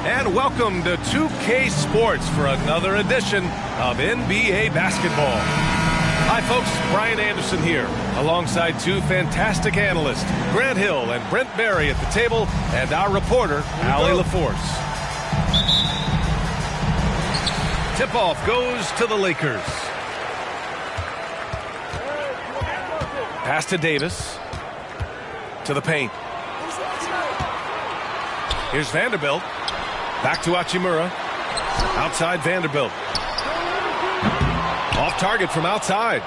and welcome to 2K Sports for another edition of NBA basketball. Hi folks, Brian Anderson here, alongside two fantastic analysts, Grant Hill and Brent Barry at the table, and our reporter, Allie LaForce. Tip-off goes to the Lakers. Pass to Davis. To the paint. Here's Vanderbilt. Back to Hachimura. Outside Vanderbilt. Off target from outside.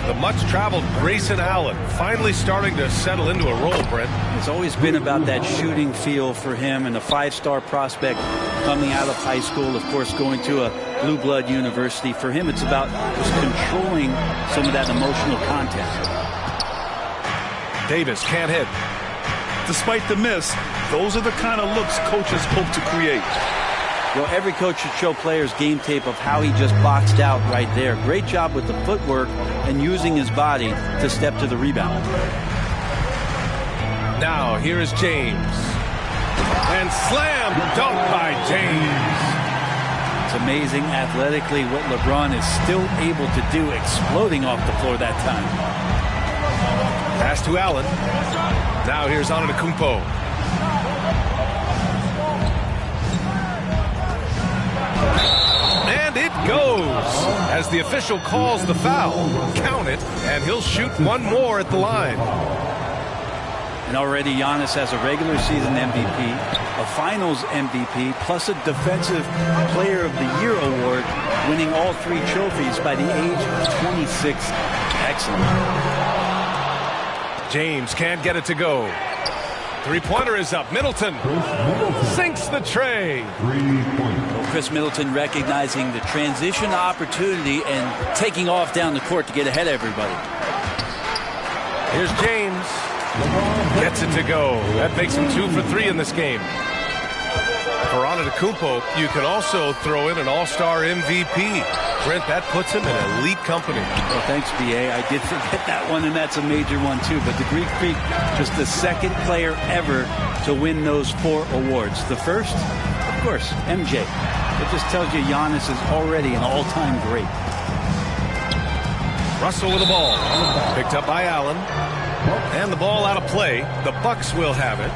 The much-traveled Grayson Allen finally starting to settle into a role, Brent. It's always been about that shooting feel for him, and a five-star prospect coming out of high school, of course, going to a blue blood university. For him, it's about just controlling some of that emotional content. Davis can't hit. Despite the miss, those are the kind of looks coaches hope to create. Well, every coach should show players game tape of how he just boxed out right there. Great job with the footwork and using his body to step to the rebound. Now, here is James. And slam dunk by James. It's amazing athletically what LeBron is still able to do, exploding off the floor that time. Pass to Allen. Now here's Antetokounmpo. And it goes as the official calls the foul. Count it, and he'll shoot one more at the line. And already Giannis has a regular season MVP, a finals MVP, plus a Defensive Player of the Year award, winning all three trophies by the age of 26. Excellent. James can't get it to go. Three-pointer is up. Middleton sinks the tray. Well, Chris Middleton recognizing the transition opportunity and taking off down the court to get ahead of everybody. Here's James. Gets it to go. That makes him 2 for 3 in this game. For Antetokounmpo, you can also throw in an all-star MVP. Brent, that puts him in elite company. Well, thanks, B.A. I did forget that one, and that's a major one, too. But the Greek Freak, just the second player ever to win those 4 awards. The first, of course, MJ. It just tells you Giannis is already an all-time great. Russell with the ball. Picked up by Allen. And the ball out of play. The Bucks will have it.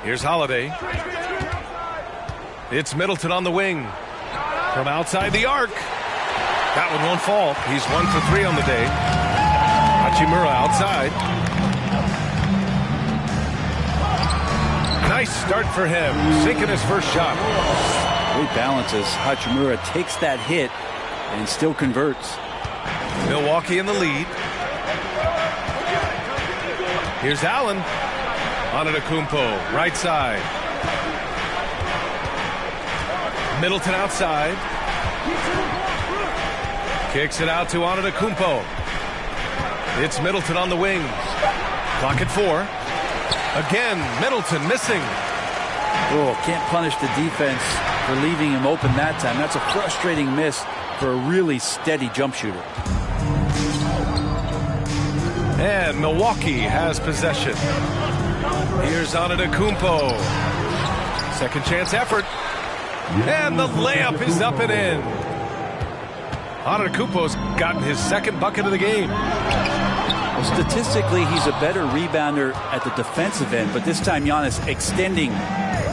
Here's Holiday. It's Middleton on the wing. From outside the arc. That one won't fall. He's 1 for 3 on the day. Hachimura outside. Nice start for him. Sinking his first shot. Great balance as Hachimura takes that hit and still converts. Milwaukee in the lead. Here's Allen. Antetokounmpo, right side. Middleton outside. Kicks it out to Antetokounmpo. It's Middleton on the wings. Clock at 4. Again, Middleton missing. Oh, can't punish the defense for leaving him open that time. That's a frustrating miss for a really steady jump shooter. And Milwaukee has possession. Here's Antetokounmpo. Second chance effort. And the layup is up and in. Antetokounmpo's gotten his second bucket of the game. Well, statistically, he's a better rebounder at the defensive end, but this time Giannis extending,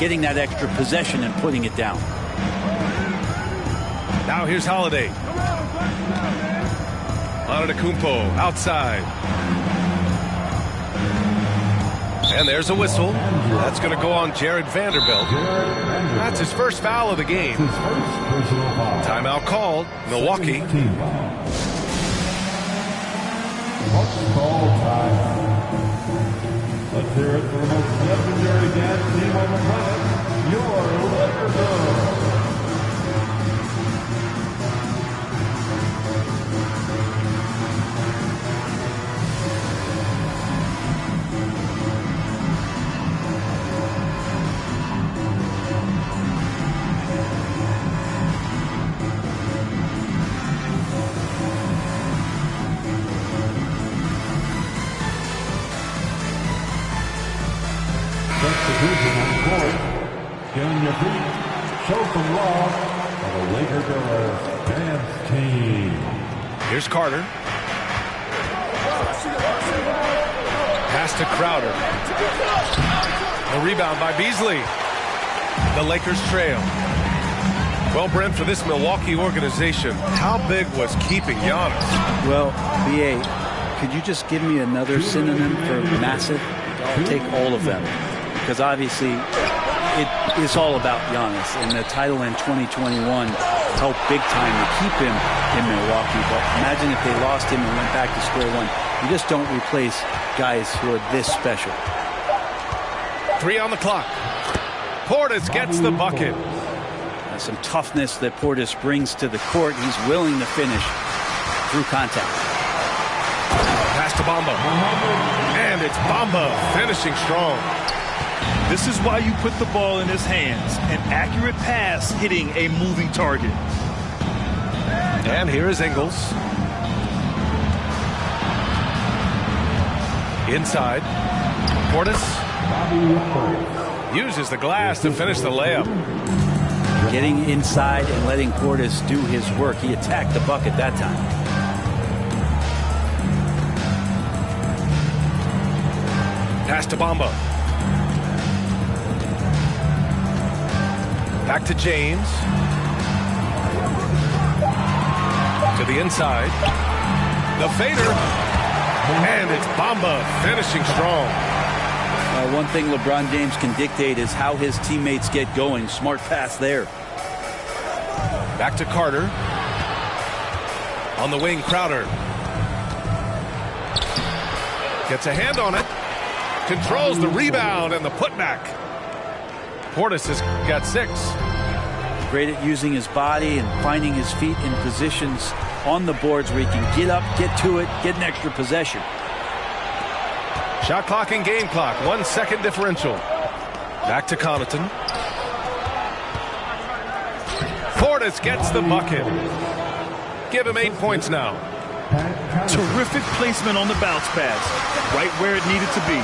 getting that extra possession and putting it down. Now here's Holiday. Antetokounmpo outside. And there's a whistle. That's going to go on Jared Vanderbilt. That's his first foul of the game. Timeout called. Milwaukee. Let's hear it for the most legendary dance team on the planet, your Lakers. defeat, show some love for the Laker Girls Dance Team. Here's Carter. Pass to Crowder. The rebound by Beasley. The Lakers trail. Well, Brent, for this Milwaukee organization, how big was keeping Giannis? Well, B.A., could you just give me another synonym for massive? I'll take all of them. Because obviously, it's all about Giannis. And the title in 2021 helped big time to keep him in Milwaukee. But imagine if they lost him and went back to square one. You just don't replace guys who are this special. 3 on the clock. Portis gets the bucket. Some toughness that Portis brings to the court. He's willing to finish through contact. Pass to Bamba. And it's Bamba finishing strong. This is why you put the ball in his hands. An accurate pass hitting a moving target. And here is Ingles. Inside. Portis uses the glass to finish the layup. Getting inside and letting Portis do his work. He attacked the bucket that time. Pass to Bamba. Back to James. To the inside. The fader. And it's Bamba finishing strong. One thing LeBron James can dictate is how his teammates get going. Smart pass there. Back to Carter. On the wing, Crowder. Gets a hand on it. Controls the rebound and the putback. Portis has got 6. Great at using his body and finding his feet in positions on the boards where he can get up, get to it, get an extra possession. Shot clock and game clock. 1 second differential. Back to Connaughton. Portis gets the bucket. Give him 8 points now. Terrific placement on the bounce pass. Right where it needed to be.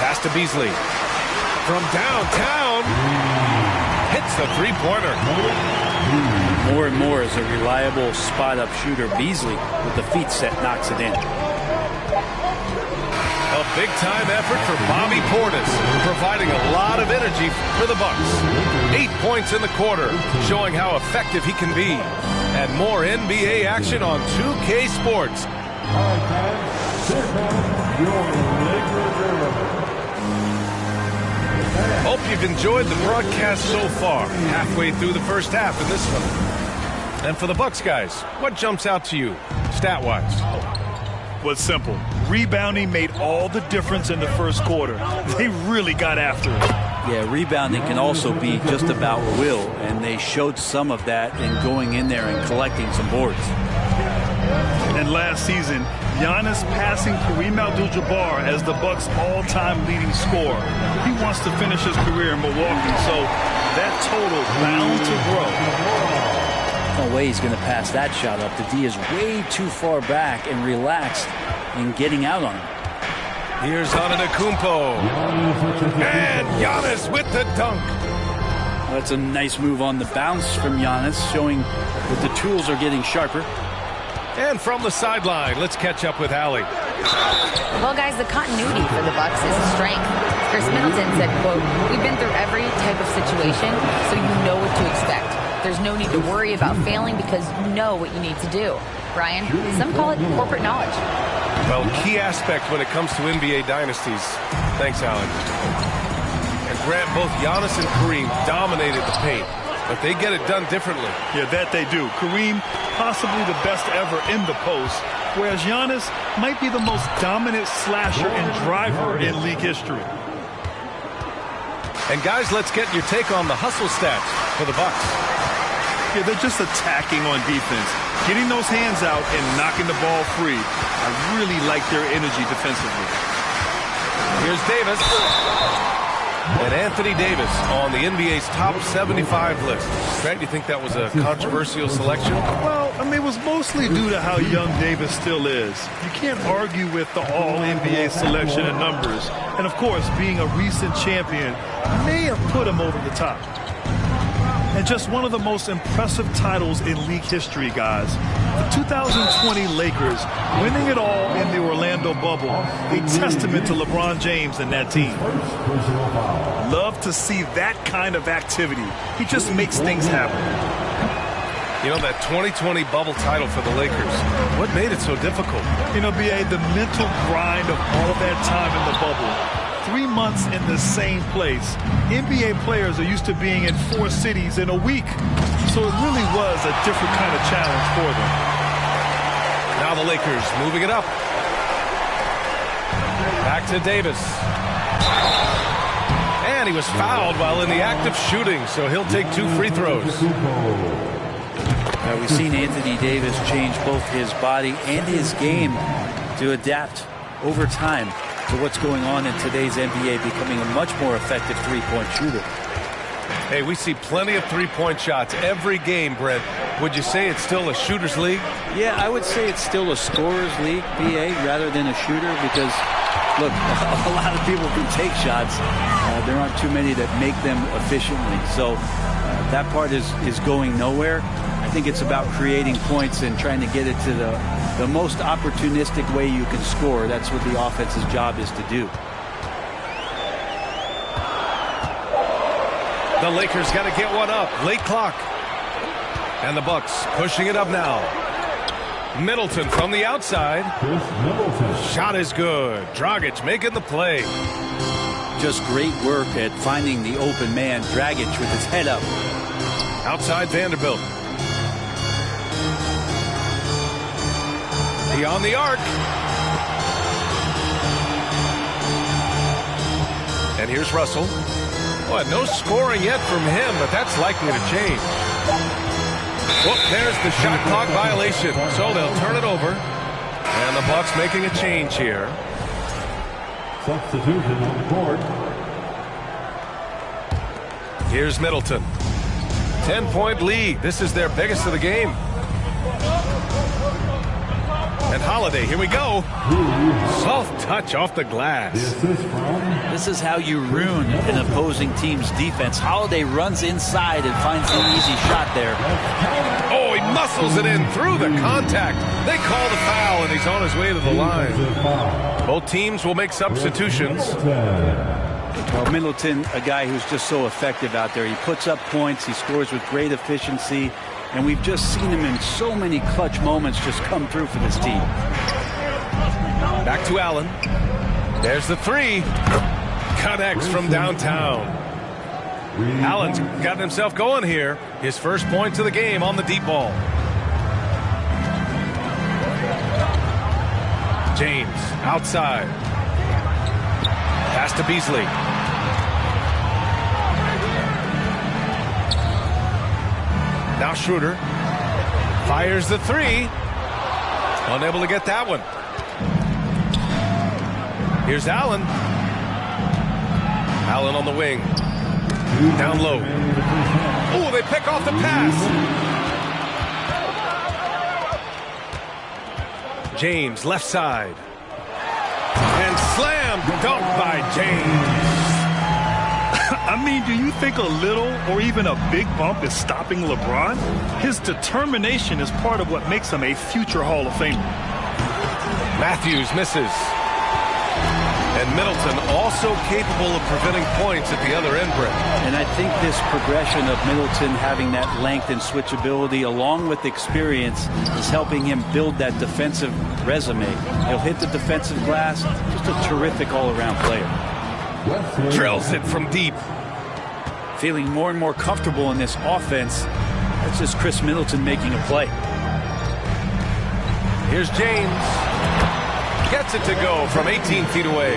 Pass to Beasley. From downtown. Hits the three-pointer. More and more as a reliable spot-up shooter. Beasley, with the feet set, knocks it in. A big-time effort for Bobby Portis, providing a lot of energy for the Bucks. 8 points in the quarter, showing how effective he can be. And more NBA action on 2K Sports. All right, guys, here comes your Laker Girls. Hope you've enjoyed the broadcast so far. Halfway through the first half of this one. And for the Bucks guys, what jumps out to you, stat-wise? Was simple. Rebounding made all the difference in the first quarter. They really got after it. Yeah, rebounding can also be just about will, and they showed some of that in going in there and collecting some boards. And last season, Giannis passing Kareem Abdul-Jabbar as the Bucks' all-time leading scorer. He wants to finish his career in Milwaukee, so that total bound to grow. No way he's going to pass that shot up. The D is way too far back and relaxed in getting out on him. Here's Antetokounmpo. And Giannis with the dunk. Well, that's a nice move on the bounce from Giannis, showing that the tools are getting sharper. And from the sideline, let's catch up with Allie. Well, guys, the continuity for the Bucks is a strength. Chris Middleton said, quote, "We've been through every type of situation, so you know what to expect. There's no need to worry about failing because you know what you need to do." Brian, some call it corporate knowledge. Well, key aspect when it comes to NBA dynasties. Thanks, Alan. And Grant, both Giannis and Kareem dominated the paint, but they get it done differently. Yeah, that they do. Kareem, possibly the best ever in the post, whereas Giannis might be the most dominant slasher and driver in league history. And guys, let's get your take on the hustle stats for the Bucks. Yeah, they're just attacking on defense, getting those hands out and knocking the ball free. I really like their energy defensively. Here's Davis. and Anthony Davis on the NBA's top 75 list. Grant, you think that was a controversial selection? Well, I mean, it was mostly due to how young Davis still is. You can't argue with the all-NBA selection and numbers. And, of course, being a recent champion may have put him over the top. And just one of the most impressive titles in league history, guys. The 2020 Lakers winning it all in the Orlando bubble, a testament to LeBron James and that team. Love to see that kind of activity. He just makes things happen. You know, that 2020 bubble title for the Lakers, what made it so difficult? You know, B.A., the mental grind of all that time in the bubble. 3 months in the same place. NBA players are used to being in 4 cities in a week. So it really was a different kind of challenge for them. Now the Lakers moving it up. Back to Davis. And he was fouled while in the act of shooting, so he'll take 2 free throws. We've seen Anthony Davis change both his body and his game to adapt over time to what's going on in today's NBA, becoming a much more effective three-point shooter. Hey, we see plenty of three-point shots every game, Brent. Would you say it's still a shooter's league? Yeah, I would say it's still a scorer's league, BA, rather than a shooter, because, look, a lot of people can take shots. There aren't too many that make them efficiently. So that part is going nowhere. I think it's about creating points and trying to get it to the most opportunistic way you can score. That's what the offense's job is to do. The Lakers got to get one up. Late clock. And the Bucks pushing it up now. Middleton from the outside. Shot is good. Dragic making the play. Just great work at finding the open man. Dragic with his head up. Outside Vanderbilt. Beyond the arc. And here's Russell. Boy, no scoring yet from him, but that's likely to change. Well, there's the shot clock violation, so they'll turn it over. And the Bucks making a change here. Substitution on the court. Here's Middleton. 10-point lead. This is their biggest of the game. And Holiday, here we go. Soft touch off the glass. This is how you ruin an opposing team's defense. Holiday runs inside and finds an easy shot there. Oh, he muscles it in through the contact. They call the foul, and he's on his way to the line. Both teams will make substitutions. Well, Middleton, a guy who's just so effective out there. He puts up points. He scores with great efficiency. And we've just seen him in so many clutch moments just come through for this team. Back to Allen. There's the three. Connects from downtown. Allen's gotten himself going here. His first points of the game on the deep ball. James outside. Pass to Beasley. Now Schroeder fires the three. Unable to get that one. Here's Allen. Allen on the wing. Down low. Oh, they pick off the pass. James, left side. And slam dunked by James. I mean, do you think a little or even a big bump is stopping LeBron? His determination is part of what makes him a future Hall of Famer. Matthews misses. And Middleton also capable of preventing points at the other end, Brett. And I think this progression of Middleton having that length and switchability along with experience is helping him build that defensive resume. He'll hit the defensive glass. Just a terrific all-around player. Drills it from deep. Feeling more and more comfortable in this offense. That's just Chris Middleton making a play. Here's James. Gets it to go from 18 feet away.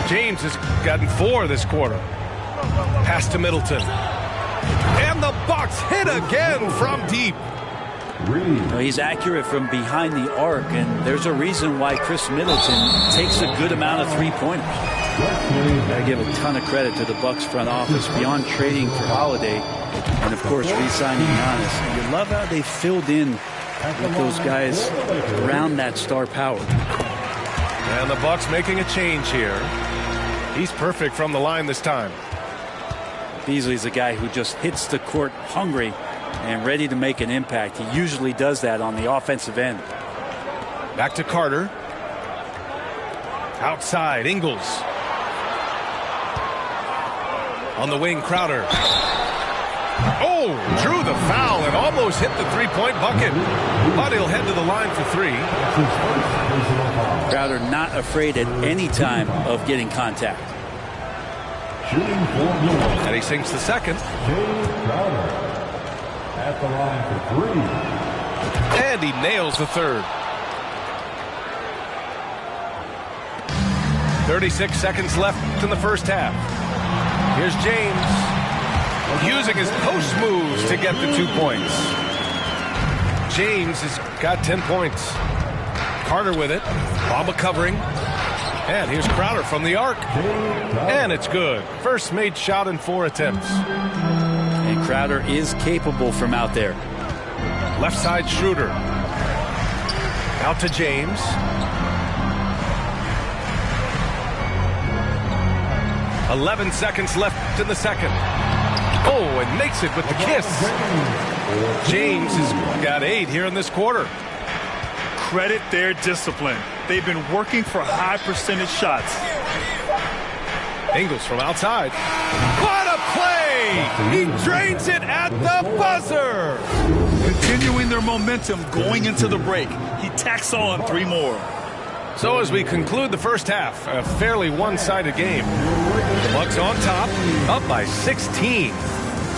James has gotten 4 this quarter. Pass to Middleton. And the Bucks hit again from deep. He's accurate from behind the arc, and there's a reason why Chris Middleton takes a good amount of three-pointers. I give a ton of credit to the Bucks front office beyond trading for Holiday and, of course, re-signing Giannis. And you love how they filled in with those guys around that star power. And the Bucks making a change here. He's perfect from the line this time. Beasley's a guy who just hits the court hungry and ready to make an impact. He usually does that on the offensive end. Back to Carter. Outside, Ingles. On the wing, Crowder. Oh, drew the foul and almost hit the three-point bucket. But he'll head to the line for three. Crowder not afraid at any time of getting contact. And he sinks the second. At the line for three. And he nails the third. 36 seconds left in the first half. Here's James using his post moves to get the 2 points. James has got 10 points. Carter with it. Bamba covering. And here's Crowder from the arc. And it's good. First made shot in 4 attempts. And Crowder is capable from out there. Left side Schroeder. Out to James. .11 seconds left in the second. Oh, and makes it with the kiss. James has got 8 here in this quarter. Credit their discipline. They've been working for high percentage shots. Ingles from outside. What a play! He drains it at the buzzer. Continuing their momentum going into the break. He tacks on 3 more. So as we conclude the first half, a fairly one-sided game. The Bucks on top, up by 16.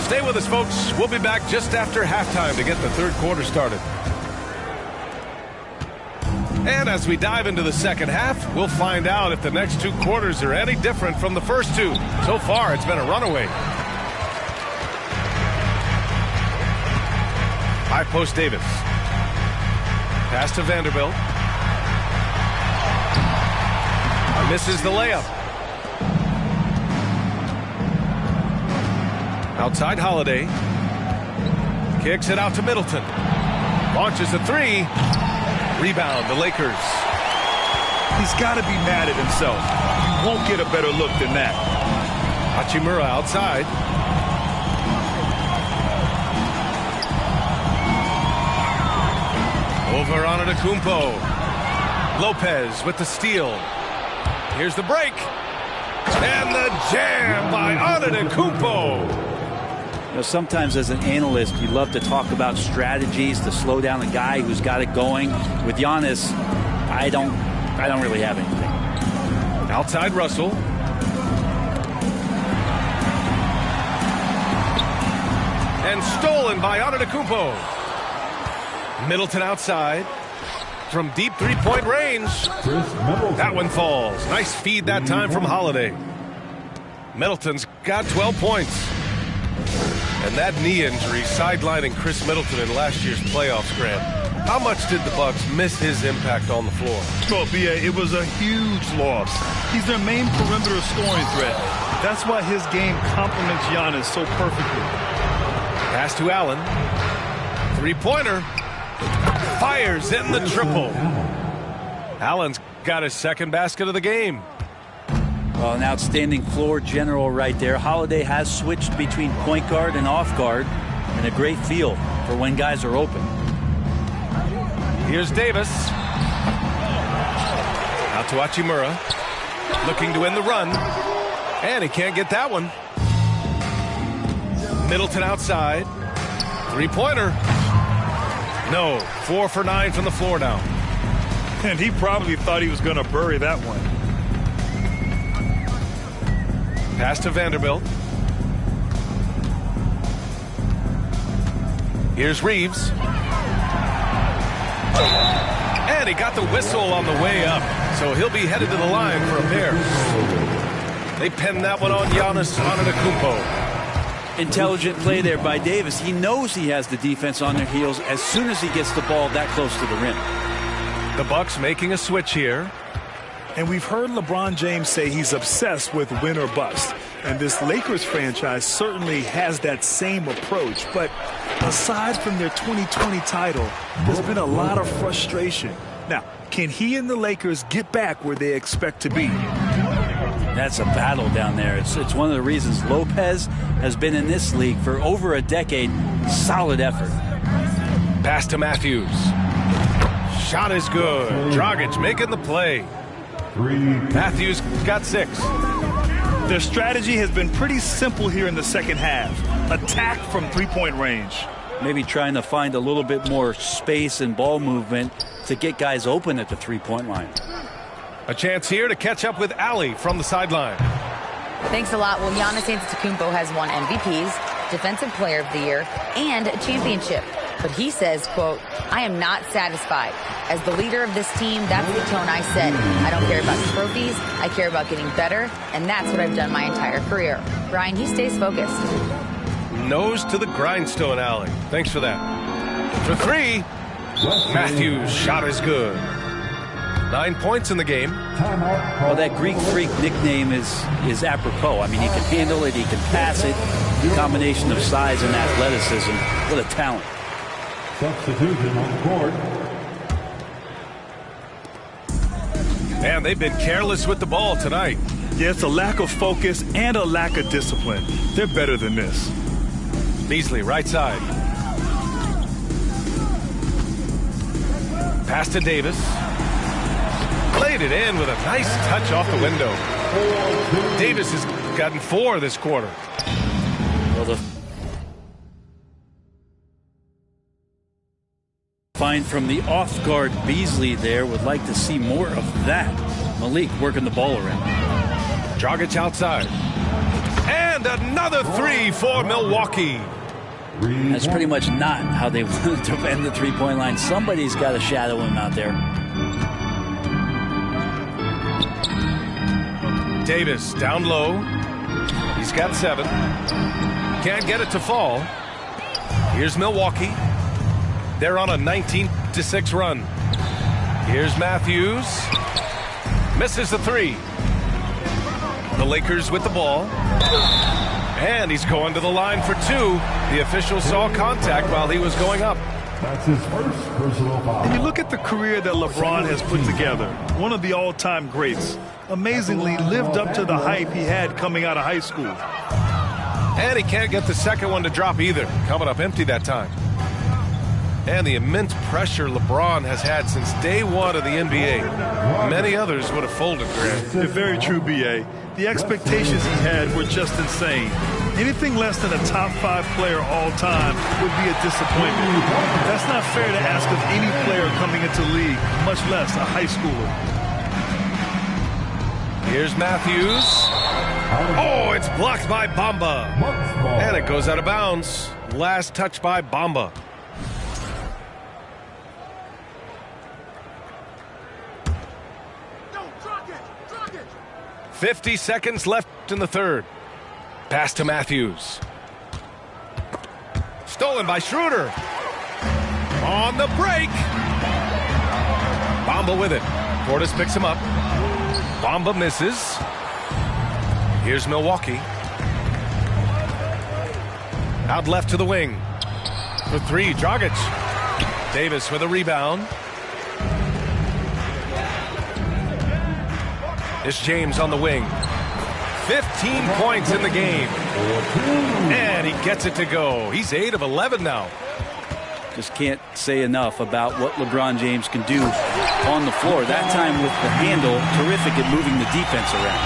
Stay with us, folks. We'll be back just after halftime to get the third quarter started. And as we dive into the second half, we'll find out if the next 2 quarters are any different from the first 2. So far, it's been a runaway. High post Davis. Pass to Vanderbilt. Misses the layup. Outside Holiday. Kicks it out to Middleton. Launches a 3. Rebound, the Lakers. He's got to be mad at himself. You won't get a better look than that. Hachimura outside. Over on Antetokounmpo. Lopez with the steal. Here's the break. And the jam by Antetokounmpo. You know, sometimes as an analyst, you love to talk about strategies to slow down a guy who's got it going. With Giannis, I don't really have anything. Outside Russell. And stolen by Antetokounmpo. Middleton outside. From deep three-point range. That one falls. Nice feed that time from Holiday. Middleton's got 12 points. And that knee injury sidelining Chris Middleton in last year's playoffs, Grant. How much did the Bucks miss his impact on the floor? Well, B.A., it was a huge loss. He's their main perimeter scoring threat. That's why his game complements Giannis so perfectly. Pass to Allen. Three-pointer. Fires in the triple. Allen's got his second basket of the game. Well, an outstanding floor general right there. Holiday has switched between point guard and off guard, and a great feel for when guys are open. Here's Davis. Out to Hachimura. Looking to win the run. And he can't get that one. Middleton outside. Three-pointer. No. 4 for 9 from the floor now. And he probably thought he was going to bury that one. Pass to Vanderbilt. Here's Reeves. And he got the whistle on the way up. So he'll be headed to the line for a pair. They pinned that one on Giannis Antetokounmpo. Intelligent play there by Davis. He knows he has the defense on their heels as soon as he gets the ball that close to the rim. The Bucks making a switch here. And we've heard LeBron James say he's obsessed with win or bust. And this Lakers franchise certainly has that same approach. But aside from their 2020 title, there's been a lot of frustration. Now, can he and the Lakers get back where they expect to be? That's a battle down there. It's one of the reasons Lopez has been in this league for over a decade. Solid effort. Pass to Matthews. Shot is good. Dragic making the play. Matthews got 6. Their strategy has been pretty simple here in the second half. Attack from three-point range. Maybe trying to find a little bit more space and ball movement to get guys open at the three-point line. A chance here to catch up with Allie from the sideline. Thanks a lot. Well, Giannis Antetokounmpo has won MVPs, Defensive Player of the Year, and a championship. But he says, quote, I am not satisfied. As the leader of this team, that's the tone I set. I don't care about trophies. I care about getting better, and that's what I've done my entire career. Brian, he stays focused. Nose to the grindstone, Allie. Thanks for that. For 3, Matthews' shot is good. 9 points in the game. Well, that Greek Freak nickname is apropos. I mean, he can handle it, he can pass it. The combination of size and athleticism. What a talent. Substitution on the court. Man, they've been careless with the ball tonight. Yeah, it's a lack of focus and a lack of discipline. They're better than this. Beasley, right side. Pass to Davis. Played it in with a nice touch off the window. Davis has gotten 4 this quarter. Well, the find from the off-guard Beasley there. Would like to see more of that. Malik working the ball around. Dragic outside. And another 3 for Milwaukee. That's pretty much not how they wanted to end the three-point line. Somebody's got to shadow him out there. Davis down low. He's got 7. Can't get it to fall. Here's Milwaukee. They're on a 19-6 run. Here's Matthews. Misses the 3. The Lakers with the ball. And he's going to the line for 2. The official saw contact while he was going up. That's his first personal foul. And you look at the career that LeBron has put together. One of the all-time greats. Amazingly lived up to the hype he had coming out of high school. And he can't get the second one to drop either. Coming up empty that time. And the immense pressure LeBron has had since day 1 of the NBA. Many others would have folded, Grant. You're very true, B.A. The expectations he had were just insane. Anything less than a top 5 player all time would be a disappointment. That's not fair to ask of any player coming into the league, much less a high schooler. Here's Matthews. Oh, it's blocked by Bamba. And it goes out of bounds. Last touch by Bamba. No, drop it! 50 seconds left in the third. Pass to Matthews. Stolen by Schroeder. On the break. Bamba with it. Portis picks him up. Bamba misses. Here's Milwaukee. Out left to the wing. For 3, Dragic. Davis with a rebound. It's James on the wing. 15 points in the game. And he gets it to go. He's 8 of 11 now. Just can't say enough about what LeBron James can do on the floor. That time with the handle, terrific at moving the defense around.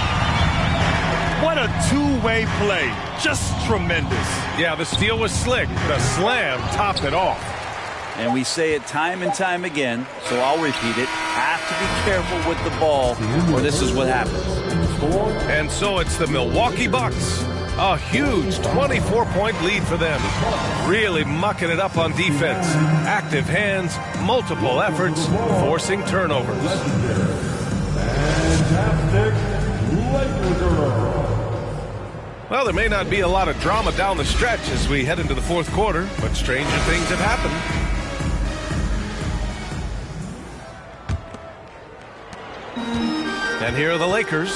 What a two-way play. Just tremendous. Yeah, the steal was slick, but a slam topped it off. And we say it time and time again, so I'll repeat it. Have to be careful with the ball, or this is what happens. And so it's the Milwaukee Bucks. A huge 24-point lead for them. Really mucking it up on defense. Active hands, multiple efforts, forcing turnovers. Fantastic Lakers girl. Well, there may not be a lot of drama down the stretch as we head into the fourth quarter, but stranger things have happened. And here are the Lakers.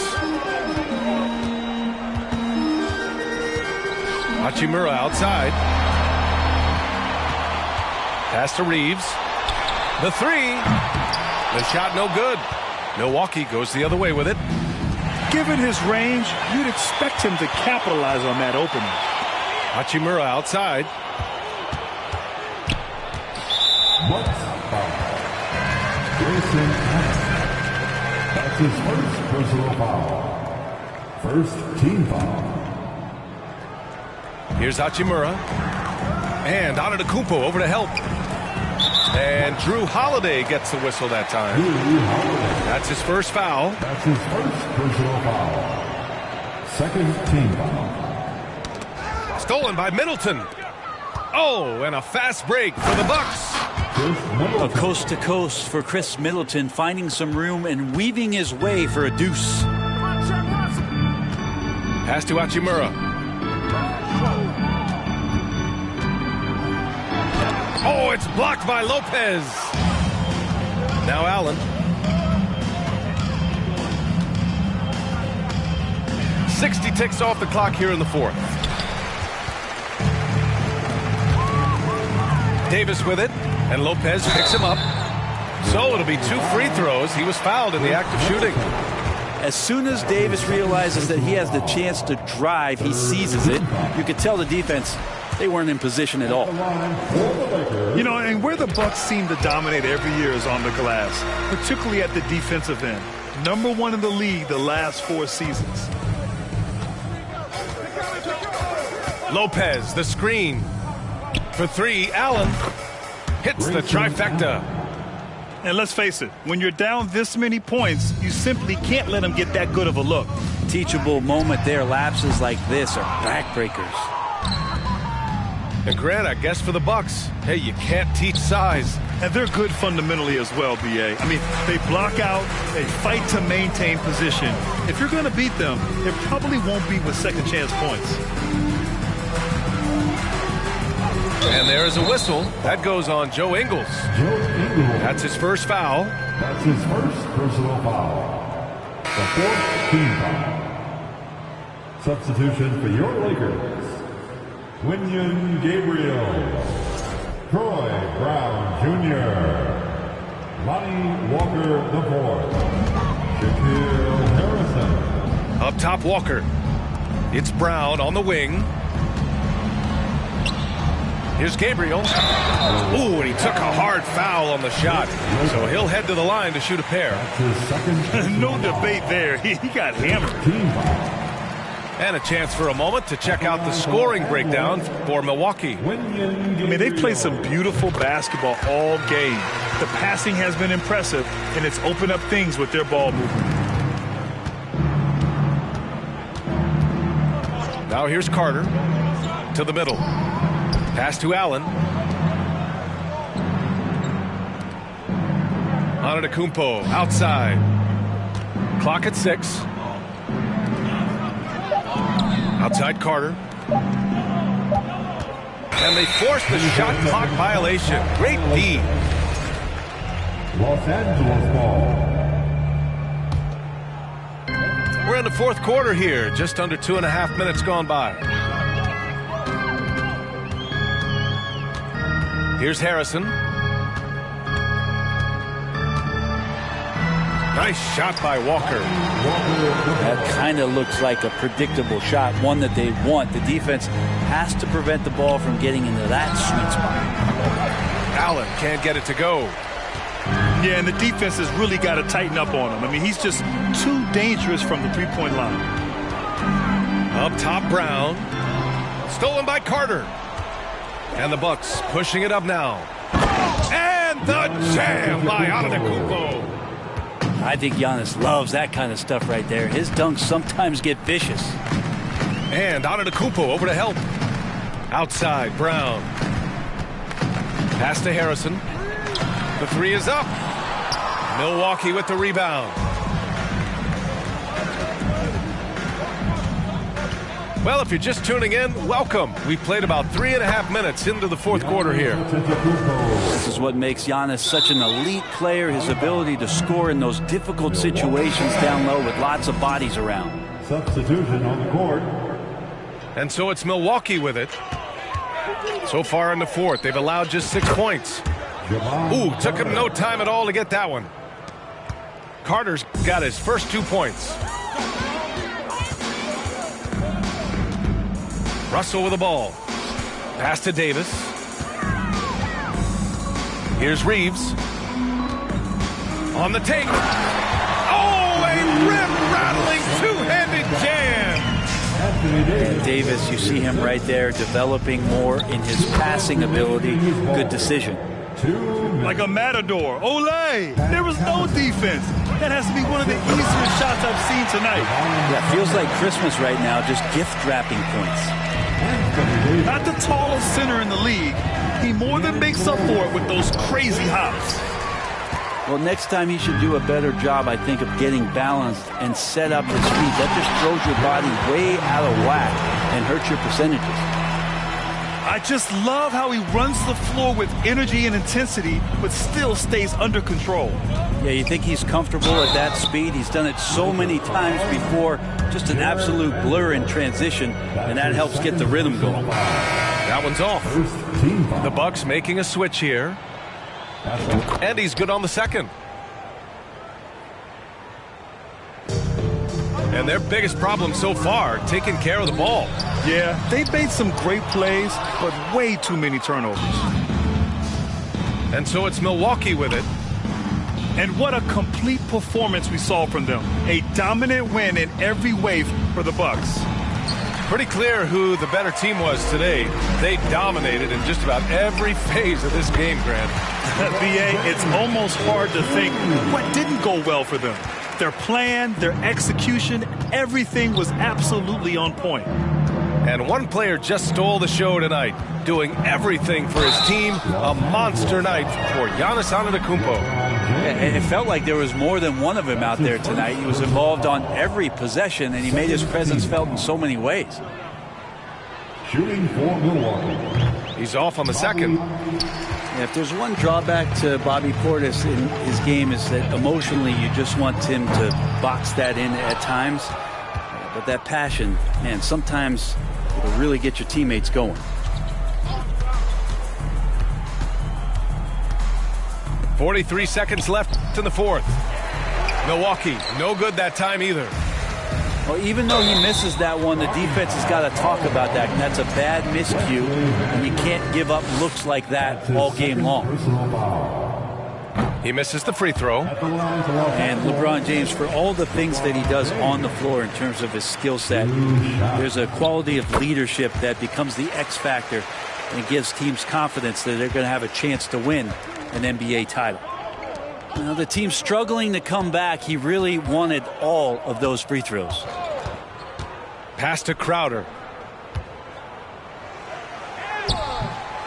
Hachimura outside. Pass to Reeves. The three. The shot no good. Milwaukee goes the other way with it. Given his range, you'd expect him to capitalize on that opening. Hachimura outside. Bucks foul. Grayson Allen. That's his first personal foul. First team foul. Here's Hachimura. And Antetokounmpo over to help. And Drew Holiday gets the whistle that time. That's his first foul. That's his first personal foul. Second team foul. Stolen by Middleton. Oh, and a fast break for the Bucks. A coast to coast for Chris Middleton, finding some room and weaving his way for a deuce. Pass to Hachimura. Oh, it's blocked by Lopez. Now Allen. .60 ticks off the clock here in the fourth. Davis with it, and Lopez picks him up. So it'll be 2 free throws. He was fouled in the act of shooting. As soon as Davis realizes that he has the chance to drive, he seizes it. You could tell the defense, they weren't in position at all. You know, and where the Bucks seem to dominate every year is on the glass, particularly at the defensive end. #1 in the league the last 4 seasons. Lopez, the screen. For 3, Allen hits the trifecta. And let's face it, when you're down this many points, you simply can't let them get that good of a look. Teachable moment there. Lapses like this are backbreakers. And Grant, I guess for the Bucks, hey, you can't teach size. And they're good fundamentally as well, B.A. I mean, they block out, they fight to maintain position. If you're going to beat them, it probably won't be with second chance points. And there is a whistle. That goes on Joe Ingles. That's his first foul. That's his first personal foul. The fourth team foul. Substitution for your Lakers. Winyon Gabriel. Troy Brown Jr. Lonnie Walker IV. Shaquille Harrison. Up top, Walker. It's Brown on the wing. Here's Gabriel. Ooh, and he took a hard foul on the shot. So he'll head to the line to shoot a pair. No debate there. He got hammered. And a chance for a moment to check out the scoring breakdown for Milwaukee. I mean, they've played some beautiful basketball all game. The passing has been impressive, and it's opened up things with their ball movement. Now here's Carter to the middle. Pass to Allen. Antetokounmpo outside. Clock at 6. Outside Carter. And they force the shot clock violation. Great D. Los Angeles ball. We're in the fourth quarter here. Just under 2.5 minutes gone by. Here's Harrison. Nice shot by Walker. That kind of looks like a predictable shot, one that they want. The defense has to prevent the ball from getting into that sweet spot. Allen can't get it to go. Yeah, and the defense has really got to tighten up on him. I mean, he's just too dangerous from the three-point line. Up top, Brown. Stolen by Carter. And the Bucks pushing it up now. And the jam by Antetokounmpo. I think Giannis loves that kind of stuff right there. His dunks sometimes get vicious. And Antetokounmpo over to help. Outside, Brown. Pass to Harrison. The 3 is up. Milwaukee with the rebound. Well, if you're just tuning in, welcome. We've played about 3.5 minutes into the fourth quarter here. This is what makes Giannis such an elite player, his ability to score in those difficult situations down low with lots of bodies around. Substitution on the court. And so it's Milwaukee with it. So far in the fourth, they've allowed just 6 points. Ooh, took him no time at all to get that one. Carter's got his first 2 points. Russell with the ball. Pass to Davis. Here's Reeves. On the take. Oh, a rip-rattling two-handed jam. And Davis, you see him right there developing more in his passing ability. Good decision. Like a matador. Olay! There was no defense. That has to be one of the easiest shots I've seen tonight. Yeah, feels like Christmas right now, just gift-wrapping points. Not the tallest center in the league. He more than makes up for it with those crazy hops. Well, next time he should do a better job, I think, of getting balanced and set up his feet. That just throws your body way out of whack and hurts your percentages. I just love how he runs the floor with energy and intensity, but still stays under control. Yeah, you think he's comfortable at that speed? He's done it so many times before. Just an absolute blur in transition, and that helps get the rhythm going. That one's off. The Bucks making a switch here. And he's good on the second. And their biggest problem so far, taking care of the ball. Yeah, they've made some great plays, but way too many turnovers. And so it's Milwaukee with it. And what a complete performance we saw from them. A dominant win in every way for the Bucks. Pretty clear who the better team was today. They dominated in just about every phase of this game, Grant. BA, it's almost hard to think what didn't go well for them. Their plan, their execution, everything was absolutely on point. And one player just stole the show tonight, doing everything for his team. A monster night for Giannis Antetokounmpo. And it felt like there was more than one of him out there tonight. He was involved on every possession, and he made his presence felt in so many ways. Shooting for Milwaukee. He's off on the second. Yeah, if there's one drawback to Bobby Portis in his game is that emotionally you just want him to box that in at times. But that passion, man, sometimes it'll really get your teammates going. .43 seconds left in the fourth. Milwaukee, no good that time either. Well, even though he misses that one, the defense has got to talk about that. And that's a bad miscue, and you can't give up looks like that all game long. He misses the free throw. And LeBron James, for all the things that he does on the floor in terms of his skill set, there's a quality of leadership that becomes the X factor and gives teams confidence that they're going to have a chance to win an NBA title. Now, the team's struggling to come back. He really wanted all of those free throws. Pass to Crowder.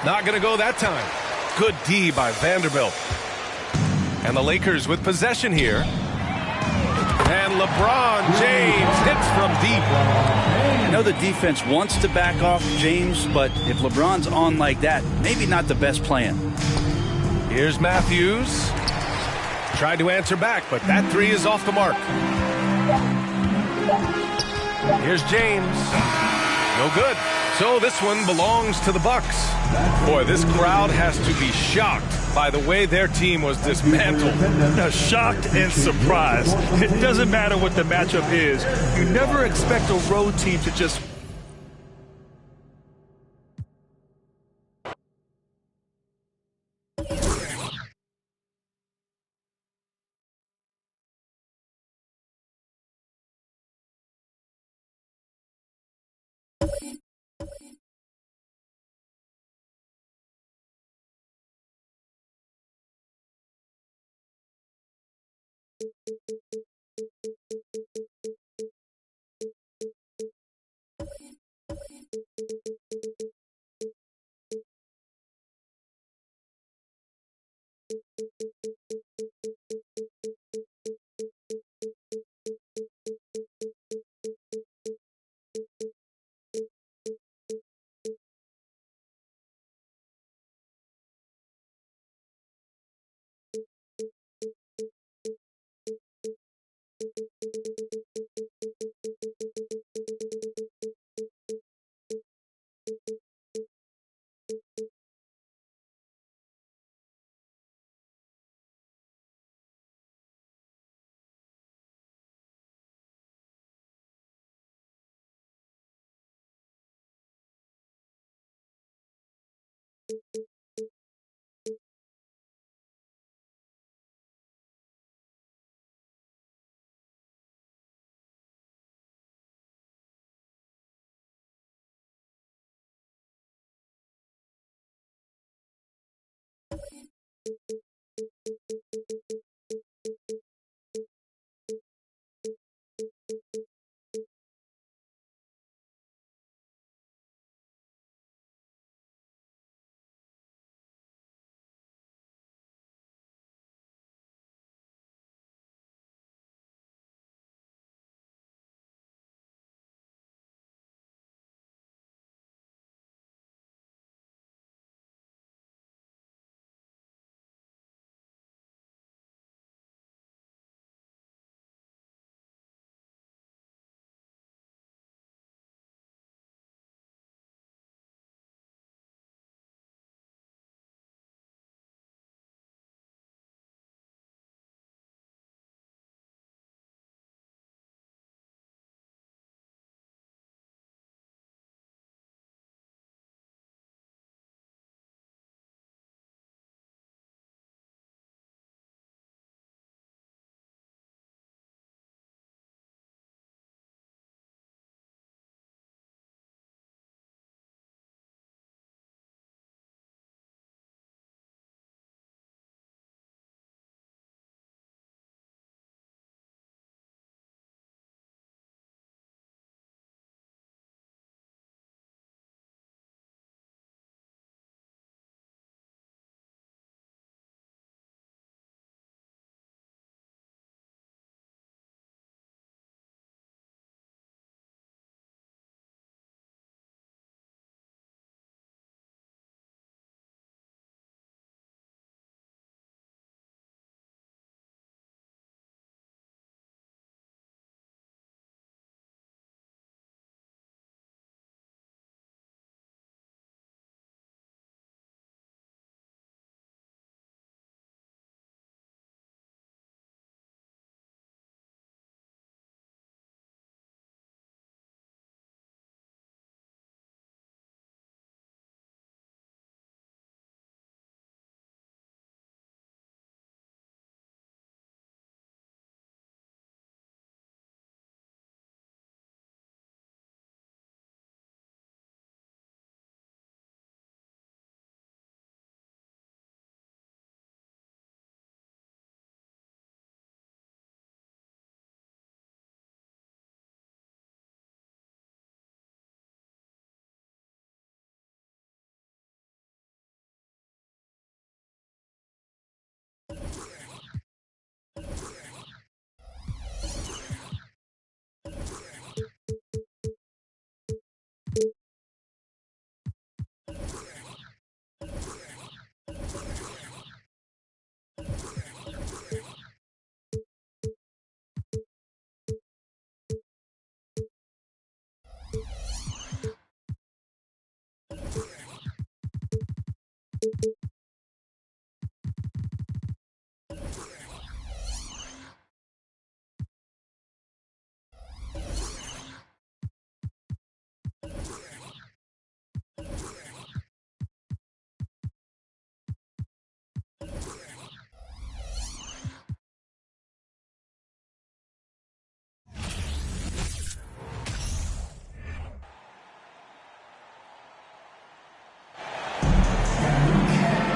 Not going to go that time. Good D by Vanderbilt. And the Lakers with possession here. And LeBron James hits from deep. I know the defense wants to back off James, but if LeBron's on like that, maybe not the best plan. Here's Matthews. Tried to answer back, but that three is off the mark. Here's James. No good. So this one belongs to the Bucks. Boy, this crowd has to be shocked by the way their team was dismantled. Shocked and surprised. It doesn't matter what the matchup is. You never expect a road team to just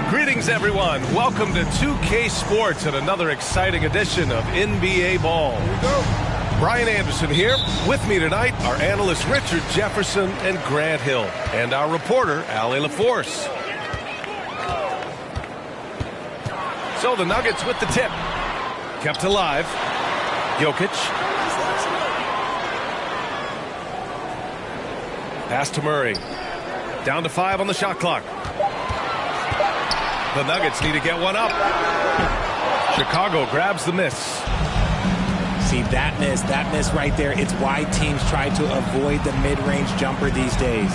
Greetings, everyone. Welcome to 2K Sports and another exciting edition of NBA Ball. Here we go. Brian Anderson here. With me tonight are analysts Richard Jefferson and Grant Hill, and our reporter, Allie LaForce. So the Nuggets with the tip. Kept alive. Jokic. Pass to Murray. Down to 5 on the shot clock. The Nuggets need to get one up. Chicago grabs the miss. See, that miss right there, it's why teams try to avoid the mid-range jumper these days.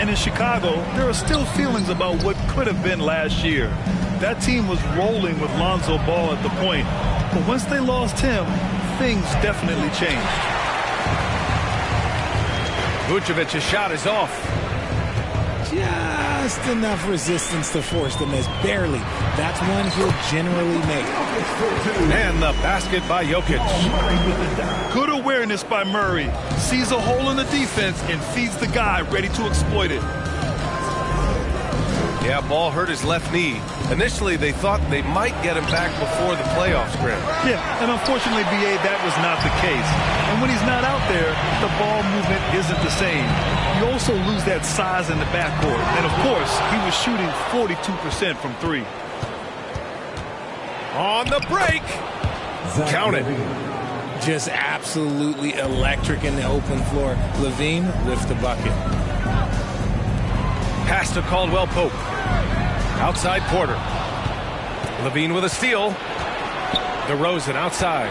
And in Chicago, there are still feelings about what could have been last year. That team was rolling with Lonzo Ball at the point. But once they lost him, things definitely changed. Vucevic's shot is off. Just enough resistance to force the miss. Barely. That's one he'll generally make. And the basket by Jokic. Good awareness by Murray. Sees a hole in the defense and feeds the guy ready to exploit it. Yeah, Ball hurt his left knee. Initially, they thought they might get him back before the playoffs, Graham. Yeah, and unfortunately, BA, that was not the case. And when he's not out there, the ball movement isn't the same. You also lose that size in the backcourt. And, of course, he was shooting 42% from three. On the break. Count it. Just absolutely electric in the open floor. Levine with the bucket. Pass to Caldwell Pope. Outside Porter. Levine with a steal. DeRozan outside.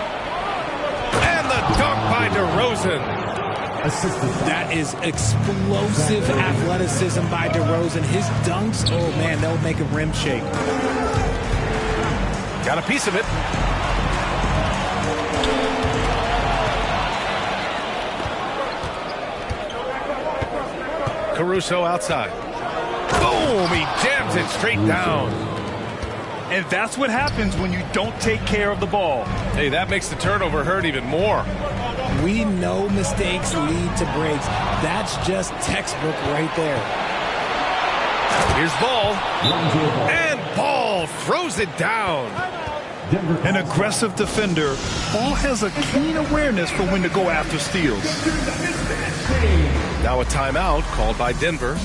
And the dunk by DeRozan. That is explosive athleticism by DeRozan. His dunks, oh man, they'll make a rim shake. Got a piece of it. Caruso outside. Boom! He jams it straight down. And that's what happens when you don't take care of the ball. Hey, that makes the turnover hurt even more. We know mistakes lead to breaks. That's just textbook right there. Here's Ball. And Ball throws it down. An aggressive defender. Ball has a keen awareness for when to go after steals. Now a timeout called by Denver.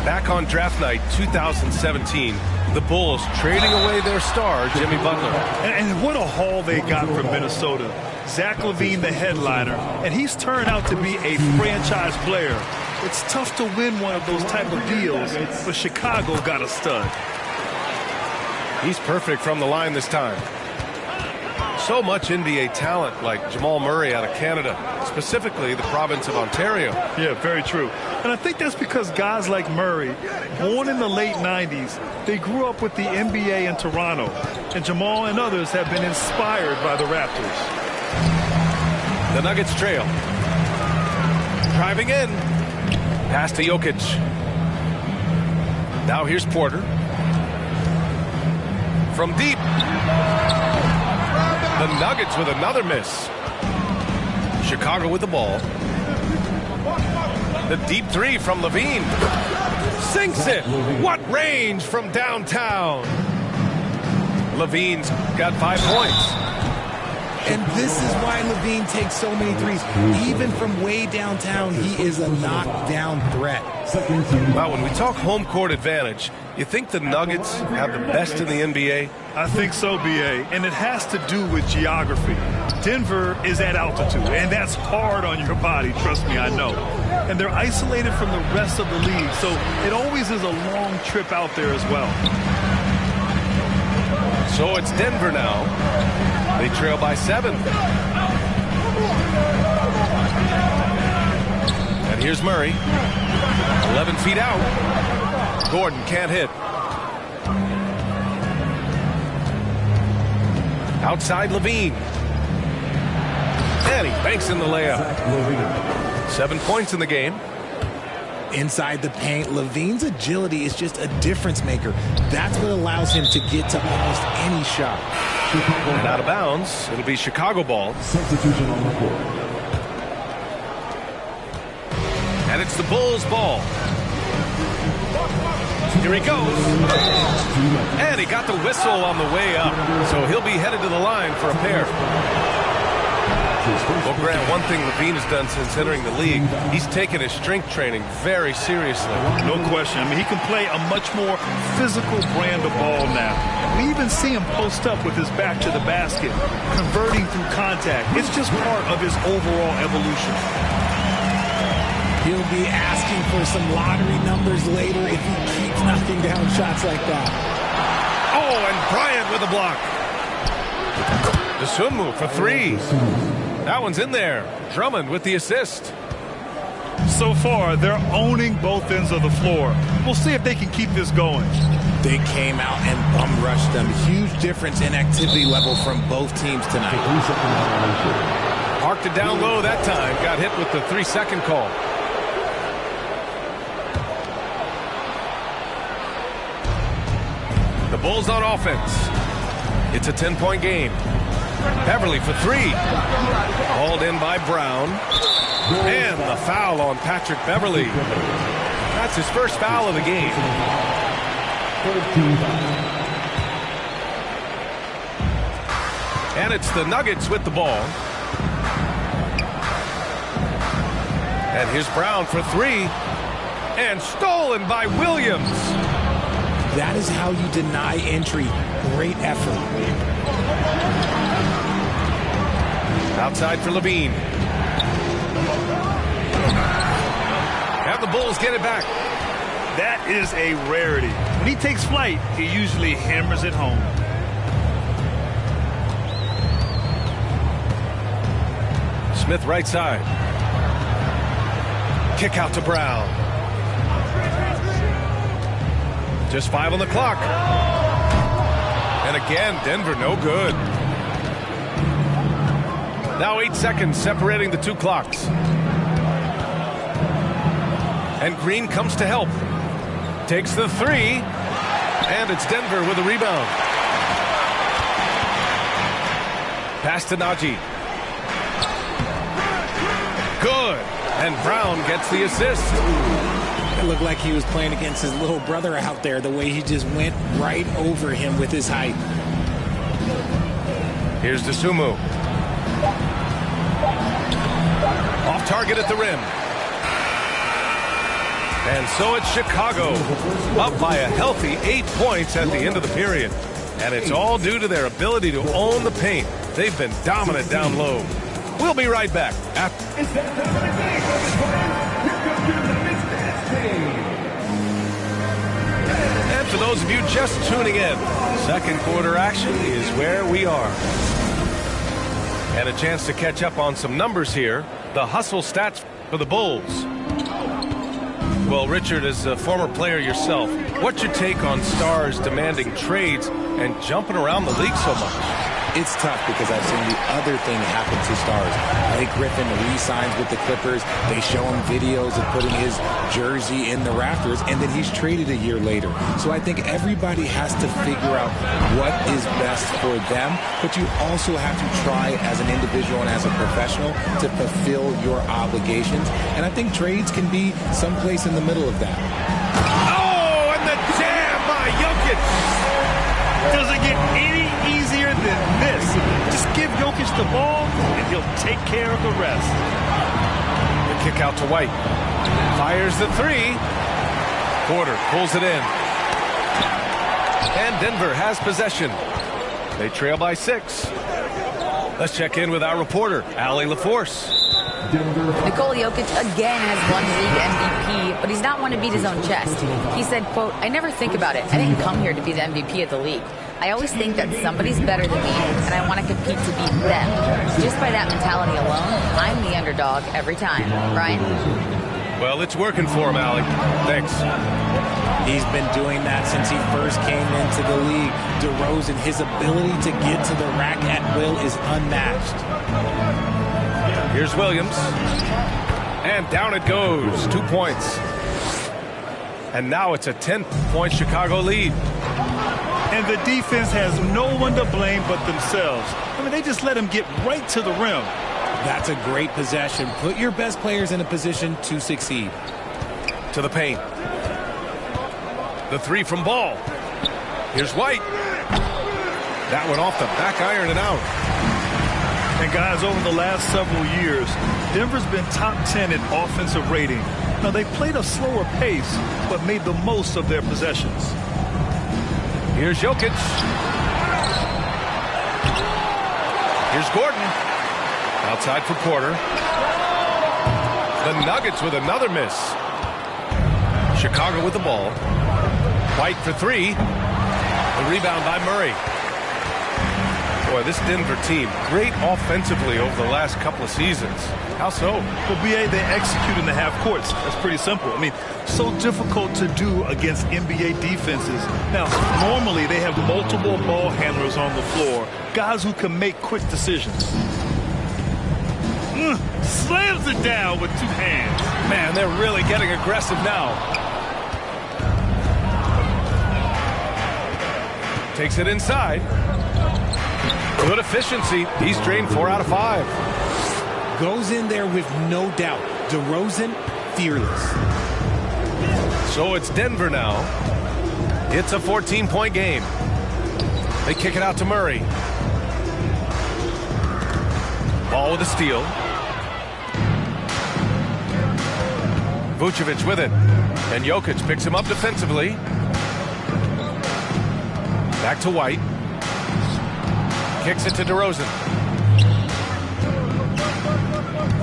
Back on draft night 2017, the Bulls trading away their star, Jimmy Butler. And what a haul they got from Minnesota. Zach LaVine, the headliner, and he's turned out to be a franchise player. It's tough to win one of those type of deals, but Chicago got a stud. He's perfect from the line this time. So much NBA talent like Jamal Murray out of Canada, specifically the province of Ontario. Yeah, very true. And I think that's because guys like Murray, born in the late 90s, they grew up with the NBA in Toronto. And Jamal and others have been inspired by the Raptors. The Nuggets trail. Driving in. Pass to Jokic. Now here's Porter. From deep. The Nuggets with another miss. Chicago with the ball. The deep three from Levine. Sinks it. What range from downtown. Levine's got 5 points. And this is why Levine takes so many threes. Even from way downtown, he is a knockdown threat. Well, when we talk home court advantage, you think the Nuggets have the best in the NBA? I think so, BA, and it has to do with geography. Denver is at altitude, and that's hard on your body, trust me, I know. And they're isolated from the rest of the league, so it always is a long trip out there as well. So it's Denver now. They trail by 7. And here's Murray. 11 feet out. Gordon can't hit. Outside Levine. And he banks in the layup. 7 points in the game. Inside the paint, Levine's agility is just a difference maker. That's what allows him to get to almost any shot. And out of bounds, it'll be Chicago ball. Substitution on the court. And it's the Bulls ball. Here he goes. And he got the whistle on the way up. So he'll be headed to the line for a pair. Well, Grant, one thing Levine has done since entering the league, he's taken his strength training very seriously. No question. I mean, he can play a much more physical brand of ball now. We even see him post up with his back to the basket, converting through contact. It's just part of his overall evolution. He'll be asking for some lottery numbers later if he keeps knocking down shots like that. Oh, and Bryant with a block. Dosunmu for three. That one's in there. Drummond with the assist. So far, they're owning both ends of the floor. We'll see if they can keep this going. They came out and bum rushed them. Huge difference in activity level from both teams tonight. Parked it down low that time. Got hit with the 3-second call. The Bulls on offense. It's a 10-point game. Beverly for three. Hauled in by Brown. And the foul on Patrick Beverly. That's his first foul of the game. And it's the Nuggets with the ball. And here's Brown for three. And stolen by Williams. That is how you deny entry. Great effort. Outside for Levine. And the Bulls get it back. That is a rarity. When he takes flight, he usually hammers it home. Smith right side. Kick out to Brown. Just 5 on the clock. And again, Denver no good. Now 8 seconds separating the two clocks. And Green comes to help. Takes the three. And it's Denver with a rebound. Pass to Najee. Good. And Brown gets the assist. It looked like he was playing against his little brother out there, the way he just went right over him with his height. Here's Dosunmu. Off target at the rim. And so it's Chicago, up by a healthy 8 points at the end of the period. And it's all due to their ability to own the paint. They've been dominant down low. We'll be right back. And for those of you just tuning in, second quarter action is where we are. And a chance to catch up on some numbers here. The hustle stats for the Bulls. Well, Richard, as a former player yourself, what's your take on stars demanding trades and jumping around the league so much? It's tough because I've seen the other thing happen to stars. Blake Griffin re-signs with the Clippers. They show him videos of putting his jersey in the rafters, and then he's traded a year later. So I think everybody has to figure out what is best for them, but you also have to try as an individual and as a professional to fulfill your obligations. And I think trades can be someplace in the middle of that. Oh, and the jam by Jokic. Doesn't get any easier than this. Just give Jokic the ball, and he'll take care of the rest. The kick out to White. Fires the three. Porter pulls it in. And Denver has possession. They trail by 6. Let's check in with our reporter, Allie LaForce. Nikola Jokic again has won league MVP, but he's not one to beat his own chest. He said, quote, "I never think about it. I didn't come here to be the MVP of the league. I always think that somebody's better than me, and I want to compete to beat them. Just by that mentality alone, I'm the underdog every time." Brian? Well, it's working for him, Allie. Thanks. He's been doing that since he first came into the league. DeRozan, his ability to get to the rack at will is unmatched. Here's Williams. And down it goes. 2 points. And now it's a 10-point Chicago lead. And the defense has no one to blame but themselves. I mean, they just let him get right to the rim. That's a great possession. Put your best players in a position to succeed. To the paint. The three from Ball. Here's White. That one off the back iron and out. And guys, over the last several years, Denver's been top 10 in offensive rating. Now, they played a slower pace, but made the most of their possessions. Here's Jokic. Here's Gordon. Outside for Porter. The Nuggets with another miss. Chicago with the ball. White for three. The rebound by Murray. Boy, this Denver team, great offensively over the last couple of seasons. How so? Well, BA, they execute in the half courts. That's pretty simple. I mean, so difficult to do against NBA defenses. Now, normally they have multiple ball handlers on the floor, guys who can make quick decisions. Slams it down with two hands. Man, they're really getting aggressive now. Takes it inside. Good efficiency. He's drained 4 out of 5. Goes in there with no doubt. DeRozan, fearless. So it's Denver now. It's a 14-point game. They kick it out to Murray. Ball with a steal. Vucevic with it. And Jokic picks him up defensively. Back to White. Kicks it to DeRozan.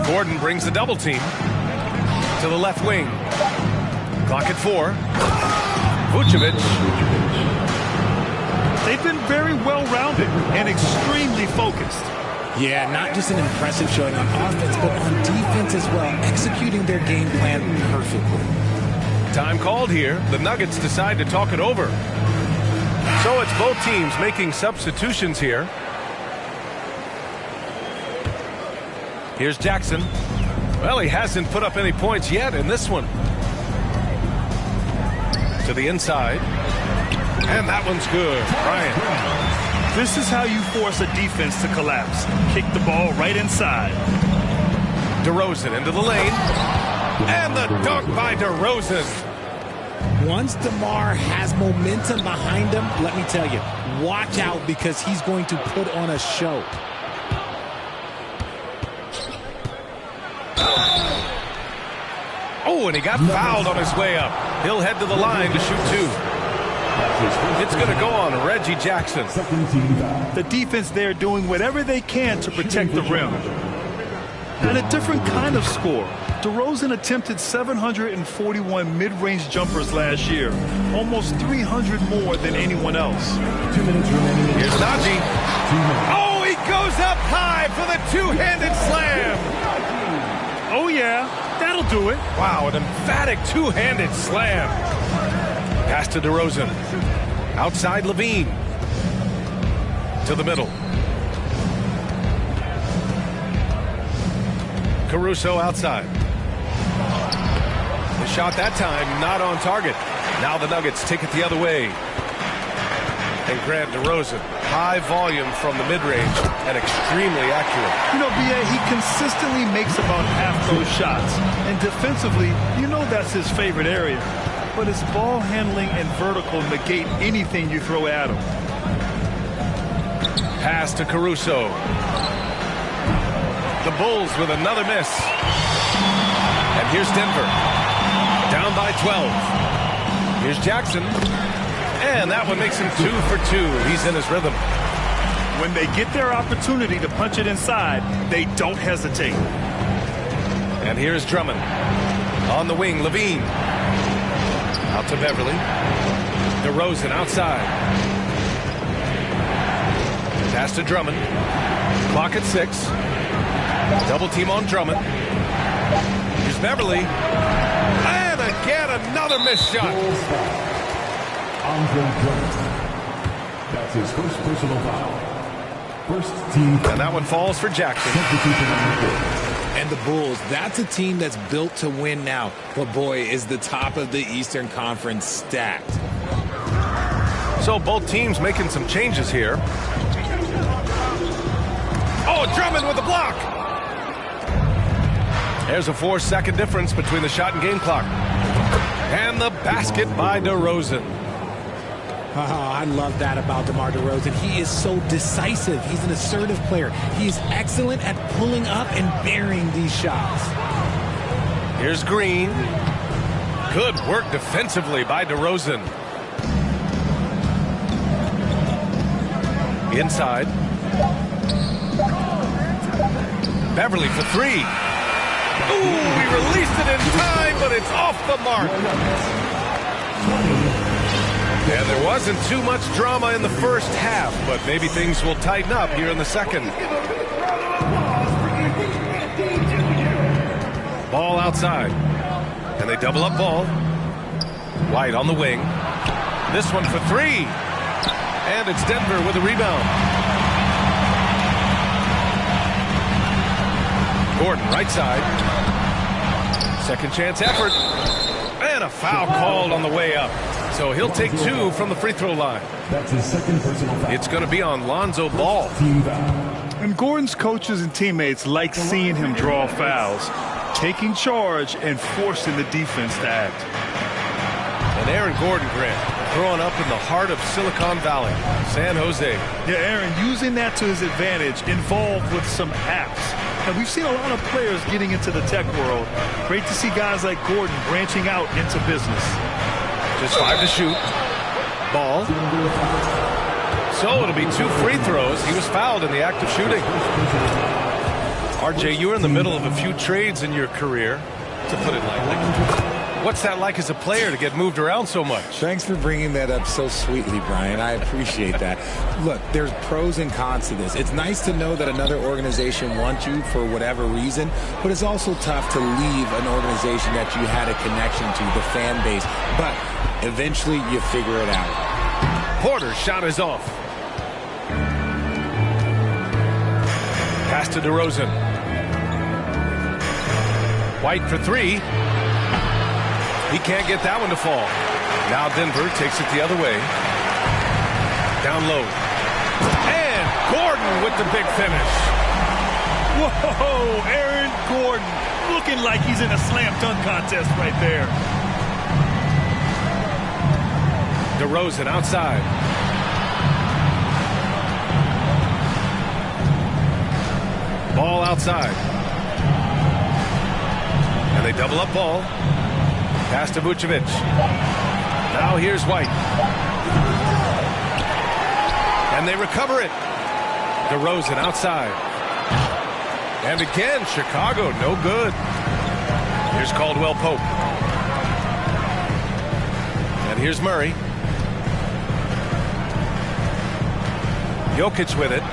Gordon brings the double team to the left wing. Clock at 4. Vucevic. They've been very well-rounded and extremely focused. Yeah, not just an impressive showing on offense, but on defense as well, executing their game plan perfectly. Time called here. The Nuggets decide to talk it over. So it's both teams making substitutions here. Here's Jackson. Well, he hasn't put up any points yet in this one. To the inside. And that one's good. Bryant. This is how you force a defense to collapse. Kick the ball right inside. DeRozan into the lane. And the dunk by DeRozan. Once DeMar has momentum behind him, let me tell you, watch out because he's going to put on a show. Oh, and he got fouled on his way up. He'll head to the line to shoot 2. It's going to go on Reggie Jackson. The defense there doing whatever they can to protect the rim. And a different kind of score. DeRozan attempted 741 mid-range jumpers last year, almost 300 more than anyone else. 2 minutes remaining. Here's Najee. Oh, he goes up high for the two-handed slam. Oh, yeah, that'll do it. Wow, an emphatic two-handed slam. Pass to DeRozan. Outside Levine. To the middle. Caruso outside. The shot that time not on target. Now the Nuggets take it the other way. And Grant DeRozan, high volume from the mid-range and extremely accurate. You know, B.A., he consistently makes about half those shots. And defensively, you know that's his favorite area. But his ball handling and vertical negate anything you throw at him. Pass to Caruso. The Bulls with another miss. And here's Denver. Down by 12. Here's Jackson. And that one makes him 2 for 2. He's in his rhythm. When they get their opportunity to punch it inside, they don't hesitate. And here's Drummond. On the wing, Levine. Out to Beverly. DeRozan outside. Pass to Drummond. Clock at 6. Double team on Drummond. Here's Beverly. And again, another missed shot. Andre Drummond. That's his first personal foul. First team. And that one falls for Jackson. And the Bulls, that's a team that's built to win now. But boy, is the top of the Eastern Conference stacked. So both teams making some changes here. Oh, Drummond with the block. There's a 4-second difference between the shot and game clock. And the basket by DeRozan. Oh, I love that about DeMar DeRozan. He is so decisive. He's an assertive player. He is excellent at pulling up and burying these shots. Here's Green. Good work defensively by DeRozan. Inside. Beverly for three. Ooh, he released it in time, but it's off the mark. And there wasn't too much drama in the first half, but maybe things will tighten up here in the second. Ball outside. And they double up Ball. White on the wing. This one for three. And it's Denver with a rebound. Gordon, right side. Second chance effort. And a foul called on the way up. So he'll take two from the free throw line. That's his second personal foul. It's going to be on Lonzo Ball. Team foul. And Gordon's coaches and teammates like seeing him draw fouls, taking charge and forcing the defense to act. And Aaron Gordon, Grant, growing up in the heart of Silicon Valley, San Jose. Yeah, Aaron, using that to his advantage, involved with some apps. And we've seen a lot of players getting into the tech world. Great to see guys like Gordon branching out into business. Just 5 to shoot. Ball. So it'll be 2 free throws. He was fouled in the act of shooting. RJ, you were in the middle of a few trades in your career, to put it lightly. What's that like as a player to get moved around so much? Thanks for bringing that up so sweetly, Brian. I appreciate that. Look, there's pros and cons to this. It's nice to know that another organization wants you for whatever reason, but it's also tough to leave an organization that you had a connection to, the fan base. But eventually you figure it out. Porter's shot is off. Pass to DeRozan. White for three. He can't get that one to fall. Now Denver takes it the other way. Down low. And Gordon with the big finish. Whoa, Aaron Gordon looking like he's in a slam dunk contest right there. DeRozan outside. Ball outside. And they double up Ball. Pass to Vucevic. Now here's White. And they recover it. DeRozan outside. And again, Chicago, no good. Here's Caldwell Pope. And here's Murray. Jokic with it.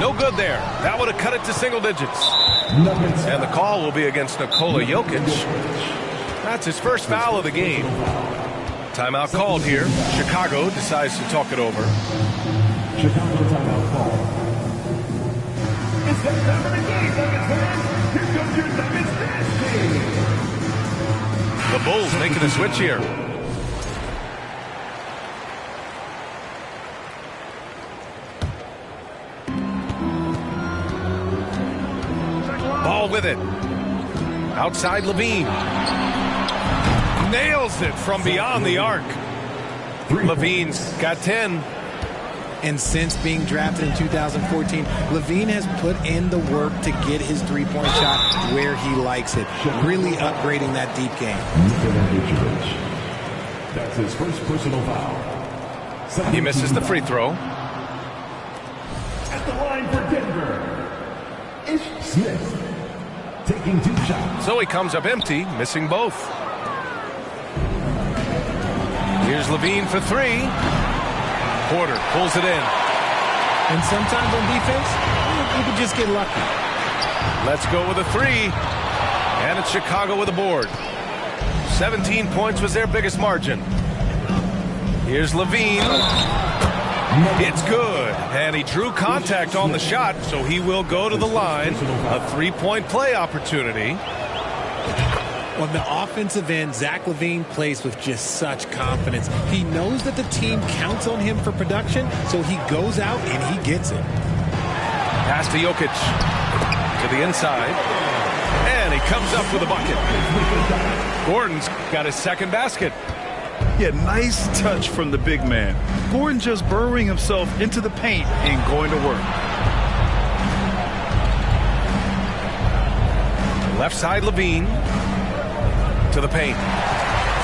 No good there. That would have cut it to single digits. And the call will be against Nikola Jokic. That's his first foul of the game. Timeout called here. Chicago decides to talk it over. Chicago timeout call. It's that time of the game, Nuggets fans. Here comes your Nuggets dance team. The Bulls making a switch here. Ball with it. Outside Levine. Nails it from beyond the arc. Levine's got 10. And since being drafted in 2014, Levine has put in the work to get his three-point shot where he likes it, really upgrading that deep game. That's his first personal foul. He misses the free throw. At the line for Denver, Ish Smith taking 2 shots. So he comes up empty, missing both. Here's Levine for 3. Porter pulls it in. And sometimes on defense, you can just get lucky. Let's go with a 3. And it's Chicago with a board. 17 points was their biggest margin. Here's Levine. It's good. And he drew contact on the shot, so he will go to the line. A 3-point play opportunity. On the offensive end, Zach LaVine plays with just such confidence. He knows that the team counts on him for production, so he goes out and he gets it. Pass to Jokic. To the inside. And he comes up with a bucket. Gordon's got his second basket. Yeah, nice touch from the big man. Gordon just burrowing himself into the paint and going to work. Left side, Levine. To the paint.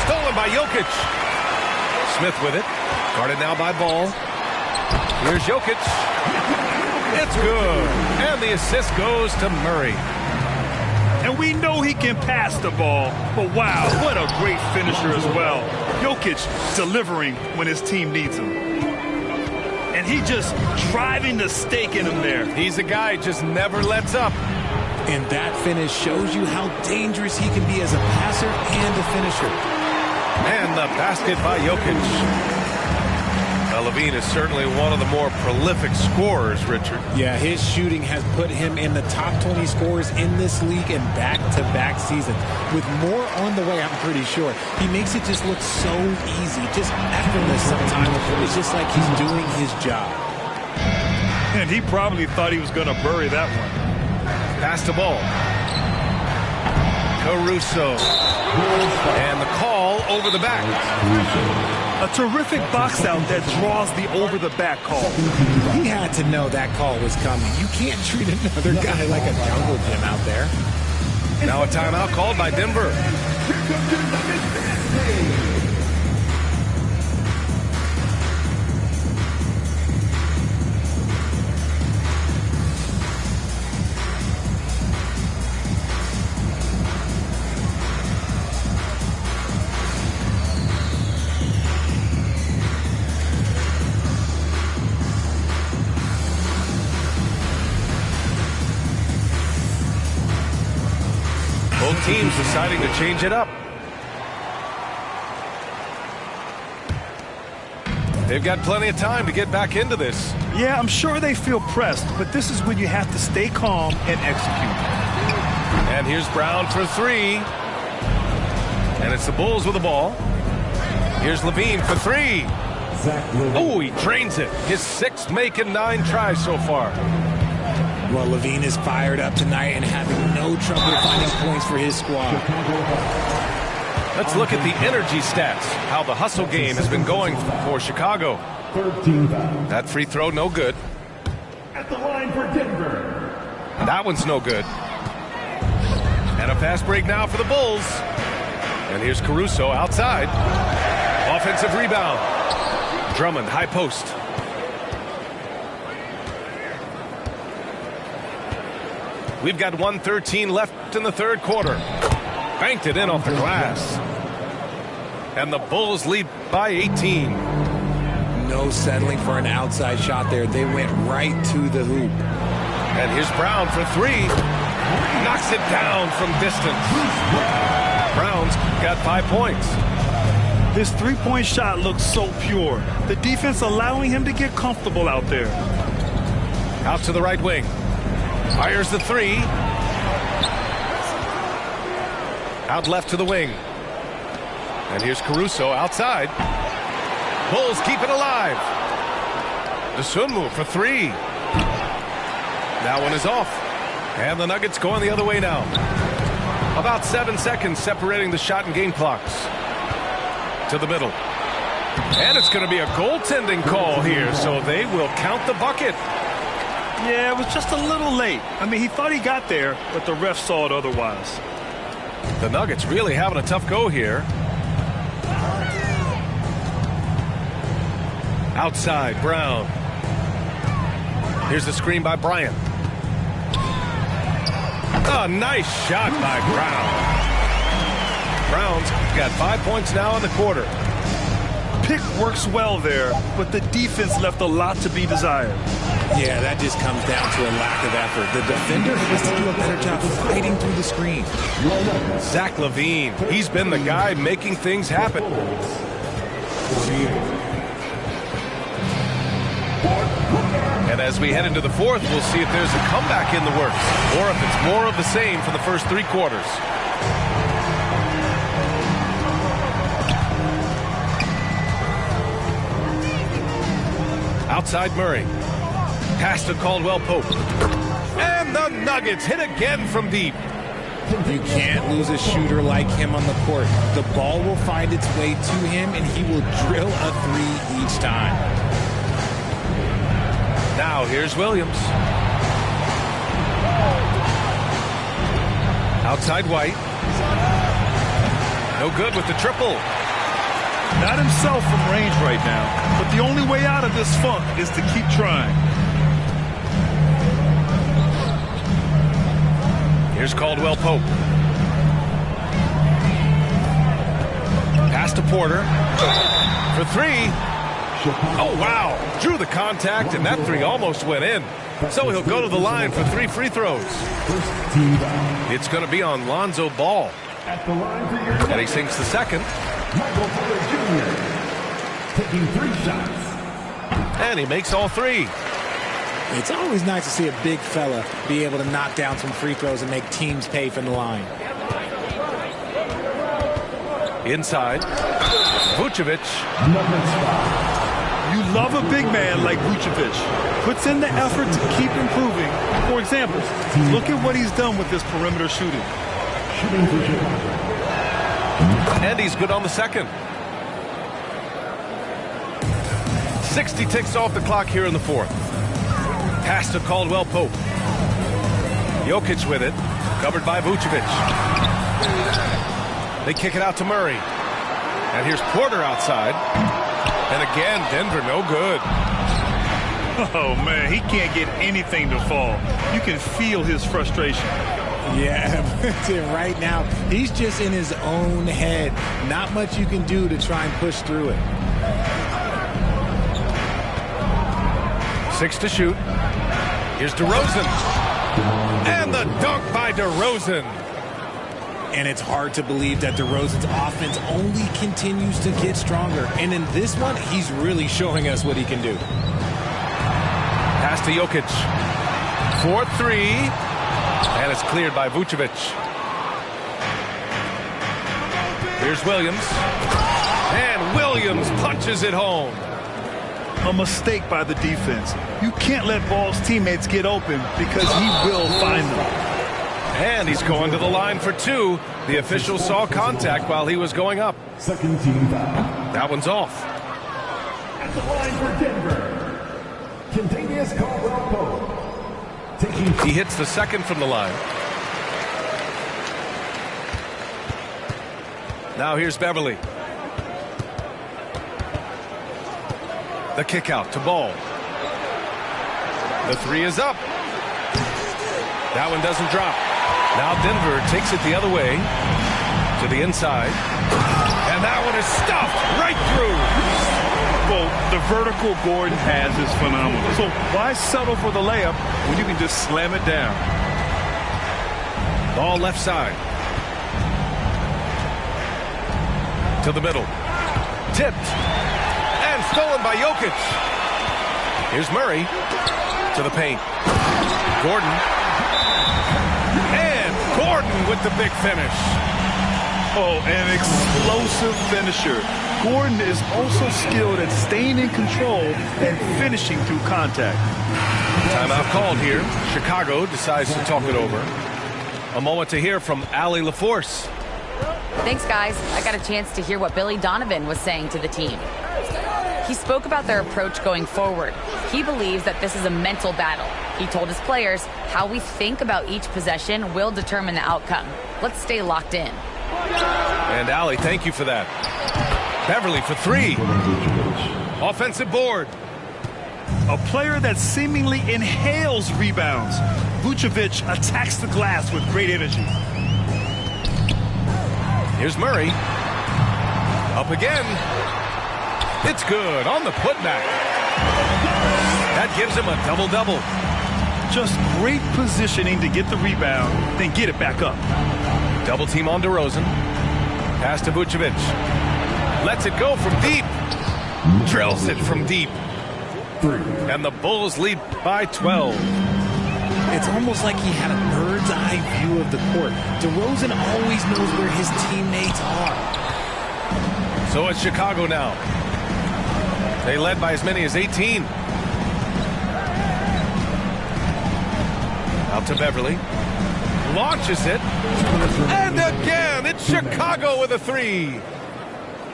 Stolen by Jokic. Smith with it. Guarded now by Ball. Here's Jokic. It's good. And the assist goes to Murray. And we know he can pass the ball, but wow, what a great finisher as well. Jokic delivering when his team needs him. And he just driving the stake in him there. He's a guy who just never lets up. And that finish shows you how dangerous he can be as a passer and a finisher. And the basket by Jokic. Levine is certainly one of the more prolific scorers, Richard. Yeah, his shooting has put him in the top 20 scorers in this league in back-to-back seasons. With more on the way, I'm pretty sure. He makes it just look so easy, just effortless sometimes. It's just like he's doing his job. And he probably thought he was going to bury that one. Pass the ball. Caruso. And the call over the back. A terrific box out that draws the over-the-back call. He had to know that call was coming. You can't treat another guy like a jungle gym out there. Now a timeout called by Denver. Both teams deciding to change it up. They've got plenty of time to get back into this. Yeah, I'm sure they feel pressed, but this is when you have to stay calm and execute. And here's Brown for three. And it's the Bulls with the ball. Here's Levine for three. Oh, he drains it. His sixth make in 9 tries so far. Well, Levine is fired up tonight and having no trouble finding points for his squad. Let's look at the energy stats, how the hustle game has been going for Chicago. 13 fouls. That free throw, no good. At the line for Denver. That one's no good. And a fast break now for the Bulls. And here's Caruso outside. Offensive rebound. Drummond, high post. We've got 1:13 left in the third quarter. Banked it in off the glass. And the Bulls lead by 18. No settling for an outside shot there. They went right to the hoop. And here's Brown for three. Knocks it down from distance. Brown's got 5 points. This three-point shot looks so pure. The defense allowing him to get comfortable out there. Out to the right wing. Fires the three. Out left to the wing. And here's Caruso outside. Bulls keep it alive. Dosunmu for three. That one is off. And the Nuggets going the other way now. About 7 seconds separating the shot and game clocks. To the middle. And it's going to be a goaltending call here, so they will count the bucket. Yeah, it was just a little late. I mean, he thought he got there, but the ref saw it otherwise. The Nuggets really having a tough go here. Outside, Brown. Here's the screen by Bryant. A nice shot by Brown. Brown's got 5 points now in the quarter. Pick works well there, but the defense left a lot to be desired. Yeah, that just comes down to a lack of effort. The defender has to do a better job fighting through the screen. Zach LaVine, he's been the guy making things happen. And as we head into the fourth, we'll see if there's a comeback in the works or if it's more of the same for the first 3 quarters. Outside Murray. Pass to Caldwell Pope. And the Nuggets hit again from deep. You can't lose a shooter like him on the court. The ball will find its way to him, and he will drill a three each time. Now here's Williams. Outside White. No good with the triple. Not himself from range right now, but the only way out of this funk is to keep trying. Here's Caldwell Pope. Pass to Porter. For three. Oh, wow. Drew the contact, and that three almost went in. So he'll go to the line for 3 free throws. It's going to be on Lonzo Ball. And he sinks the second. Michael Porter Jr. taking 3 shots. And he makes all 3. It's always nice to see a big fella be able to knock down some free throws and make teams pay from the line. Inside. Vucevic. You love a big man like Vucevic. Puts in the effort to keep improving. For example, look at what he's done with this perimeter shooting. And he's good on the second. 60 ticks off the clock here in the fourth. Pass to Caldwell Pope. Jokic with it. Covered by Vucevic. They kick it out to Murray. And here's Porter outside. And again, Denver no good. Oh, man, he can't get anything to fall. You can feel his frustration. Yeah, right now, he's just in his own head. Not much you can do to try and push through it. 6 to shoot. Here's DeRozan. And the dunk by DeRozan. And it's hard to believe that DeRozan's offense only continues to get stronger. And in this one, he's really showing us what he can do. Pass to Jokic. 4-3. And it's cleared by Vucevic. Here's Williams. And Williams punches it home. A mistake by the defense. You can't let Ball's teammates get open because he will find them. And he's going to the line for 2. The official saw contact while he was going up. Second team foul. That one's off. At the line for Denver, Kentavious Caldwell-Pope. He hits the second from the line. Now here's Beverly. The kick out to Ball. The 3 is up. That one doesn't drop. Now Denver takes it the other way to the inside. And that one is stuffed right through. Well, the vertical Gordon has is phenomenal. So why settle for the layup when you can just slam it down? Ball left side. To the middle. Tipped. And stolen by Jokic. Here's Murray. To the paint. Gordon. And Gordon with the big finish. Oh, an explosive finisher. Gordon is also skilled at staying in control and finishing through contact. Timeout called here. Chicago decides to talk it over. A moment to hear from Allie LaForce. Thanks, guys. I got a chance to hear what Billy Donovan was saying to the team. He spoke about their approach going forward. He believes that this is a mental battle. He told his players how we think about each possession will determine the outcome. Let's stay locked in. And Allie, thank you for that. Beverly for 3. Offensive board. A player that seemingly inhales rebounds. Vucevic attacks the glass with great energy. Here's Murray. Up again. It's good on the putback. That gives him a double-double. Just great positioning to get the rebound, then get it back up. Double team on DeRozan. Pass to Vucevic. Lets it go from deep. Drills it from deep. And the Bulls lead by 12. It's almost like he had a bird's eye view of the court. DeRozan always knows where his teammates are. So it's Chicago now. They led by as many as 18. Out to Beverly. Launches it. And again, it's Chicago with a three.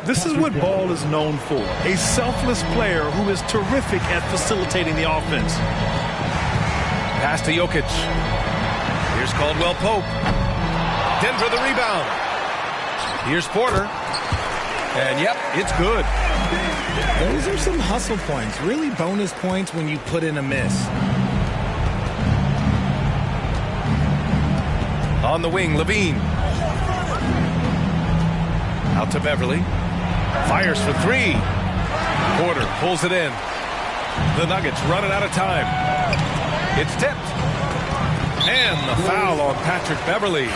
This is what Ball is known for, a selfless player who is terrific at facilitating the offense. Pass to Jokic. Here's Caldwell Pope. Denver the rebound. Here's Porter. And yep, it's good. Those are some hustle points, really bonus points when you put in a miss. On the wing, Levine. Out to Beverly. Fires for three. Porter pulls it in. The Nuggets running out of time. It's tipped. And the foul on Patrick Beverly.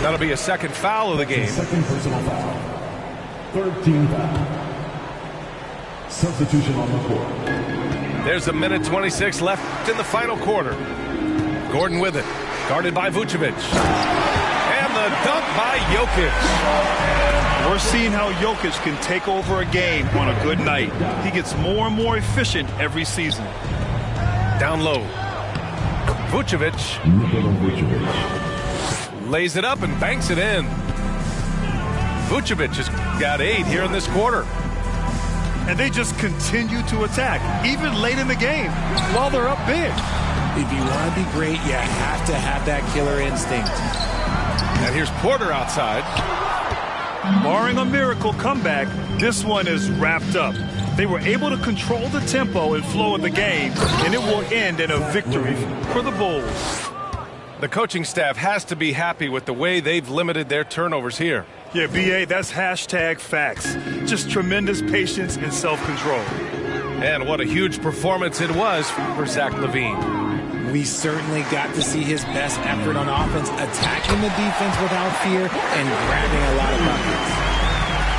That'll be a second foul of the game. Second personal foul. 13 foul. Substitution on the court. There's a minute 26 left in the final quarter. Gordon with it. Guarded by Vucevic. And the dunk by Jokic. We're seeing how Jokic can take over a game on a good night. He gets more and more efficient every season. Down low. Vucevic lays it up and banks it in. Vucevic has got 8 here in this quarter. And they just continue to attack, even late in the game, while they're up big. If you want to be great, you have to have that killer instinct. And here's Porter outside. Barring a miracle comeback, this one is wrapped up. They were able to control the tempo and flow of the game, and it will end in a victory for the Bulls. The coaching staff has to be happy with the way they've limited their turnovers here. Yeah, B.A., that's hashtag facts. Just tremendous patience and self-control. And what a huge performance it was for Zach LaVine. We certainly got to see his best effort on offense, attacking the defense without fear and grabbing a lot of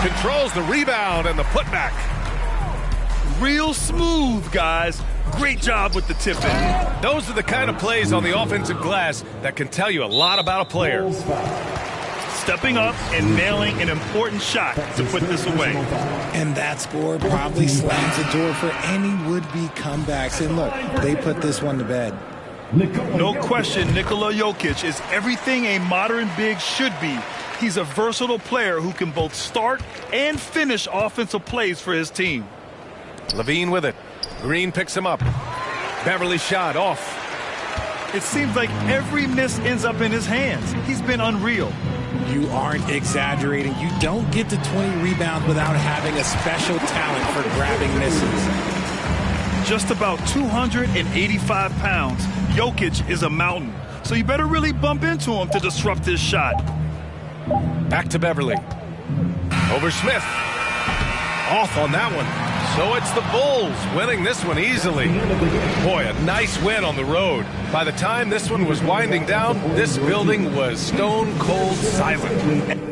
buckets. Controls the rebound and the putback. Real smooth, guys. Great job with the tip-in. Those are the kind of plays on the offensive glass that can tell you a lot about a player. Stepping up and nailing an important shot to put this away. And that score probably slams the door for any would-be comebacks. And look, they put this one to bed. No question, Nikola Jokic is everything a modern big should be. He's a versatile player who can both start and finish offensive plays for his team. LaVine with it. Green picks him up. Beverly shot off. It seems like every miss ends up in his hands. He's been unreal. You aren't exaggerating. You don't get to 20 rebounds without having a special talent for grabbing misses. Just about 285 pounds, Jokic is a mountain. So you better really bump into him to disrupt his shot. Back to Beverly. Over Smith. Off on that one. So it's the Bulls winning this one easily. Boy, a nice win on the road. By the time this one was winding down, this building was stone cold silent.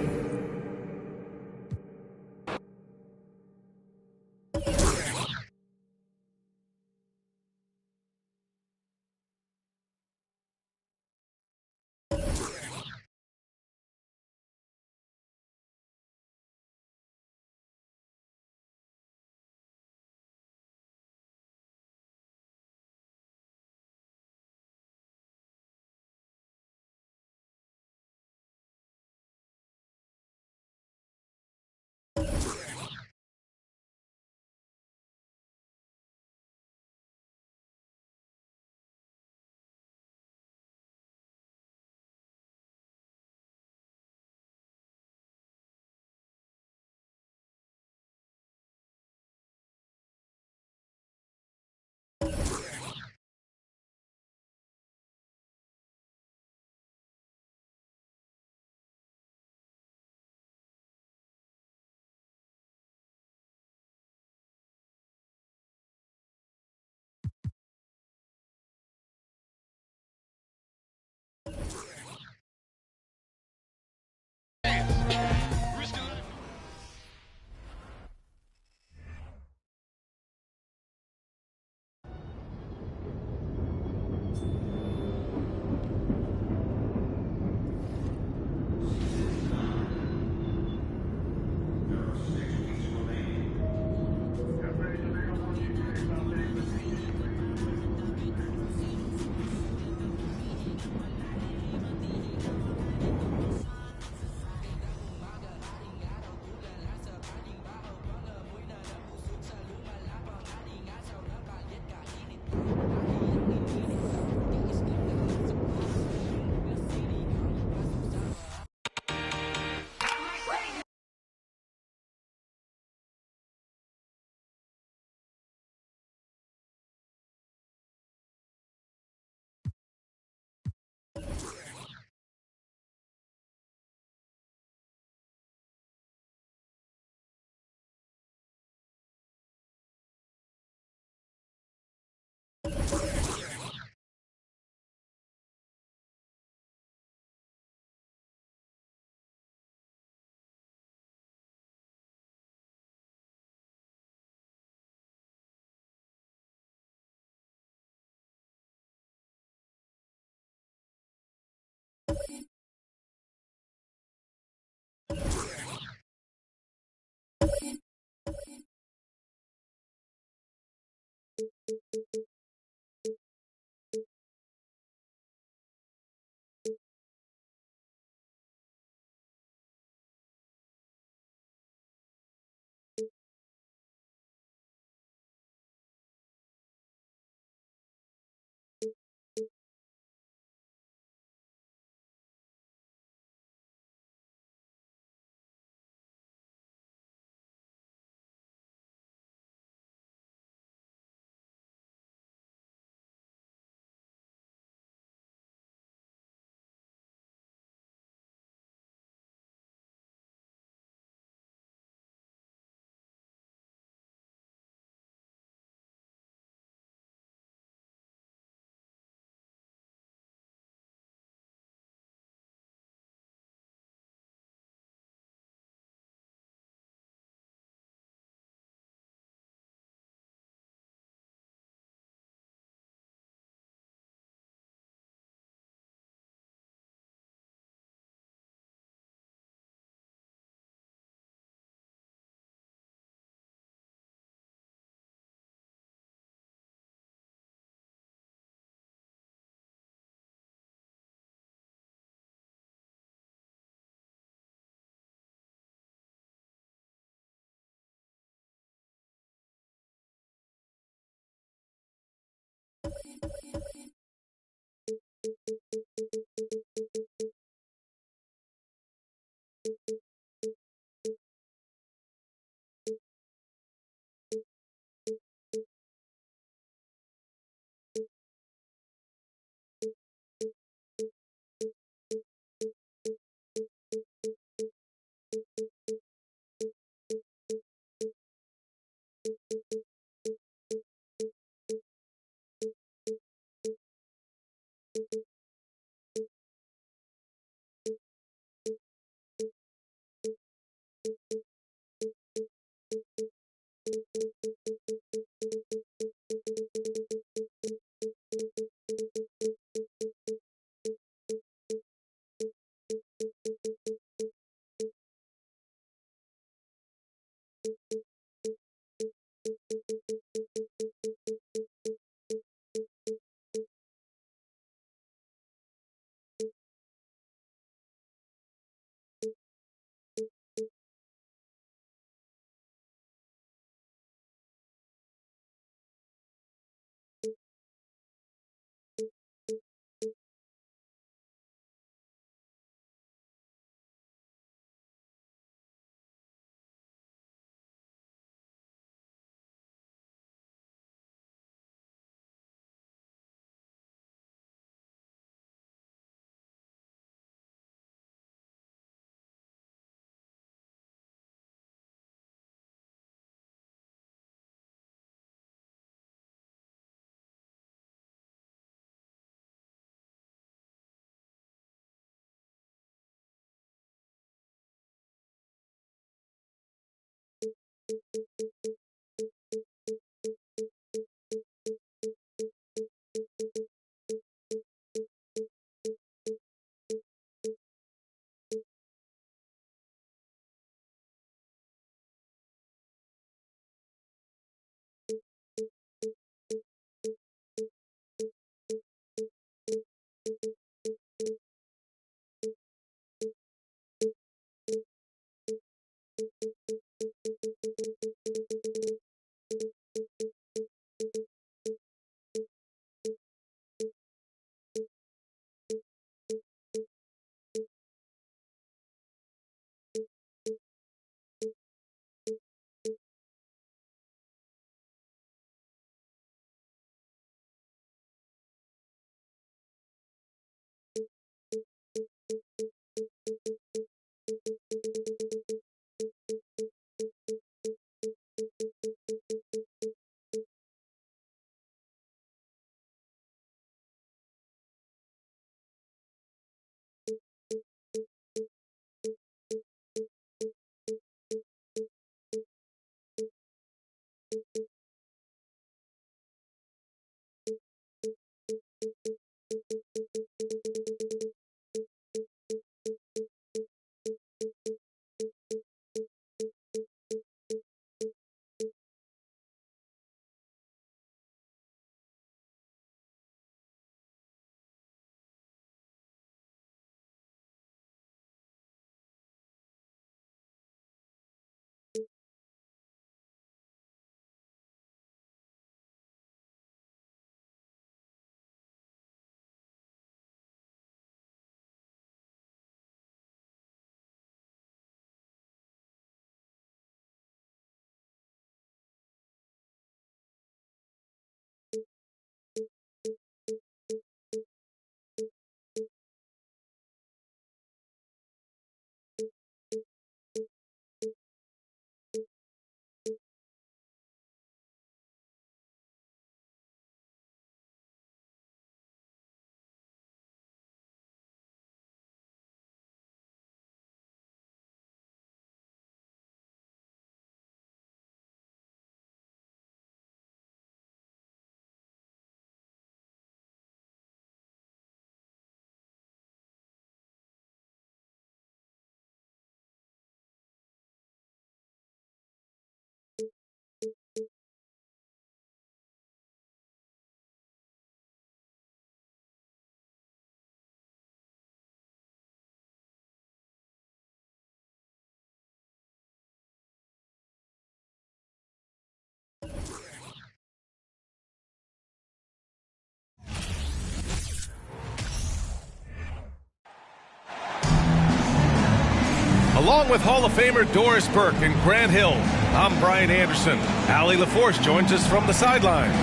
Along with Hall of Famer Doris Burke and Grant Hill, I'm Brian Anderson. Allie LaForce joins us from the sidelines.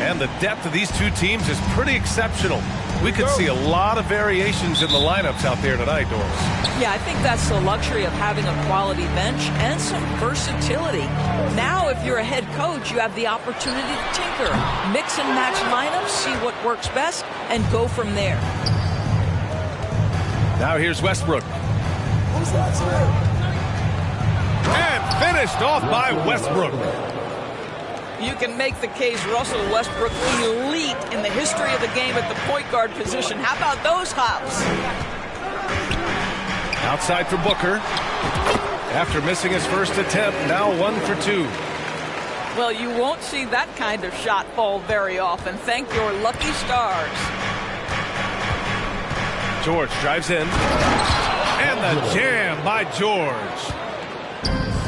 And the depth of these two teams is pretty exceptional. We could see a lot of variations in the lineups out there tonight, Doris. Yeah, I think that's the luxury of having a quality bench and some versatility. Now, if you're a head coach, you have the opportunity to tinker, mix and match lineups, see what works best, and go from there. Now here's Westbrook. And finished off by Westbrook. You can make the case Russell Westbrook elite in the history of the game at the point guard position. How about those hops? Outside for Booker. After missing his first attempt, now 1 for 2. Well, you won't see that kind of shot fall very often. Thank your lucky stars. George drives in. And the jam by George.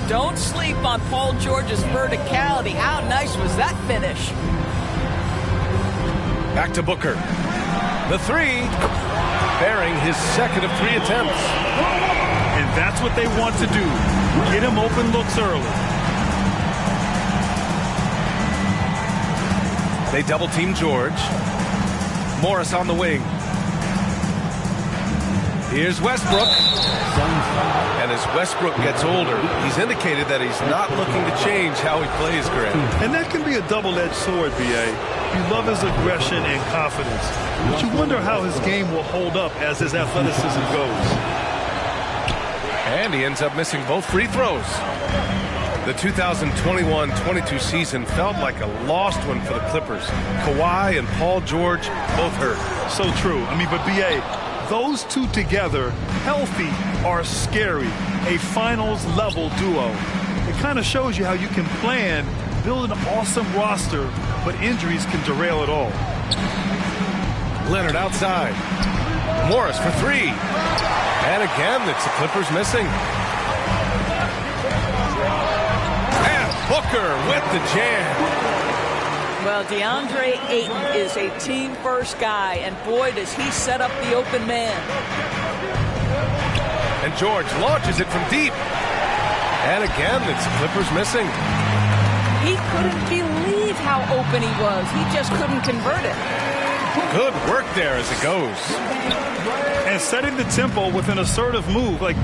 Don't sleep on Paul George's verticality. How nice was that finish? Back to Booker. The three, bearing his second of 3 attempts. And that's what they want to do. Get him open looks early. They double team George. Morris on the wing. Here's Westbrook. And as Westbrook gets older, he's indicated that he's not looking to change how he plays, Grant. And that can be a double-edged sword, B.A. You love his aggression and confidence, but you wonder how his game will hold up as his athleticism goes. And he ends up missing both free throws. The 2021-22 season felt like a lost one for the Clippers. Kawhi and Paul George both hurt. So true. I mean, but B.A., those two together, healthy, are scary. A finals-level duo. It kind of shows you how you can plan, build an awesome roster, but injuries can derail it all. Leonard outside. Morris for 3. And again, it's the Clippers missing. And Booker with the jam. Well, DeAndre Ayton is a team-first guy, and boy, does he set up the open man. And George launches it from deep. And again, it's Clippers missing. He couldn't believe how open he was. He just couldn't convert it. Good work there as it goes. And setting the tempo with an assertive move. Like,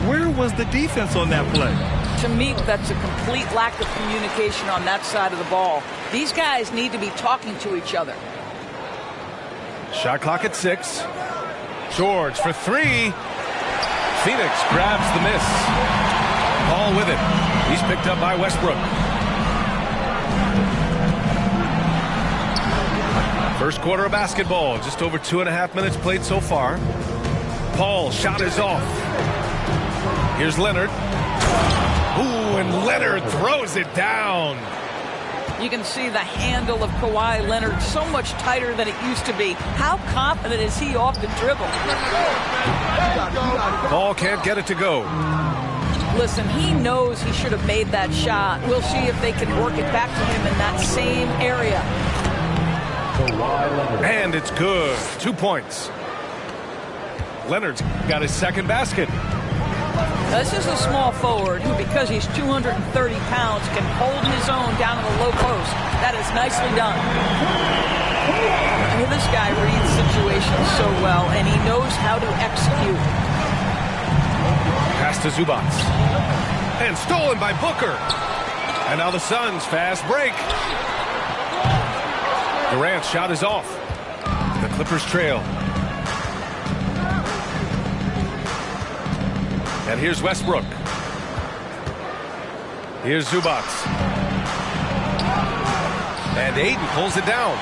where was the defense on that play? To me, that's a complete lack of communication on that side of the ball. These guys need to be talking to each other. Shot clock at 6. George for 3. Phoenix grabs the miss. Ball with it. He's picked up by Westbrook. First quarter of basketball. Just over 2.5 minutes played so far. Paul shot is off. Here's Leonard. Ooh, and Leonard throws it down. You can see the handle of Kawhi Leonard so much tighter than it used to be. How confident is he off the dribble? Ball can't get it to go. Listen, he knows he should have made that shot. We'll see if they can work it back to him in that same area. And it's good. 2 points. Leonard's got his second basket. This is a small forward who, because he's 230 pounds, can hold his own down in the low post. That is nicely done. I mean, this guy reads situations so well, and he knows how to execute. Pass to Zubac. And stolen by Booker. And now the Suns fast break. Durant's shot is off. The Clippers trail. And here's Westbrook. Here's Zubac. And Ayton pulls it down.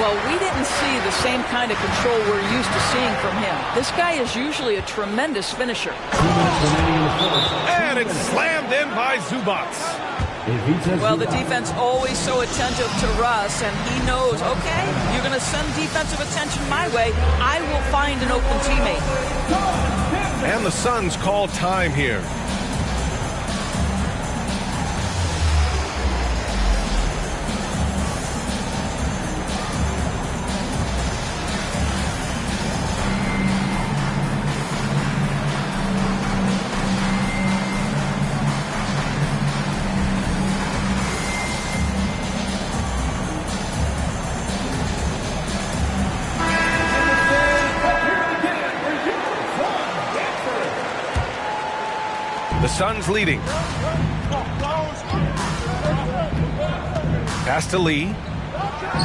Well, we didn't see the same kind of control we're used to seeing from him. This guy is usually a tremendous finisher. And it's slammed in by Zubac. Well, the defense always so attentive to Russ, and he knows, okay, you're going to send defensive attention my way. I will find an open teammate. And the Suns call time here. Suns leading. Pass to Lee.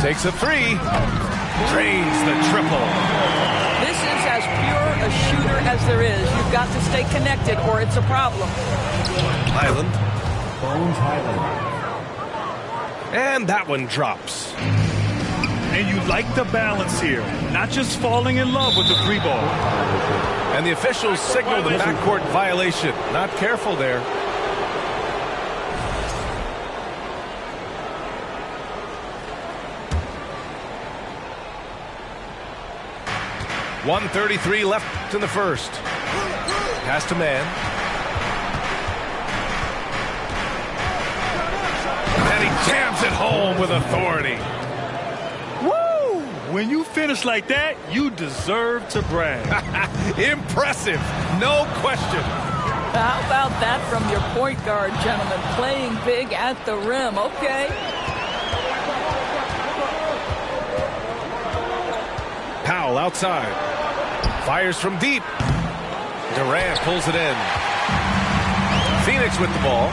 Takes a three. Drains the triple. This is as pure a shooter as there is. You've got to stay connected or it's a problem. Highland. Bones Highland. And that one drops. And you like the balance here. Not just falling in love with the three ball. And the officials signal the backcourt violation. Not careful there. .133 left in the first. Pass to Man. And he jams it home with authority. Woo! When you finish like that, you deserve to brag. Impressive, no question. How about that from your point guard, gentlemen? Playing big at the rim. Okay. Powell outside. Fires from deep. Durant pulls it in. Phoenix with the ball.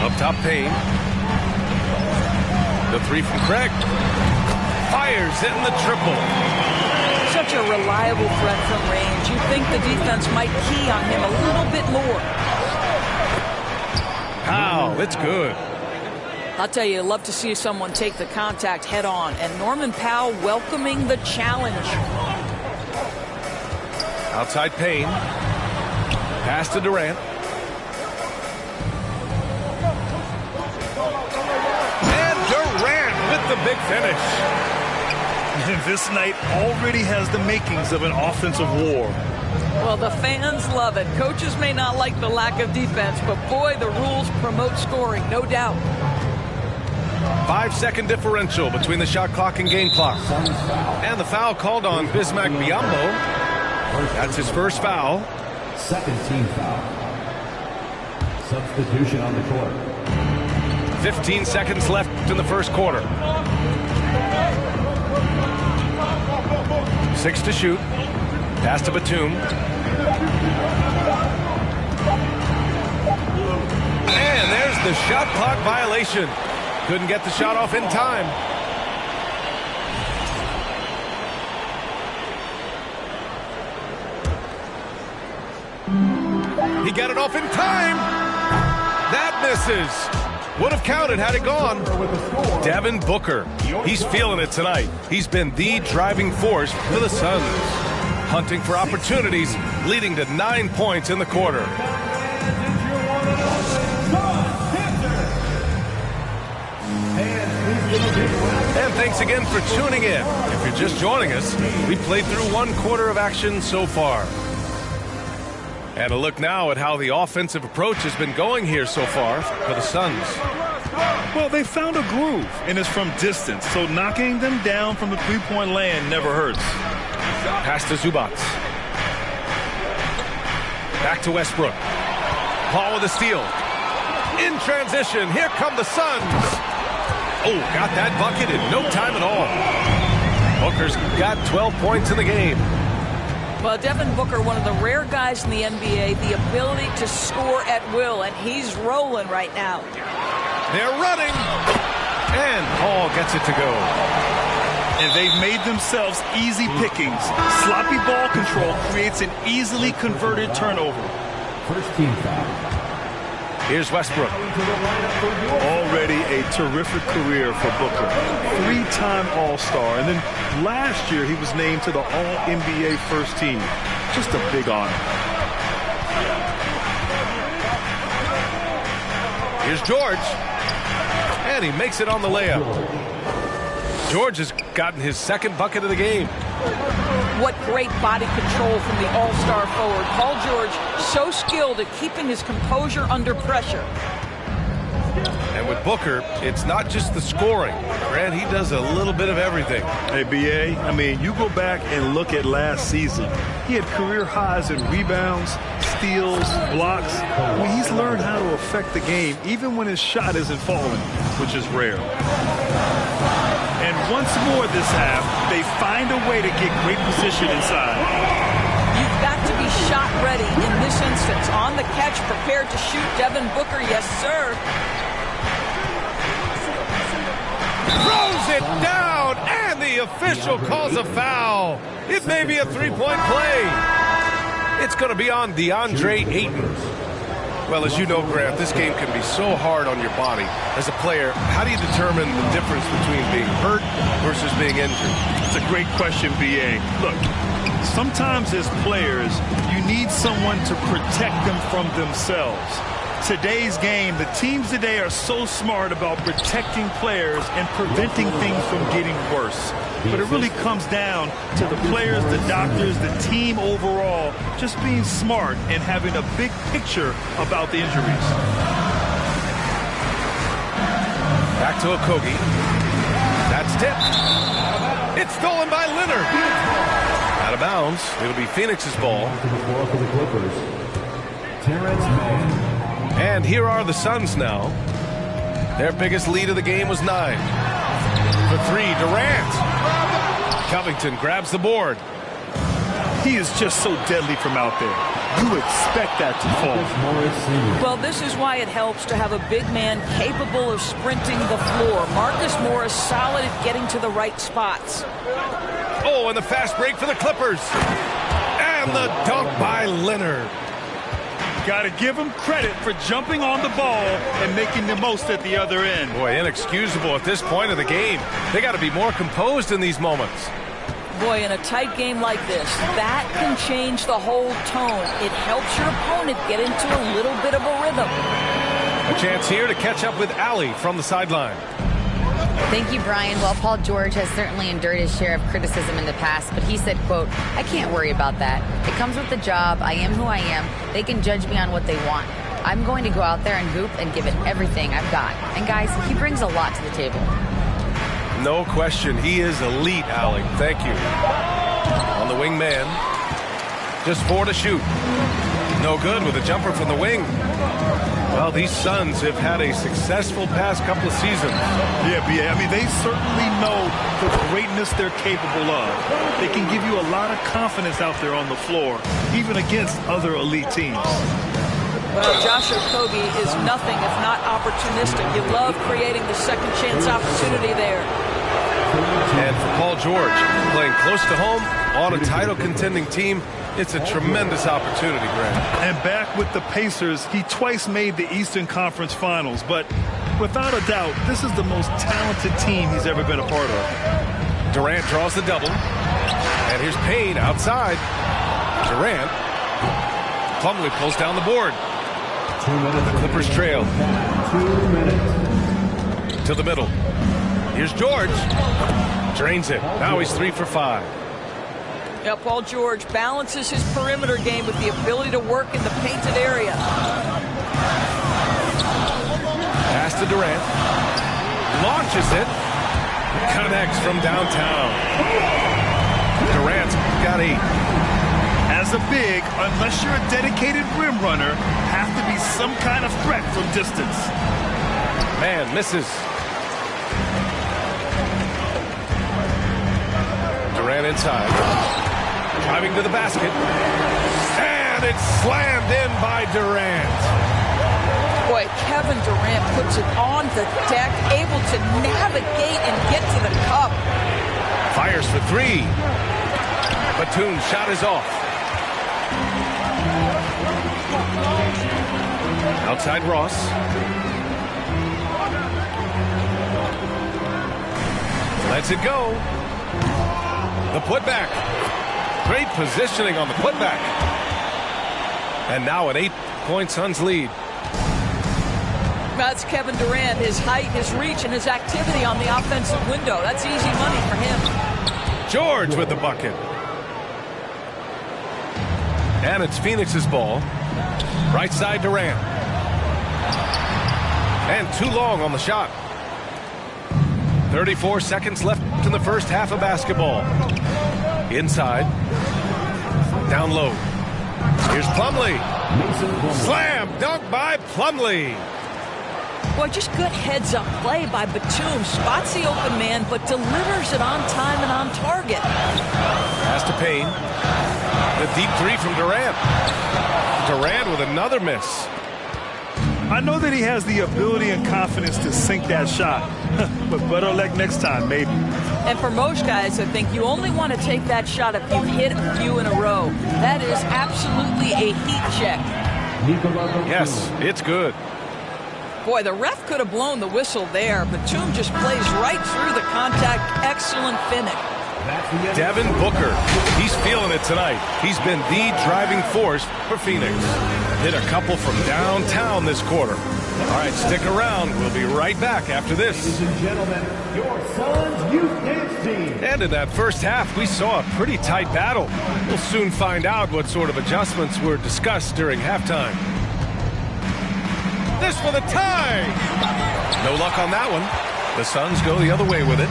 Up top, Payne. The three from Craig. Fires in the triple. Such a reliable threat from range. You think the defense might key on him a little bit more. Powell, it's good. I'll tell you, love to see someone take the contact head on. And Norman Powell welcoming the challenge. Outside Payne. Pass to Durant. And Durant with the big finish. And this night already has the makings of an offensive war. Well, the fans love it. Coaches may not like the lack of defense, but boy, the rules promote scoring, no doubt. 5-second differential between the shot clock and game clock. And the foul called on Bismack Biyombo. That's his first foul. Second team foul. Substitution on the court. 15 seconds left in the first quarter. 6 to shoot. Pass to Batum. And there's the shot clock violation. Couldn't get the shot off in time. He got it off in time. That misses. Would have counted had it gone. Devin Booker. He's feeling it tonight. He's been the driving force for the Suns. Hunting for opportunities, leading to 9 points in the quarter. And thanks again for tuning in. If you're just joining us, we played through 1 quarter of action so far. And a look now at how the offensive approach has been going here so far for the Suns. Well, they found a groove, and it's from distance, so knocking them down from the three-point land never hurts. Pass to Zubats. Back to Westbrook. Paul with a steal. In transition, here come the Suns. Oh, got that bucket in no time at all. Booker's got 12 points in the game. Well, Devin Booker, one of the rare guys in the NBA, the ability to score at will, and he's rolling right now. They're running. And Paul gets it to go. And they've made themselves easy pickings. Sloppy ball control creates an easily converted turnover. First team foul. Here's Westbrook. Already a terrific career for Booker. 3-time All-Star. And then last year he was named to the All-NBA first team. Just a big honor. Here's George. And he makes it on the layup. George has gotten his second bucket of the game. What great body control from the all-star forward. Paul George, so skilled at keeping his composure under pressure. And with Booker, it's not just the scoring. Grant, he does a little bit of everything. Hey, B.A., I mean, you go back and look at last season. He had career highs in rebounds, steals, blocks. I mean, he's learned how to affect the game, even when his shot isn't falling, which is rare. And once more this half, they find a way to get great position inside. You've got to be shot ready in this instance. On the catch, prepared to shoot. Devin Booker, yes, sir. Throws it down, and the official calls a foul. It may be a three-point play. It's going to be on DeAndre Ayton. Well, as you know, Grant, this game can be so hard on your body. As a player, how do you determine the difference between being hurt versus being injured? It's a great question, B.A. Look, sometimes as players, you need someone to protect them from themselves. Today's game, the teams today are so smart about protecting players and preventing things from getting worse. But it really comes down to the players, the doctors, the team overall, just being smart and having a big picture about the injuries. Back to Okogie. That's tipped. It's stolen by Leonard. Out of bounds. It'll be Phoenix's ball. And here are the Suns now. Their biggest lead of the game was 9. For 3, Durant. Covington grabs the board. He is just so deadly from out there. You expect that to fall. Well, this is why it helps to have a big man capable of sprinting the floor. Marcus Morris solid at getting to the right spots. Oh, and the fast break for the Clippers. And the dunk by Leonard. Got to give him credit for jumping on the ball and making the most at the other end. Boy, inexcusable at this point of the game. They got to be more composed in these moments. Boy, in a tight game like this, that can change the whole tone. It helps your opponent get into a little bit of a rhythm. A chance here to catch up with Allie from the sideline. Thank you, Brian. Well, Paul George has certainly endured his share of criticism in the past, but he said, quote, "I can't worry about that. It comes with the job. I am who I am. They can judge me on what they want. I'm going to go out there and hoop and give it everything I've got." And guys, he brings a lot to the table. No question. He is elite, Allie. Thank you. On the wing man. Just 4 to shoot. No good with a jumper from the wing. Well, these Suns have had a successful past couple of seasons. Yeah, I mean, they certainly know the greatness they're capable of. They can give you a lot of confidence out there on the floor, even against other elite teams. Well, Josh Okogie is nothing if not opportunistic. You love creating the second chance opportunity there. And for Paul George, playing close to home on a title contending team, it's a tremendous opportunity, Grant. And back with the Pacers, he twice made the Eastern Conference Finals. But without a doubt, this is the most talented team he's ever been a part of. Durant draws the double. And here's Payne outside. Durant. Plumlee pulls down the board. 2 minutes. The Clippers trail. 2 minutes. To the middle. Here's George. Drains it. Now he's 3 for 5. Yeah, Paul George balances his perimeter game with the ability to work in the painted area. Pass to Durant. Launches it. Connects from downtown. Durant's got 8. As a big, unless you're a dedicated rim runner, have to be some kind of threat from distance. Man, misses. Durant inside. Driving to the basket. And it's slammed in by Durant. Boy, Kevin Durant puts it on the deck, able to navigate and get to the cup. Fires for 3. Batum's shot is off. Outside Ross. Lets it go. The putback. Great positioning on the putback. And now an 8-point Suns lead. That's Kevin Durant, his height, his reach, and his activity on the offensive window. That's easy money for him. George with the bucket. And it's Phoenix's ball. Right side Durant. And too long on the shot. 34 seconds left in the first half of basketball. Inside. Down low. Here's Plumlee. Slam dunk by Plumlee. Boy, just good heads-up play by Batum. Spots the open man, but delivers it on time and on target. Pass to Payne. The deep three from Durant. Durant with another miss. I know that he has the ability and confidence to sink that shot, but better luck next time, maybe. And for most guys, I think you only want to take that shot if you've hit a few in a row. That is absolutely a heat check. Yes, it's good. Boy, the ref could have blown the whistle there. Batum just plays right through the contact. Excellent finish. Devin Booker, he's feeling it tonight. He's been the driving force for Phoenix. Hit a couple from downtown this quarter. All right, stick around. We'll be right back after this. Ladies and gentlemen, your Suns Youth Dance Team. And in that first half, we saw a pretty tight battle. We'll soon find out what sort of adjustments were discussed during halftime. This for the tie! No luck on that one. The Suns go the other way with it.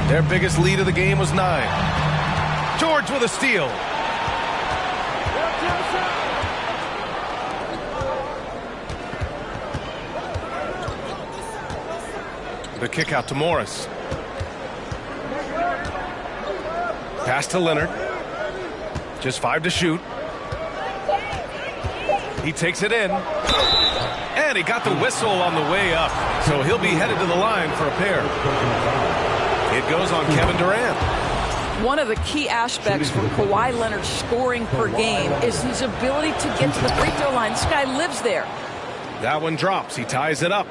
Their biggest lead of the game was 9. George with a steal. The kick out to Morris. Pass to Leonard. Just 5 to shoot. He takes it in. And he got the whistle on the way up. So he'll be headed to the line for a pair. It goes on Kevin Durant. One of the key aspects for Kawhi Leonard's scoring per game is his ability to get to the free throw line. This guy lives there. That one drops. He ties it up.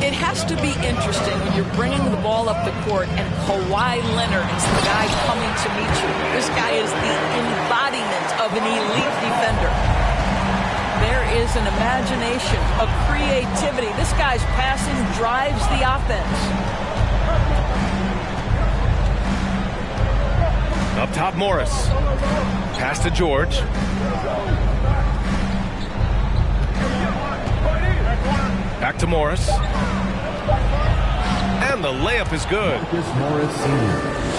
It has to be interesting when you're bringing the ball up the court and Kawhi Leonard is the guy coming to meet you. This guy is the embodiment of an elite defender. There is an imagination, a creativity. This guy's passing drives the offense. Up top, Morris. Pass to George. Back to Morris. And the layup is good.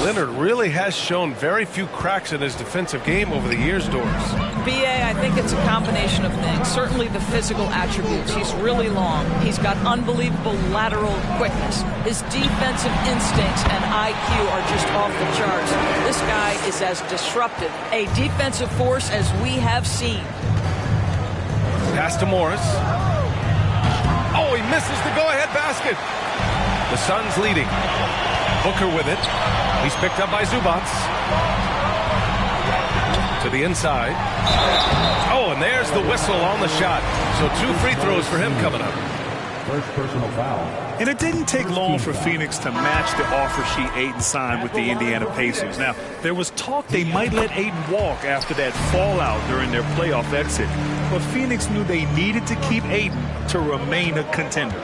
Leonard really has shown very few cracks in his defensive game over the years, Doris. B.A., I think it's a combination of things. Certainly the physical attributes. He's really long. He's got unbelievable lateral quickness. His defensive instincts and IQ are just off the charts. This guy is as disruptive, a defensive force as we have seen. Pass to Morris. Oh, he misses the go-ahead basket. The Suns leading. Booker with it. He's picked up by Zubac. To the inside. Oh, and there's the whistle on the shot. So 2 free throws for him coming up. First personal foul. And it didn't take long for Phoenix to match the offer sheet Ayton signed with the Indiana Pacers. Now, there was talk they might let Ayton walk after that fallout during their playoff exit. But Phoenix knew they needed to keep Ayton to remain a contender.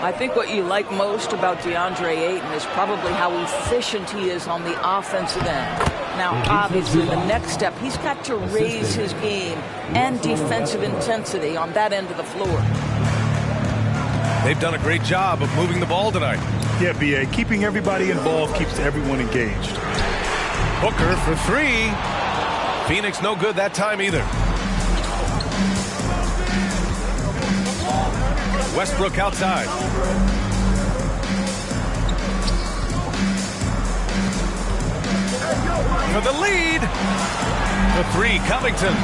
I think what you like most about DeAndre Ayton is probably how efficient he is on the offensive end. Now, obviously, the next step, he's got to raise his game and defensive intensity on that end of the floor. They've done a great job of moving the ball tonight. Yeah, B.A., keeping everybody involved keeps everyone engaged. Booker for 3. Phoenix no good that time either. Westbrook outside. For the lead. The 3, Covington.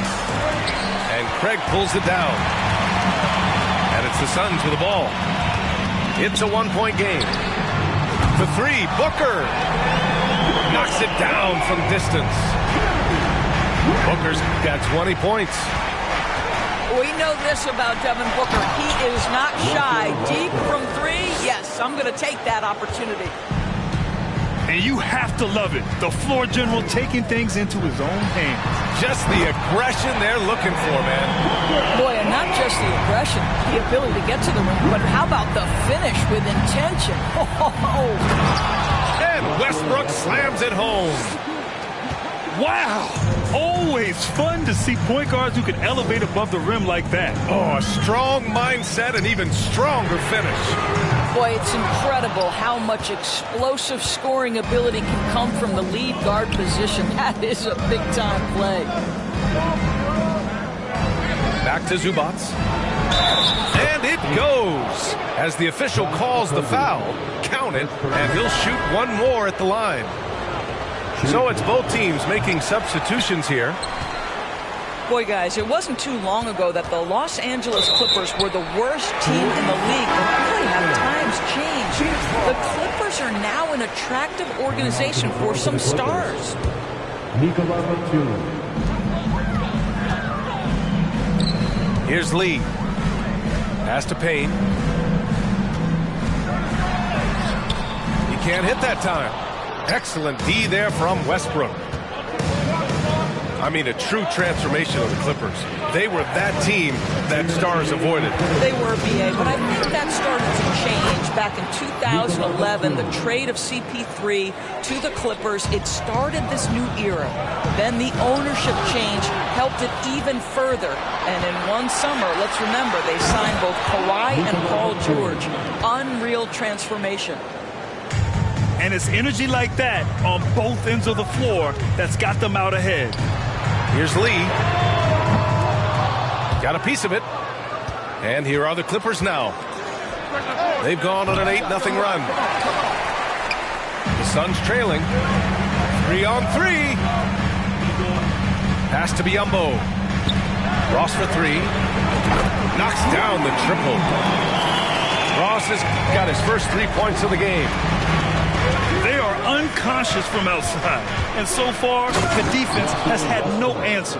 And Craig pulls it down. And it's the Suns with the ball. It's a 1-point game. For 3, Booker. Knocks it down from distance. Booker's got 20 points. We know this about Devin Booker. He is not shy. Deep from 3, yes, I'm going to take that opportunity. And you have to love it. The floor general taking things into his own hands. Just the aggression they're looking for, man. Boy, and not just the aggression, the ability to get to the rim, but how about the finish with intention? Oh. And Westbrook slams it home. Wow. Always fun to see point guards who can elevate above the rim like that. Oh, a strong mindset and even stronger finish. Boy, it's incredible how much explosive scoring ability can come from the lead guard position. That is a big-time play. Back to Zubac. And it goes. As the official calls the foul, count it, and he'll shoot one more at the line. So it's both teams making substitutions here. Boy, guys, it wasn't too long ago that the Los Angeles Clippers were the worst team in the league. But boy, have times changed. The Clippers are now an attractive organization for some stars. Here's Lee. Pass to Payne. He can't hit that time. Excellent D there from Westbrook. I mean, a true transformation of the Clippers. They were that team that stars avoided. They were, BA, but I think that started to change back in 2011. The trade of CP3 to the Clippers, it started this new era. Then the ownership change helped it even further. And in one summer, let's remember, they signed both Kawhi and Paul George. Unreal transformation. And it's energy like that on both ends of the floor that's got them out ahead. Here's Lee. Got a piece of it. And here are the Clippers now. They've gone on an 8-0 run. The Suns trailing. 3-on-3. Pass to Biyombo. Ross for 3. Knocks down the triple. Ross has got his first 3 points of the game. They are unconscious from outside. And so far, the defense has had no answer.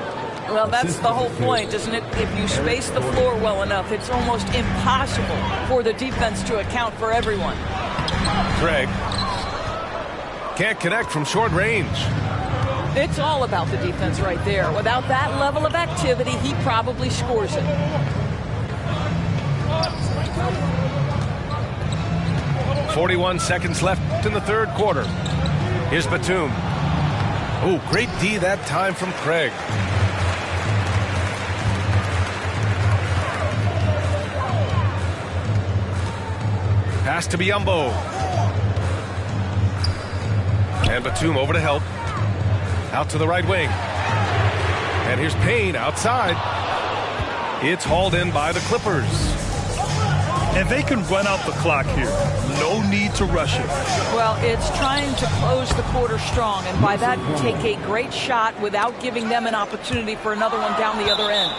Well, that's the whole point, isn't it? If you space the floor well enough, it's almost impossible for the defense to account for everyone. Craig can't connect from short range. It's all about the defense right there. Without that level of activity, he probably scores it. 41 seconds left in the third quarter. Here's Batum. Oh, great D that time from Craig. Pass to Biyombo. And Batum over to help. Out to the right wing. And here's Payne outside. It's hauled in by the Clippers. And they can run out the clock here. No need to rush it. Well, it's trying to close the quarter strong, and by that, take a great shot without giving them an opportunity for another one down the other end.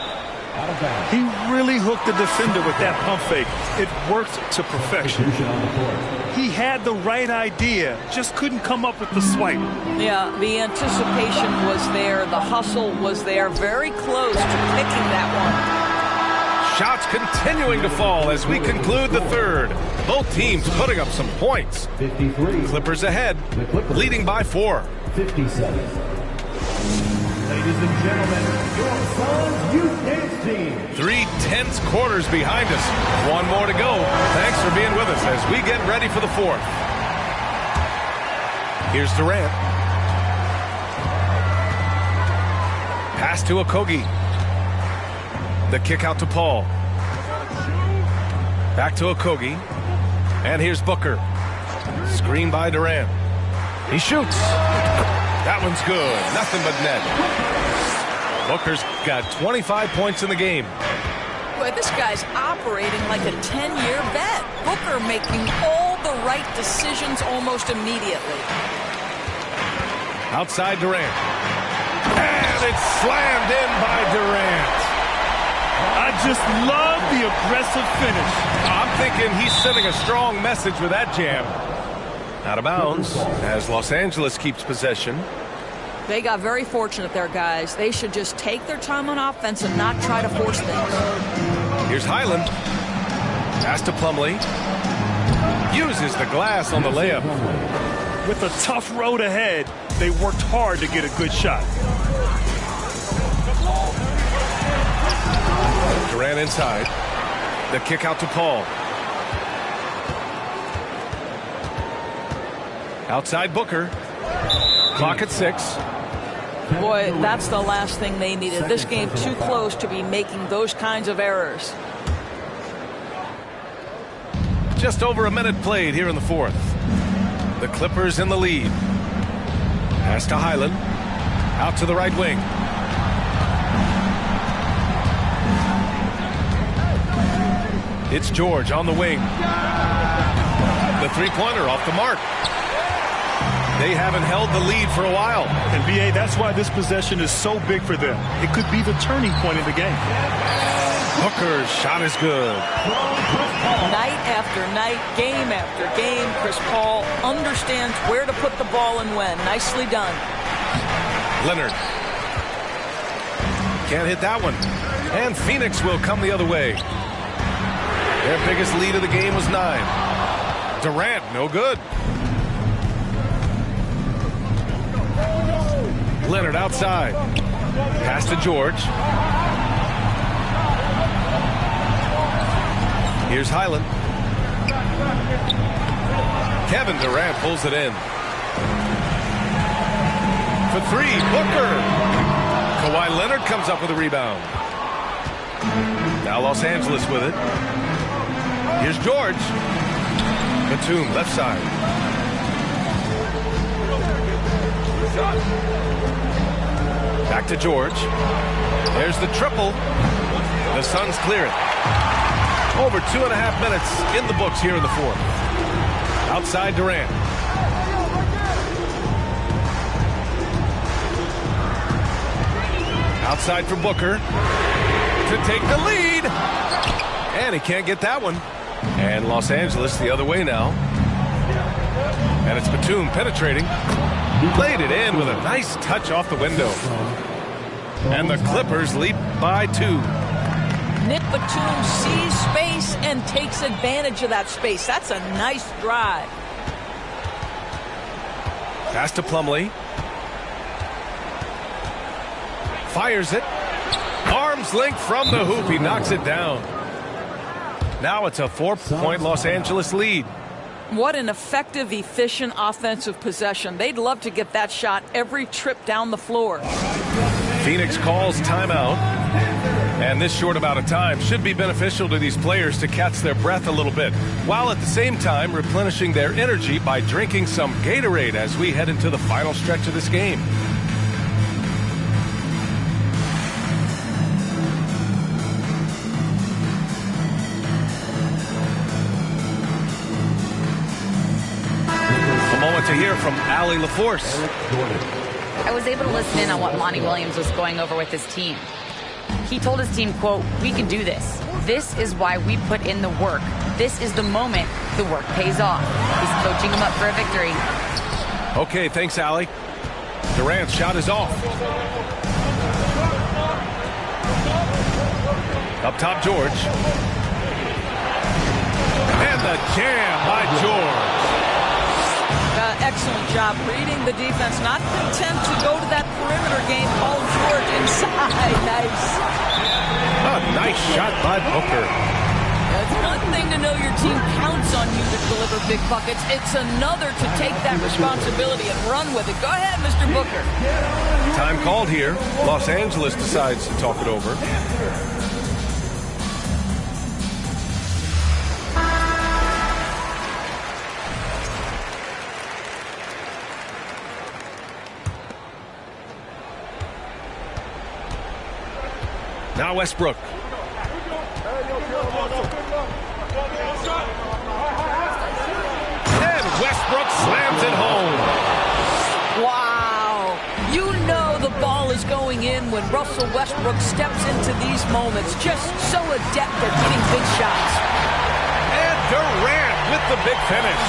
He really hooked the defender with that pump fake. It worked to perfection. He had the right idea, just couldn't come up with the swipe. Yeah, the anticipation was there. The hustle was there. Very close to picking that one. Shots continuing to fall as we conclude the third. Both teams putting up some points. 53. Clippers ahead, leading by 4. 57. Ladies and gentlemen, your Suns Youth Dance Team. 3 tense quarters behind us. One more to go. Thanks for being with us as we get ready for the fourth. Here's Durant. Pass to Okogie. The kick out to Paul. Back to Okogie. And here's Booker. Screen by Durant. He shoots. That one's good. Nothing but net. Booker's got 25 points in the game. Boy, this guy's operating like a 10-year vet. Booker making all the right decisions almost immediately. Outside Durant. And it's slammed in by Durant. I just love the aggressive finish. I'm thinking he's sending a strong message with that jam. Out of bounds as Los Angeles keeps possession. They got very fortunate there, guys. They should just take their time on offense and not try to force things. Here's Highland. Pass to Plumlee. Uses the glass on the layup. With a tough road ahead, they worked hard to get a good shot. Durant inside. The kick out to Paul. Outside Booker. Clock at 6. Boy, that's the last thing they needed. This game too close to be making those kinds of errors. Just over a minute played here in the fourth. The Clippers in the lead. Pass to Highland. Out to the right wing. It's George on the wing. The three-pointer off the mark. They haven't held the lead for a while. And BA, that's why this possession is so big for them. It could be the turning point in the game. Booker's shot is good. Night after night, game after game, Chris Paul understands where to put the ball and when. Nicely done. Leonard. Can't hit that one. And Phoenix will come the other way. Their biggest lead of the game was 9. Durant, no good. Leonard outside. Pass to George. Here's Highland. Kevin Durant pulls it in. For 3, Booker. Kawhi Leonard comes up with a rebound. Now Los Angeles with it. Here's George. Batum, left side. Back to George. There's the triple. The Suns clear it. Over 2.5 minutes in the books here in the fourth. Outside Durant. Outside for Booker to take the lead. And he can't get that one. And Los Angeles the other way now. And it's Batum penetrating. Played it in with a nice touch off the window. And the Clippers leap by 2. Nick Batum sees space and takes advantage of that space. That's a nice drive. Pass to Plumlee. Fires it. Arms length from the hoop. He knocks it down. Now it's a 4-point Los Angeles lead. What an effective, efficient offensive possession. They'd love to get that shot every trip down the floor. Phoenix calls timeout. And this short amount of time should be beneficial to these players to catch their breath a little bit, while at the same time replenishing their energy by drinking some Gatorade as we head into the final stretch of this game. A moment to hear from Allie LaForce. I was able to listen in on what Monty Williams was going over with his team. He told his team, quote, "We can do this. This is why we put in the work. This is the moment the work pays off." He's coaching them up for a victory. Okay, thanks, Allie. Durant's shot is off. Up top, George. And the jam by George. Excellent job reading the defense. Not content to go to that perimeter game. Paul George inside. Nice. A nice shot by Booker. It's one thing to know your team counts on you to deliver big buckets. It's another to take that responsibility and run with it. Go ahead, Mr. Booker. Time called here. Los Angeles decides to talk it over. Now Westbrook. And Westbrook slams it home. Wow. You know the ball is going in when Russell Westbrook steps into these moments. Just so adept at hitting big shots. And Durant with the big finish.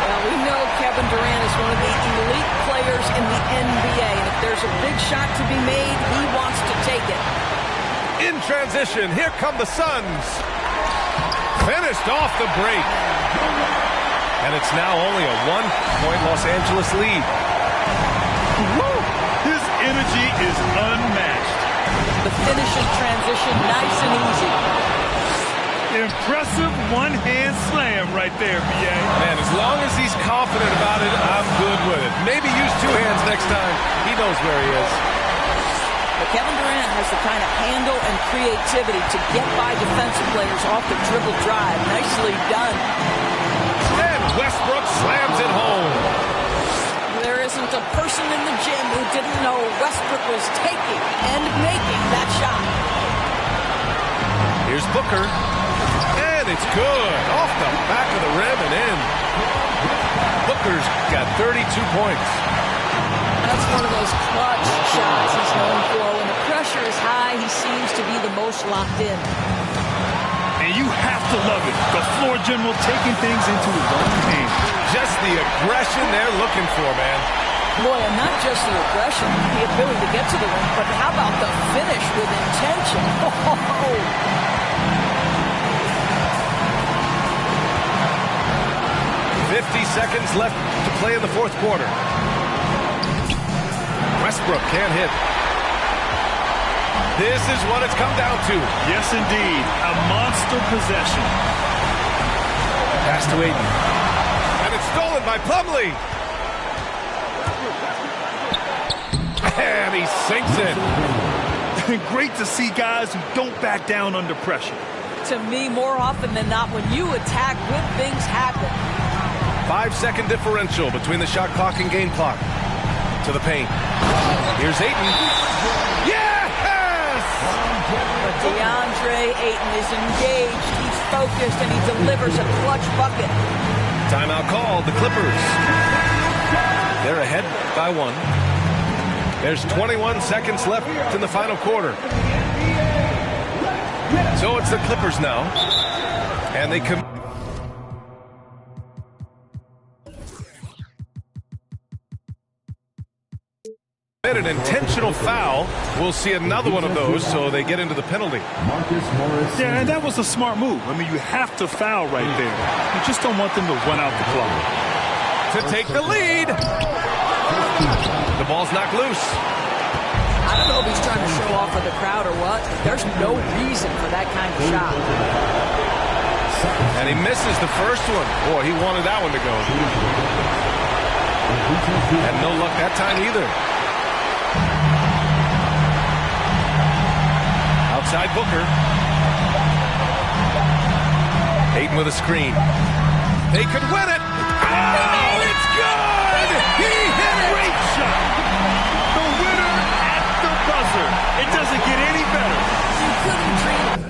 Well, we know Kevin Durant is one of the elite players in the NBA. And if there's a big shot to be made, he wants to take it. In transition, here come the Suns. Finished off the break. And it's now only a 1-point Los Angeles lead. Woo! His energy is unmatched. The finish in transition, nice and easy. Impressive one-hand slam right there, B.A. Man, as long as he's confident about it, I'm good with it. Maybe use 2 hands next time. He knows where he is. But Kevin Durant has the kind of handle and creativity to get by defensive players off the dribble drive. Nicely done. And Westbrook slams it home. There isn't a person in the gym who didn't know Westbrook was taking and making that shot. Here's Booker. And it's good. Off the back of the rim and in. Booker Booker's got 32 points. That's one of those clutch shots he's known for. When the pressure is high, he seems to be the most locked in. And you have to love it. The floor general taking things into his own hands. Just the aggression they're looking for, man. Boy, and not just the aggression, the ability to get to the rim, but how about the finish with intention? Oh. 50 seconds left to play in the fourth quarter. Westbrook can't hit. This is what it's come down to. Yes, indeed. A monster possession. Pass to Ayton. And it's stolen by Plumlee. And he sinks it. Great to see guys who don't back down under pressure. To me, more often than not, when you attack, good things happen. 5-second differential between the shot clock and game clock. To the paint. Here's Ayton. Yes! But DeAndre Ayton is engaged, he's focused, and he delivers a clutch bucket. Timeout called, the Clippers. They're ahead by 1. There's 21 seconds left in the final quarter. So it's the Clippers now. And they come. An intentional foul. We'll see another one of those, so they get into the penalty. Yeah, and that was a smart move. I mean, you have to foul right there. You just don't want them to run out the clock. To take the lead. The ball's knocked loose. I don't know if he's trying to show off for the crowd or what. There's no reason for that kind of shot. And he misses the first one. Boy, he wanted that one to go. And no luck that time either. Outside Booker. Ayton with a screen. They could win it. Oh, it's good! He hit it! Great shot! The winner at the buzzer. It doesn't get any better. You couldn't dream.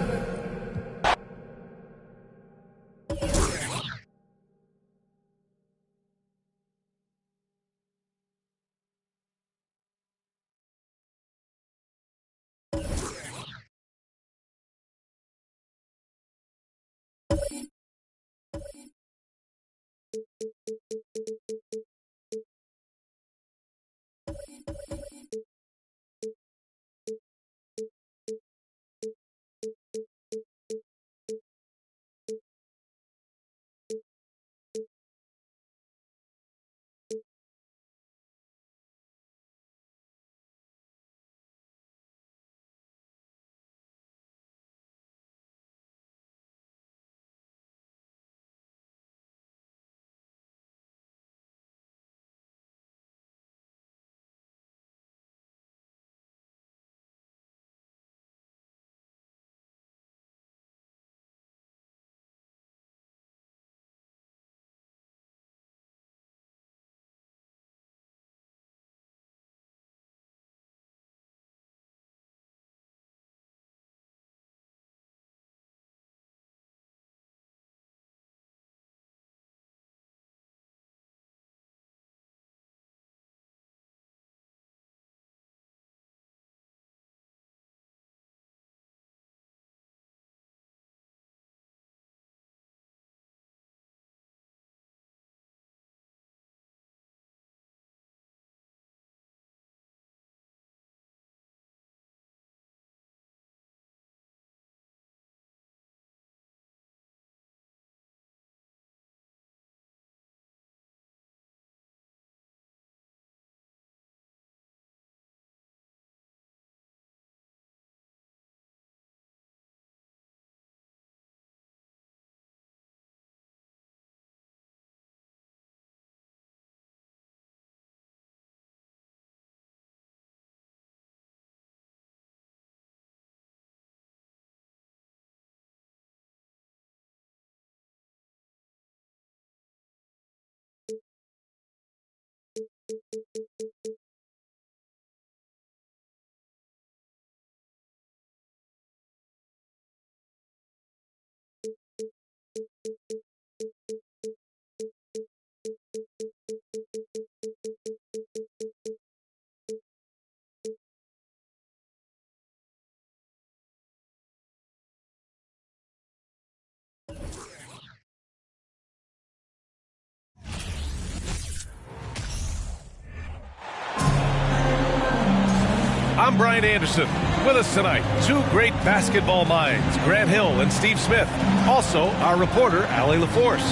I'm Brian Anderson. With us tonight, two great basketball minds, Grant Hill and Steve Smith. Also, our reporter, Allie LaForce.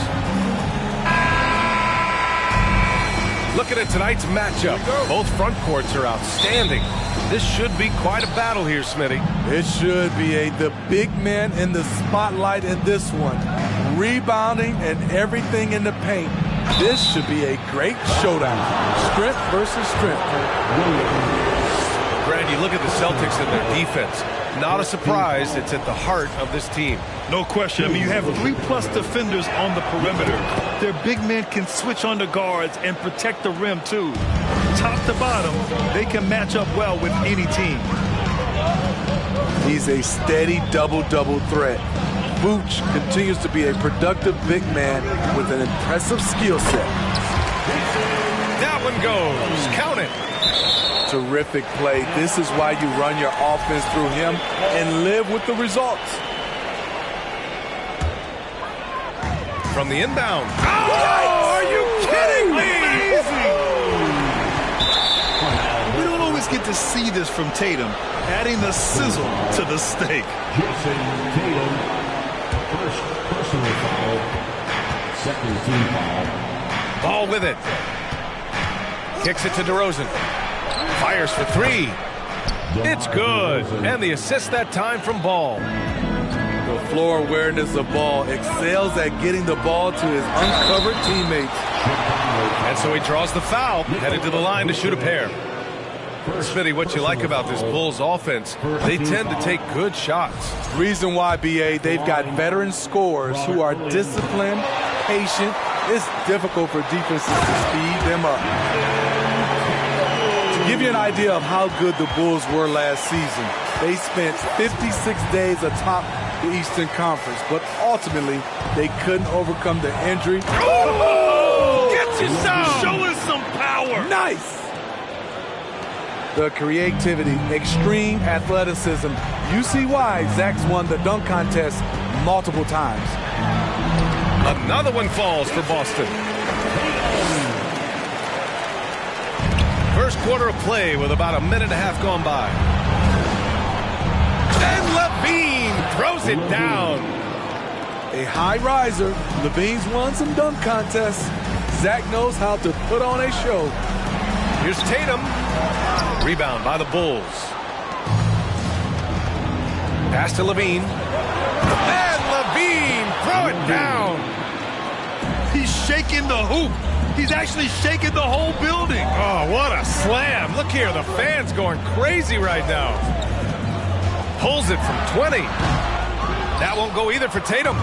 Looking at tonight's matchup, both front courts are outstanding. This should be quite a battle here, Smitty. It should be the big men in the spotlight in this one. Rebounding and everything in the paint. This should be a great showdown. Strength versus strength. Brad, you look at the Celtics and their defense. Not a surprise, it's at the heart of this team. No question. I mean, you have 3+ defenders on the perimeter. Their big men can switch on the guards and protect the rim, too. Top to bottom, they can match up well with any team. He's a steady double-double threat. Vooch continues to be a productive big man with an impressive skill set. That one goes. Count it. Terrific play. This is why you run your offense through him and live with the results. From the inbound. Oh, are you kidding me? We don't always get to see this from Tatum, adding the sizzle to the steak. Jason Tatum, first personal foul, second team foul. Ball with it. Kicks it to DeRozan. Fires for three. It's good. And the assist that time from Ball. The floor awareness of Ball excels at getting the ball to his uncovered teammates. And so he draws the foul, headed to the line to shoot a pair. Smitty, what you like about this Bulls offense, they tend to take good shots. Reason why, B.A., they've got veteran scorers who are disciplined, patient. It's difficult for defenses to speed them up. To give you an idea of how good the Bulls were last season, they spent 56 days atop the Eastern Conference, but ultimately they couldn't overcome the injury. Oh! Gets you some! Show us some power! Nice! The creativity, extreme athleticism. You see why Zach's won the dunk contest multiple times. Another one falls for Boston. First quarter of play with about a minute and a half gone by. And Levine throws it down. A high riser. Levine's won some dunk contests. Zach knows how to put on a show. Here's Tatum. Rebound by the Bulls. Pass to Levine. And Levine, throw it down. He's shaking the hoop. He's actually shaking the whole building. Oh, what a slam. Look here, the fans going crazy right now. Pulls it from 20. That won't go either for Tatum.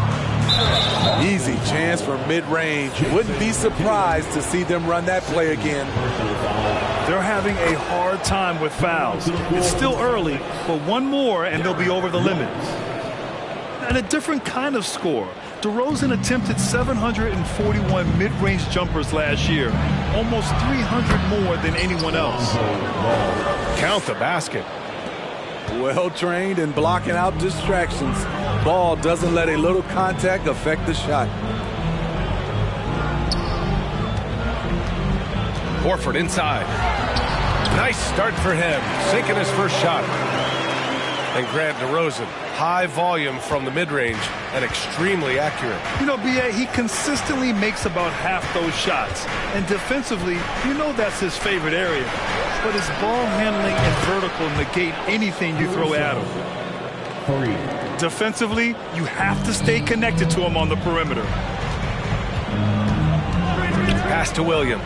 Easy chance for mid-range. Wouldn't be surprised to see them run that play again. They're having a hard time with fouls. It's still early, but one more and they'll be over the limit. And a different kind of score. DeRozan attempted 741 mid-range jumpers last year, almost 300 more than anyone else. Count the basket. Well-trained and blocking out distractions. Ball doesn't let a little contact affect the shot. Horford inside. Nice start for him, sinking his first shot. And Grant DeRozan, high volume from the mid-range and extremely accurate. You know, B.A., he consistently makes about half those shots. And defensively, you know that's his favorite area. But his ball handling and vertical negate anything you throw at him. Defensively, you have to stay connected to him on the perimeter. Pass to Williams.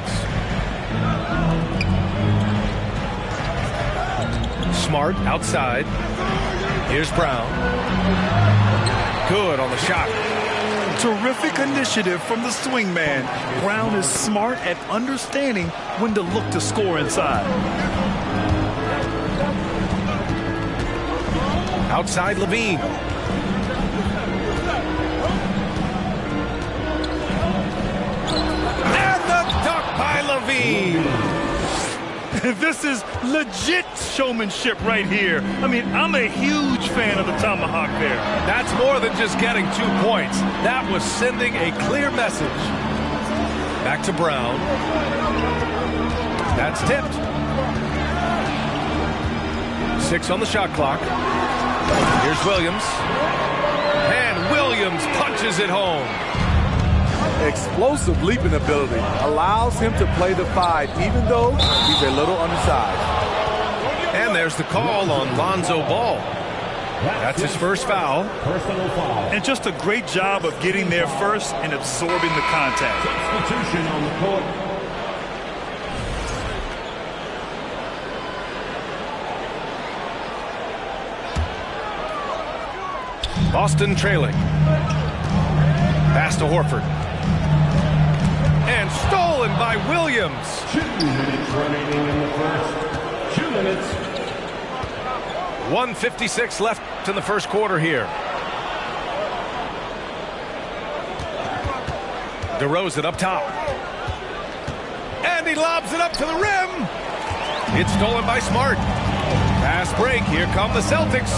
Smart outside. Here's Brown. Good on the shot. Terrific initiative from the swing man. Brown is smart at understanding when to look to score inside. Outside Levine. And the dunk by Levine. This is legit showmanship right here. I mean, I'm a huge fan of the tomahawk there. That's more than just getting 2 points. That was sending a clear message. Back to Brown. That's tipped. 6 on the shot clock. Here's Williams. And Williams punches it home. Explosive leaping ability allows him to play the 5, even though he's a little undersized. And there's the call on Lonzo Ball. That's his first foul. And just a great job of getting there first and absorbing the contact. Substitution on the court. Boston trailing. Pass to Horford. And stolen by Williams. 2 minutes remaining in the first. 2 minutes. 1:56 left in the first quarter here. DeRozan up top. And he lobs it up to the rim. It's stolen by Smart. Fast break. Here come the Celtics.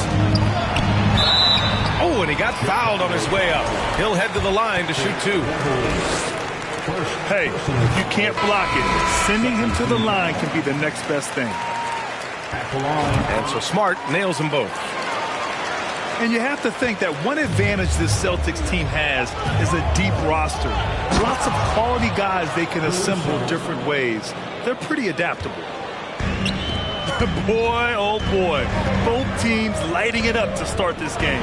Oh, and he got fouled on his way up. He'll head to the line to shoot 2. Hey, if you can't block it, sending him to the line can be the next best thing. And so Smart nails them both. And you have to think that one advantage this Celtics team has is a deep roster. Lots of quality guys they can assemble different ways. They're pretty adaptable. Boy, oh boy. Both teams lighting it up to start this game.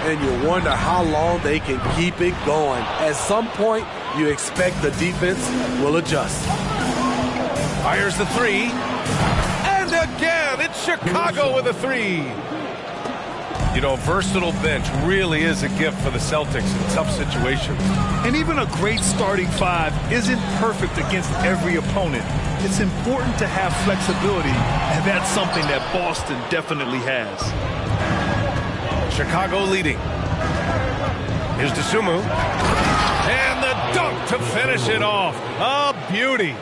And you wonder how long they can keep it going. At some point, you expect the defense will adjust. Fires the 3. And again, it's Chicago with a 3. You know, a versatile bench really is a gift for the Celtics in tough situations. And even a great starting 5 isn't perfect against every opponent. It's important to have flexibility, and that's something that Boston definitely has. Chicago leading. Here's Dosunmu. And the dunk to finish it off. A beauty.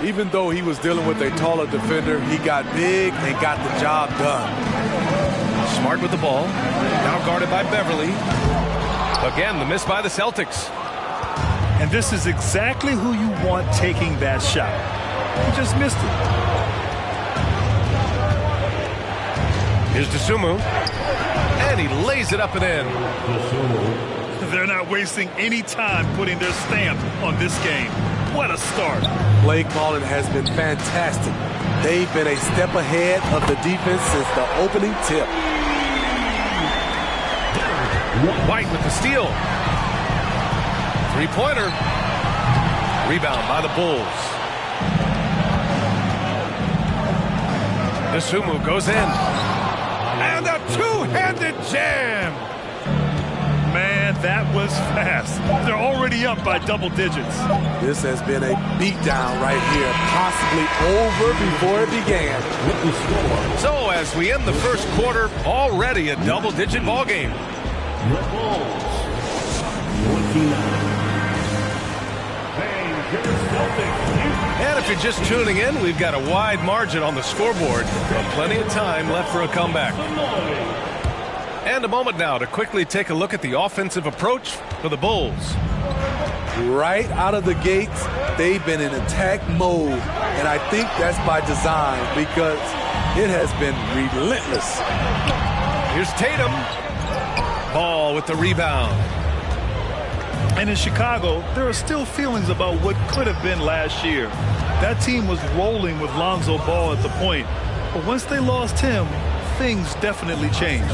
Even though he was dealing with a taller defender, he got big and got the job done. Smart with the ball. Now guarded by Beverly. Again, the miss by the Celtics. And this is exactly who you want taking that shot. He just missed it. Here's Dosunmu. And he lays it up and in. They're not wasting any time putting their stamp on this game. What a start. Play calling has been fantastic. They've been a step ahead of the defense since the opening tip. White with the steal. Three-pointer. Rebound by the Bulls. Dosunmu goes in. And a two-handed jam. Man, that was fast. They're already up by double digits. This has been a beatdown right here, possibly over before it began. So as we end the first quarter, already a double-digit ball game. And if you're just tuning in, we've got a wide margin on the scoreboard, but plenty of time left for a comeback. And a moment now to quickly take a look at the offensive approach for the Bulls. Right out of the gates, they've been in attack mode, and I think that's by design because it has been relentless. Here's Tatum. Ball with the rebound. And in Chicago, there are still feelings about what could have been last year. That team was rolling with Lonzo Ball at the point, but once they lost him, things definitely changed.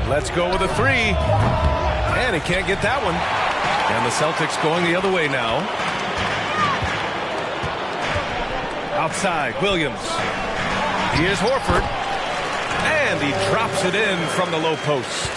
Let's go with a 3. And he can't get that one. And the Celtics going the other way now. Outside, Williams. Here's Horford. And he drops it in from the low post.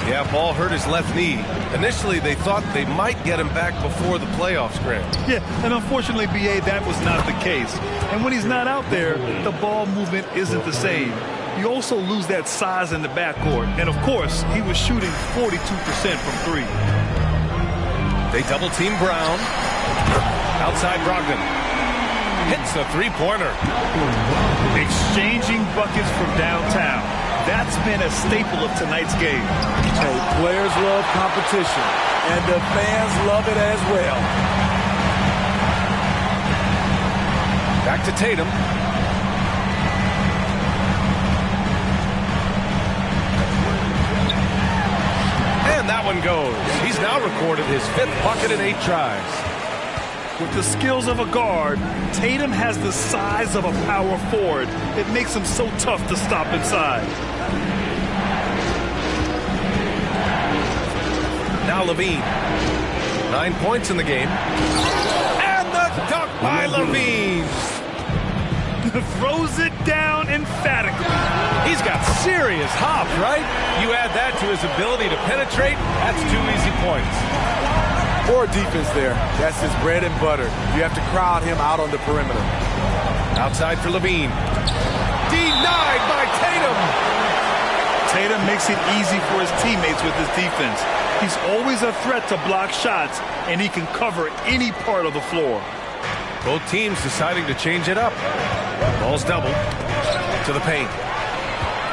Yeah, ball hurt his left knee. Initially, they thought they might get him back before the playoffs, Grant. Yeah, and unfortunately, B.A., that was not the case. And when he's not out there, the ball movement isn't the same. You also lose that size in the backcourt. And, of course, he was shooting 42% from 3. They double-team Brown. Outside Brogdon. Hits a three-pointer. Exchanging buckets from downtown. That's been a staple of tonight's game. Hey, players love competition, and the fans love it as well. Back to Tatum. And that one goes. He's now recorded his 5th bucket in 8 tries. With the skills of a guard, Tatum has the size of a power forward. It makes him so tough to stop inside. Now Levine. 9 points in the game. And the dunk by Levine. Throws it down emphatically. He's got serious hops, right? You add that to his ability to penetrate, that's 2 easy points. Poor defense there. That's his bread and butter. You have to crowd him out on the perimeter. Outside for Levine. Denied by Tatum. Tatum makes it easy for his teammates with his defense. He's always a threat to block shots, and he can cover any part of the floor. Both teams deciding to change it up. Ball's doubled to the paint.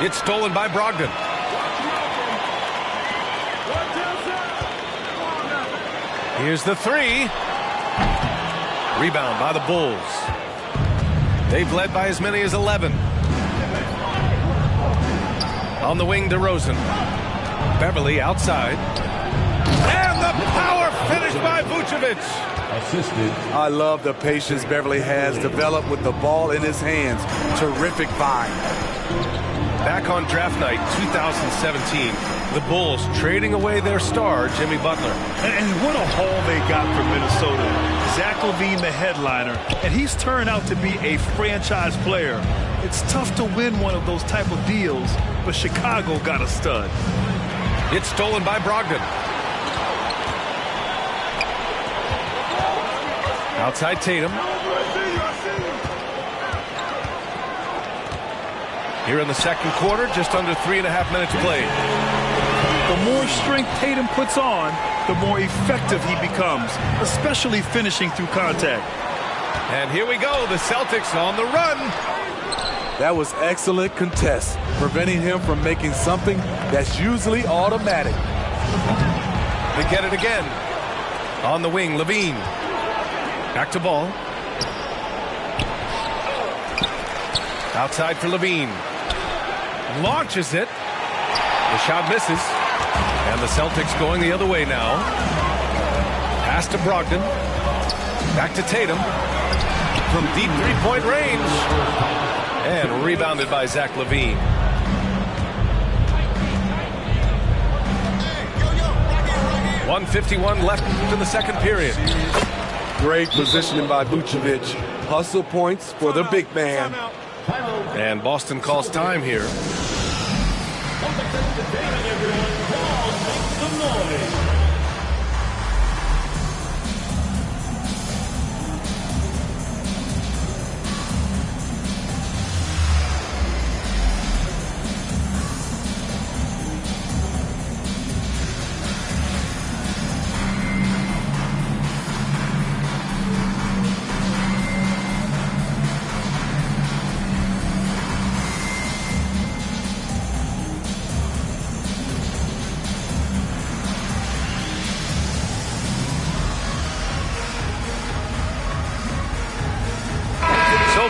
It's stolen by Brogdon. Here's the 3. Rebound by the Bulls. They've led by as many as 11. On the wing, DeRozan. Beverly outside. And the power finish by Vucevic. Assisted. I love the patience Beverly has developed with the ball in his hands. Terrific find. Back on draft night 2017, the Bulls trading away their star, Jimmy Butler. And what a haul they got from Minnesota. Zach LaVine, the headliner, and he's turned out to be a franchise player. It's tough to win one of those type of deals, but Chicago got a stud. It's stolen by Brogdon. Outside Tatum. Here in the second quarter, just under 3.5 minutes played. The more strength Tatum puts on, the more effective he becomes, especially finishing through contact. And here we go, the Celtics on the run. That was excellent contest, preventing him from making something that's usually automatic. They get it again. On the wing, Levine. Back to ball. Outside for Levine. Launches it. The shot misses. And the Celtics going the other way now. Pass to Brogdon. Back to Tatum. From deep three-point range. And rebounded by Zach LaVine. .151 left in the second period. Great positioning by Vucevic. Hustle points for the big man. And Boston calls time here.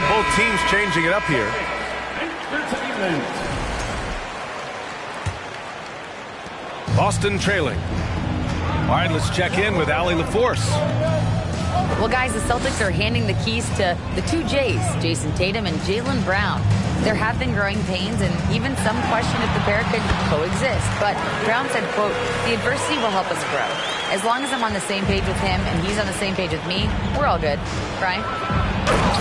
Both teams changing it up here. Boston trailing. All right, let's check in with Allie LaForce. Well, guys, the Celtics are handing the keys to the 2 J's, Jason Tatum and Jaylen Brown. There have been growing pains and even some question if the pair could coexist. But Brown said, quote, "The adversity will help us grow. As long as I'm on the same page with him and he's on the same page with me, we're all good." Brian?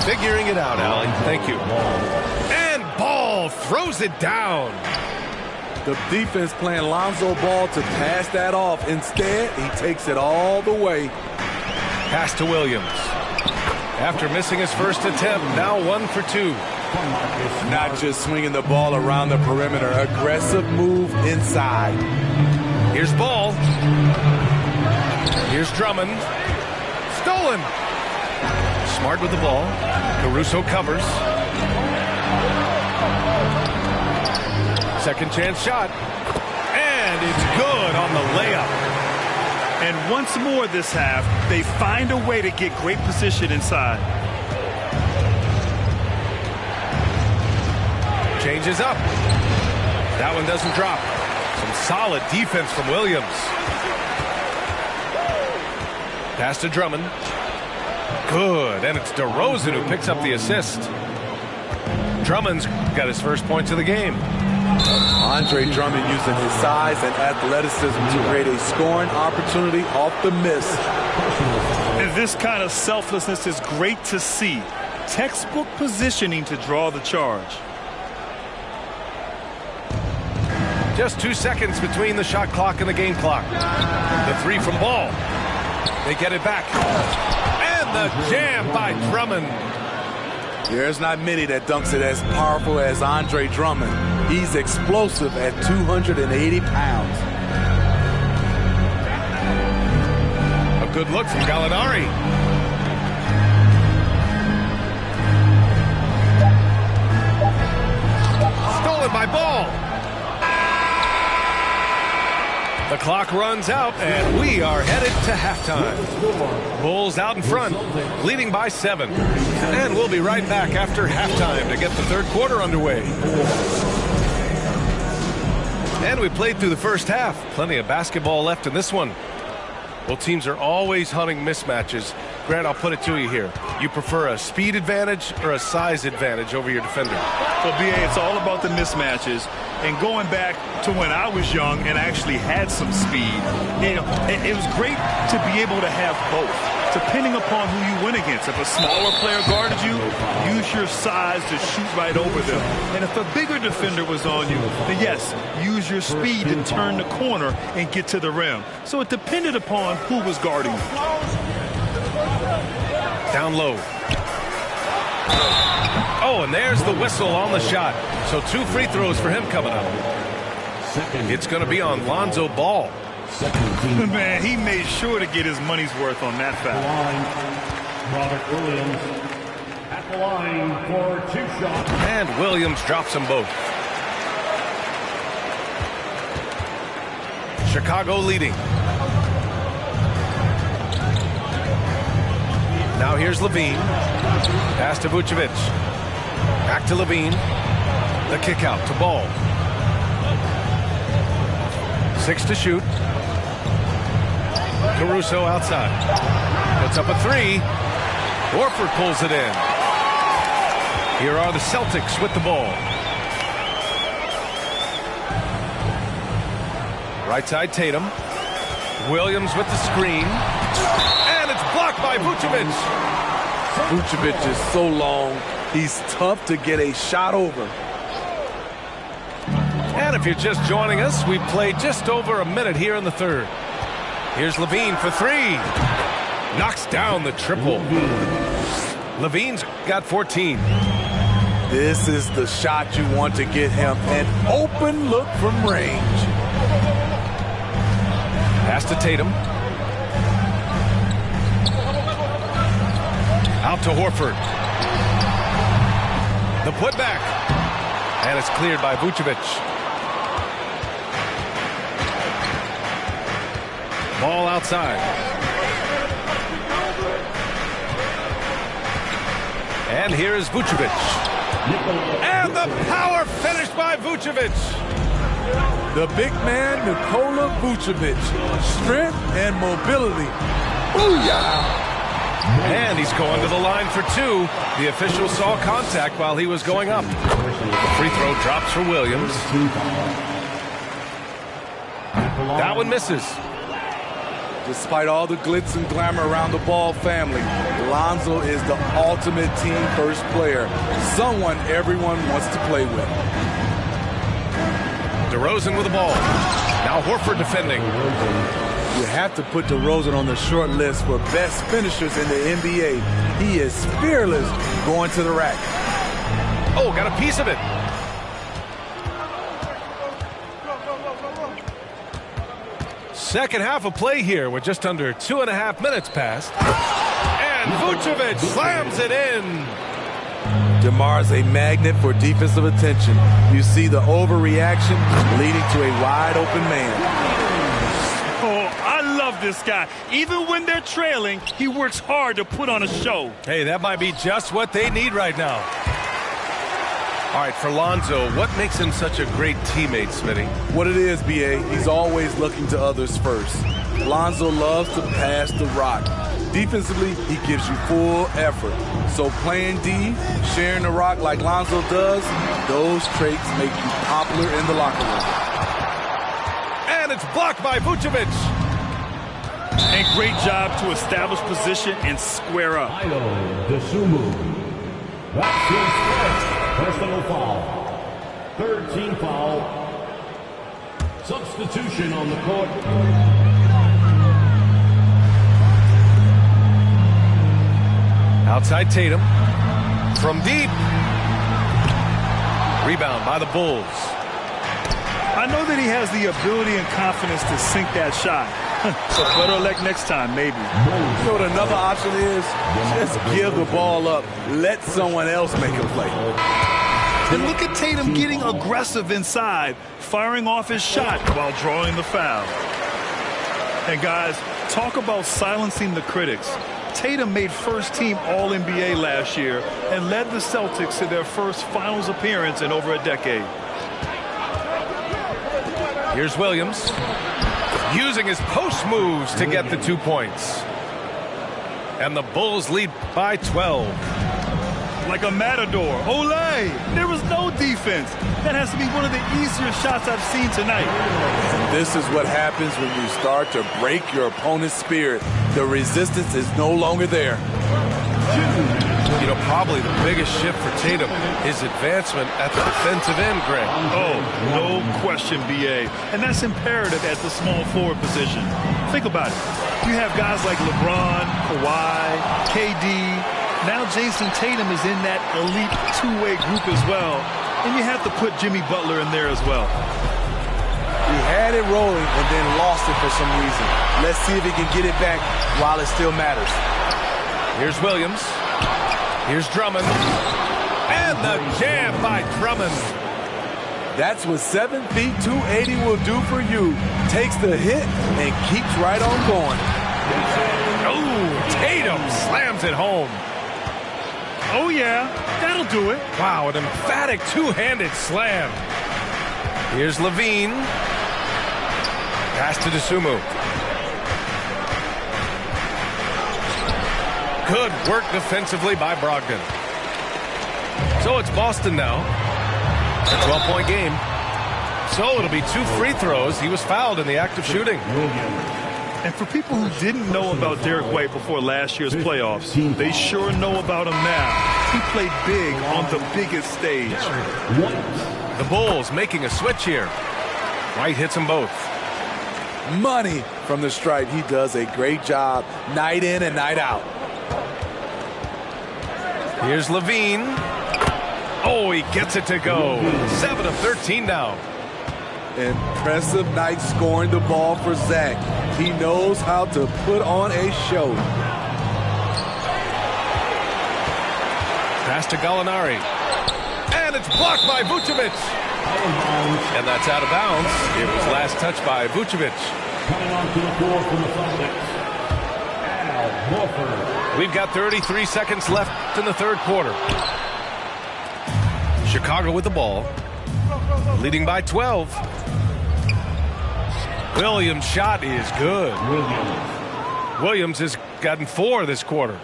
Figuring it out, Allie. Thank you. And Ball throws it down. The defense playing Lonzo Ball to pass that off. Instead, he takes it all the way. Pass to Williams. After missing his first attempt, now 1 for 2. Not just swinging the ball around the perimeter. Aggressive move inside. Here's Ball. Here's Drummond. Stolen. Smart with the ball. Caruso covers. Second chance shot. And it's good on the layup. And once more this half, they find a way to get great position inside. Changes up. That one doesn't drop. Some solid defense from Williams. Pass to Drummond. Good, and it's DeRozan who picks up the assist. Drummond's got his first points of the game. Andre Drummond using his size and athleticism to create a scoring opportunity off the miss. And this kind of selflessness is great to see. Textbook positioning to draw the charge. Just 2 seconds between the shot clock and the game clock. The three from Ball. They get it back. And the jam by Drummond. There's not many that dunks it as powerful as Andre Drummond. He's explosive at 280 pounds. A good look from Gallinari. Stolen by Ball. The clock runs out, and we are headed to halftime. Bulls out in front, leading by 7. And we'll be right back after halftime to get the third quarter underway. And we played through the first half. Plenty of basketball left in this one. Well, teams are always hunting mismatches. Grant, I'll put it to you here. You prefer a speed advantage or a size advantage over your defender? Well, BA, it's all about the mismatches. And going back to when I was young and actually had some speed, you know, it was great to be able to have both, depending upon who you went against. If a smaller player guarded you, use your size to shoot right over them. And if a bigger defender was on you, then yes, use your speed to turn the corner and get to the rim. So it depended upon who was guarding you. Down low. Oh, and there's the whistle on the shot. So 2 free throws for him coming up. It's going to be on Lonzo Ball. Man, he made sure to get his money's worth on that foul. Robert Williams at the line for 2 shots. And Williams drops them both. Chicago leading. Now here's Levine. Pass to Vucevic. Back to Levine. The kick out to Ball. 6 to shoot. Caruso outside. Puts up a 3. Horford pulls it in. Here are the Celtics with the ball. Right side Tatum. Williams with the screen. And it's blocked by Vucevic. Vucevic is so long, he's tough to get a shot over. And if you're just joining us, we played just over a minute here in the third. Here's Levine for 3. Knocks down the triple. Levine's got 14. This is the shot you want to get him. An open look from range. Pass to Tatum. Out to Horford. The putback. And it's cleared by Vucevic. Ball outside. And here is Vucevic. And the power finish by Vucevic. The big man, Nikola Vucevic. Strength and mobility. Booyah! And he's going to the line for 2. The official saw contact while he was going up. The free throw drops for Williams. That one misses. Despite all the glitz and glamour around the Ball family, Lonzo is the ultimate team first player. Someone everyone wants to play with. DeRozan with the ball. Now Horford defending. You have to put DeRozan on the short list for best finishers in the NBA. He is fearless going to the rack. Oh, got a piece of it. Second half of play here with just under 2.5 minutes passed. And Vucevic slams it in. DeMar's a magnet for defensive attention. You see the overreaction leading to a wide open man. I love this guy. Even when they're trailing, he works hard to put on a show. Hey, that might be just what they need right now. All right, for Lonzo, what makes him such a great teammate, Smitty? What it is, B.A., he's always looking to others first. Lonzo loves to pass the rock. Defensively, he gives you full effort. So playing D, sharing the rock like Lonzo does, those traits make you popular in the locker room. And it's blocked by Vucevic. And great job to establish position and square up. Personal foul. Third team foul. Substitution on the court. Outside Tatum. From deep. Rebound by the Bulls. I know that he has the ability and confidence to sink that shot. So better luck next time, maybe. You know what another option is? Just give the ball up. Let someone else make a play. And look at Tatum getting aggressive inside, firing off his shot while drawing the foul. And guys, talk about silencing the critics. Tatum made first-team All-NBA last year and led the Celtics to their first finals appearance in over a decade. Here's Williams, using his post moves to get the 2 points. And the Bulls lead by 12. Like a matador. Olé! There was no defense. That has to be one of the easier shots I've seen tonight. This is what happens when you start to break your opponent's spirit. The resistance is no longer there. You know, probably the biggest shift for Tatum is advancement at the defensive end, Greg. Oh, no question, B.A. And that's imperative at the small forward position. Think about it. You have guys like LeBron, Kawhi, KD. Now Jason Tatum is in that elite two-way group as well. And you have to put Jimmy Butler in there as well. He had it rolling and then lost it for some reason. Let's see if he can get it back while it still matters. Here's Williams. Here's Drummond. And the jam by Drummond. That's what 7 feet 280 will do for you. Takes the hit and keeps right on going. Oh, Tatum slams it home. Oh, yeah, that'll do it. Wow, an emphatic two-handed slam. Here's Levine. Pass to Dosunmu. Good work defensively by Brogdon. So it's Boston now. A 12-point game. So it'll be 2 free throws. He was fouled in the act of shooting. And for people who didn't know about Derek White before last year's playoffs, they sure know about him now. He played big on the biggest stage. The Bulls making a switch here. White hits them both. Money from the stripe. He does a great job night in and night out. Here's Levine. Oh, he gets it to go. 7 of 13 now. Impressive night scoring the ball for Zach. He knows how to put on a show. Pass to Gallinari. And it's blocked by Vucevic. And that's out of bounds. It was last touched by Vucevic. Coming onto the floor from the Celtics, Al Horford. We've got 33 seconds left in the third quarter. Chicago with the ball. Leading by 12. Williams' shot is good. Williams has gotten 4 this quarter.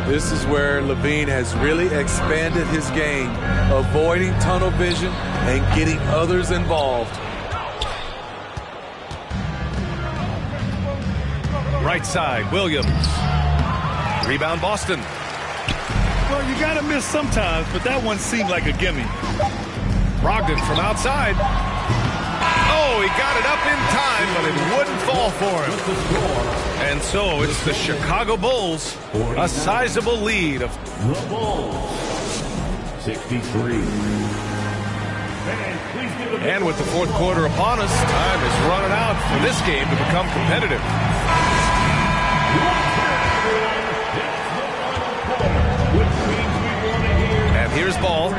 This is where Levine has really expanded his game, avoiding tunnel vision and getting others involved. Right side, Williams. Rebound, Boston. Well, you got to miss sometimes, but that one seemed like a gimme. Brogdon from outside. Oh, he got it up in time, but it wouldn't fall for him. And so it's the Chicago Bulls, a sizable lead of The Bulls, 63. And with the fourth quarter upon us, time is running out for this game to become competitive. And here's Ball.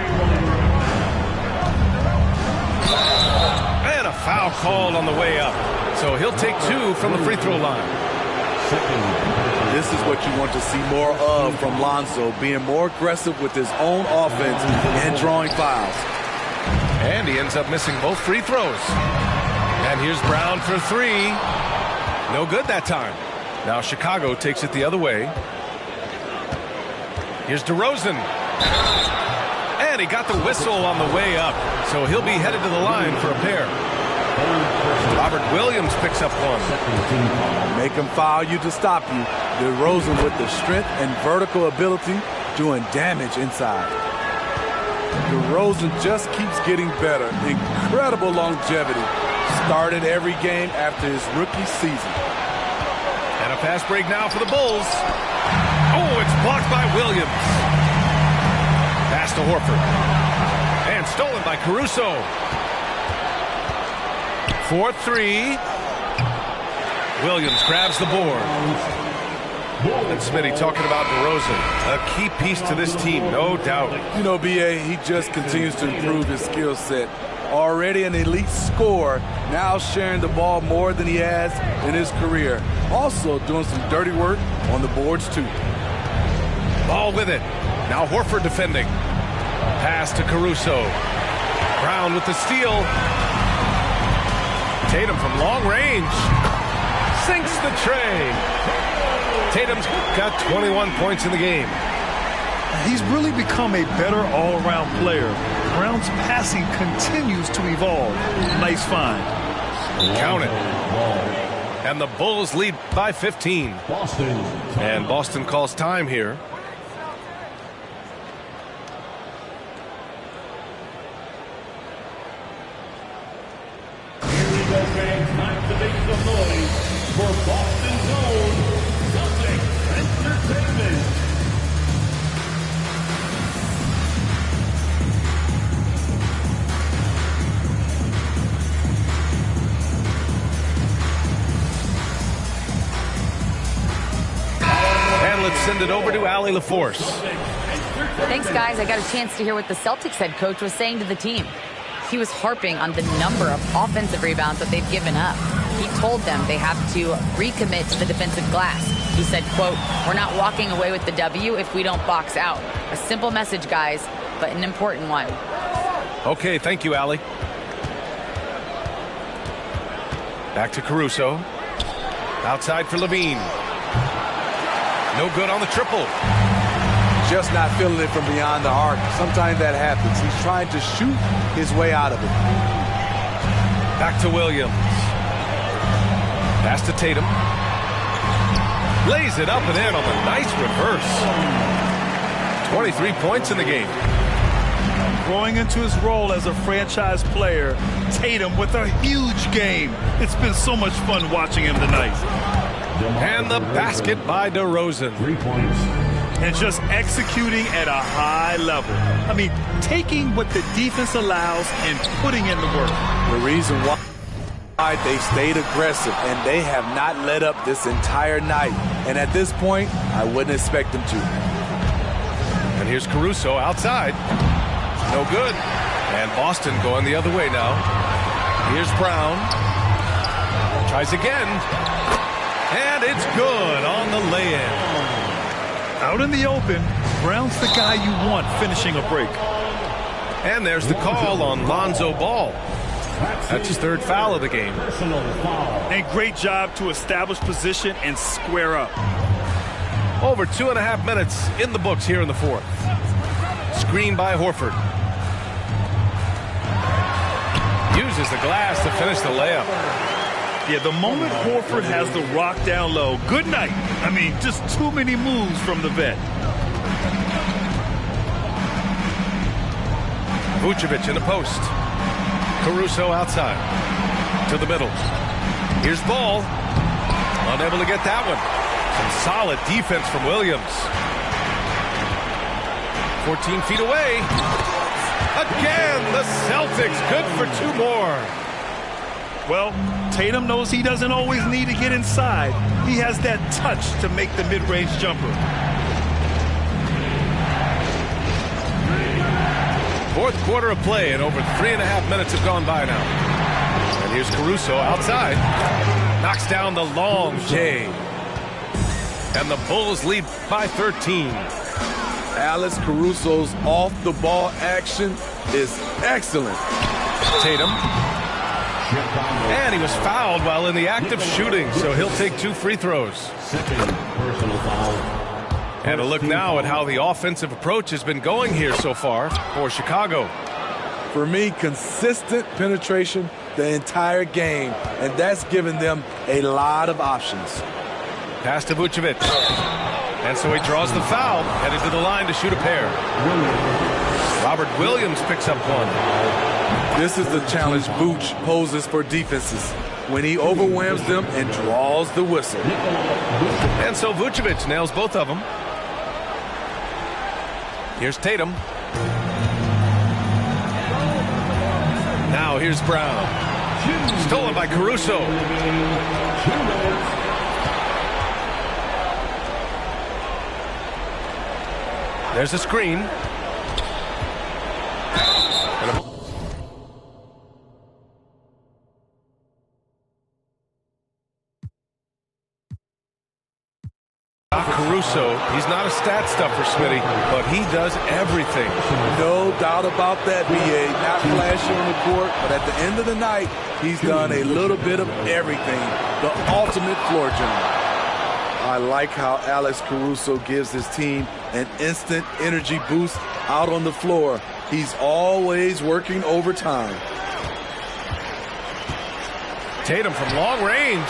And a foul called on the way up. So he'll take 2 from the free throw line. This is what you want to see more of from Lonzo, being more aggressive with his own offense and drawing fouls. And he ends up missing both free throws. And here's Brown for three. No good that time. Now Chicago takes it the other way. Here's DeRozan. And he got the whistle on the way up. So he'll be headed to the line for a pair. Robert Williams picks up one. Make him foul you to stop you. DeRozan with the strength and vertical ability doing damage inside. DeRozan just keeps getting better. Incredible longevity. Started every game after his rookie season. And a fast break now for the Bulls. Oh, it's blocked by Williams. Pass to Horford. And stolen by Caruso. 4-3. Williams grabs the board. And Smitty talking about DeRozan, a key piece to this team, no doubt. You know, B.A., he just continues to improve his skill set. Already an elite scorer, now sharing the ball more than he has in his career. Also doing some dirty work on the boards, too. Ball with it. Now Horford defending. Pass to Caruso. Brown with the steal. Tatum from long range. Sinks the tray. Tatum's got 21 points in the game. He's really become a better all-around player. Brown's passing continues to evolve. Nice find. Count it. And the Bulls lead by 15. And Boston calls time here. Here we go, fans. Time to make some noise for Boston's own Celtics Entertainment. And let's send it over to Allie LaForce. Thanks, guys. I got a chance to hear what the Celtics head coach was saying to the team. He was harping on the number of offensive rebounds that they've given up. He told them they have to recommit to the defensive glass. He said, quote, "We're not walking away with the W if we don't box out." A simple message, guys, but an important one. Okay, thank you, Allie. Back to Caruso. Outside for Levine. No good on the triple. Just not feeling it from beyond the arc. Sometimes that happens. He's trying to shoot his way out of it. Back to Williams. Pass to Tatum. Lays it up and in on the nice reverse. 23 points in the game. Growing into his role as a franchise player, Tatum with a huge game. It's been so much fun watching him tonight. And the basket by DeRozan. 3 points. And just executing at a high level. I mean, taking what the defense allows and putting in the work. The reason why they stayed aggressive, and they have not let up this entire night. And at this point, I wouldn't expect them to. And here's Caruso outside. No good. And Boston going the other way now. Here's Brown. Tries again. And it's good on the lay-in. Out in the open, Brown's the guy you want finishing a break. And there's the call on Lonzo Ball. That's his third foul of the game. And great job to establish position and square up. Over 2.5 minutes in the books here in the fourth. Screen by Horford. Uses the glass to finish the layup. Yeah, the moment Horford has the rock down low, good night. I mean, just too many moves from the vet. Vucevic in the post. Caruso outside. To the middle. Here's Ball. Unable to get that one. Some solid defense from Williams. 14 feet away. Again, the Celtics good for 2 more. Well, Tatum knows he doesn't always need to get inside. He has that touch to make the mid-range jumper. Fourth quarter of play, and over 3.5 minutes have gone by now. And here's Caruso outside. Knocks down the long J. And the Bulls lead by 13. Alex Caruso's off-the-ball action is excellent. Tatum. And he was fouled while in the act of shooting, so he'll take 2 free throws. Second personal foul. And a look now at how the offensive approach has been going here so far for Chicago. For me, consistent penetration the entire game, and that's given them a lot of options. Pass to Vucevic. And so he draws the foul, headed to the line to shoot a pair. Robert Williams picks up one. This is the challenge Vooch poses for defenses when he overwhelms them and draws the whistle. And so Vucevic nails both of them. Here's Tatum. Now here's Brown. Stolen by Caruso. There's a screen. Caruso, he's not a stat stuffer, Smitty, but he does everything. No doubt about that, B.A. Not flashy on the court, but at the end of the night, he's done a little bit of everything. The ultimate floor general. I like how Alex Caruso gives his team an instant energy boost out on the floor. He's always working overtime. Tatum from long range.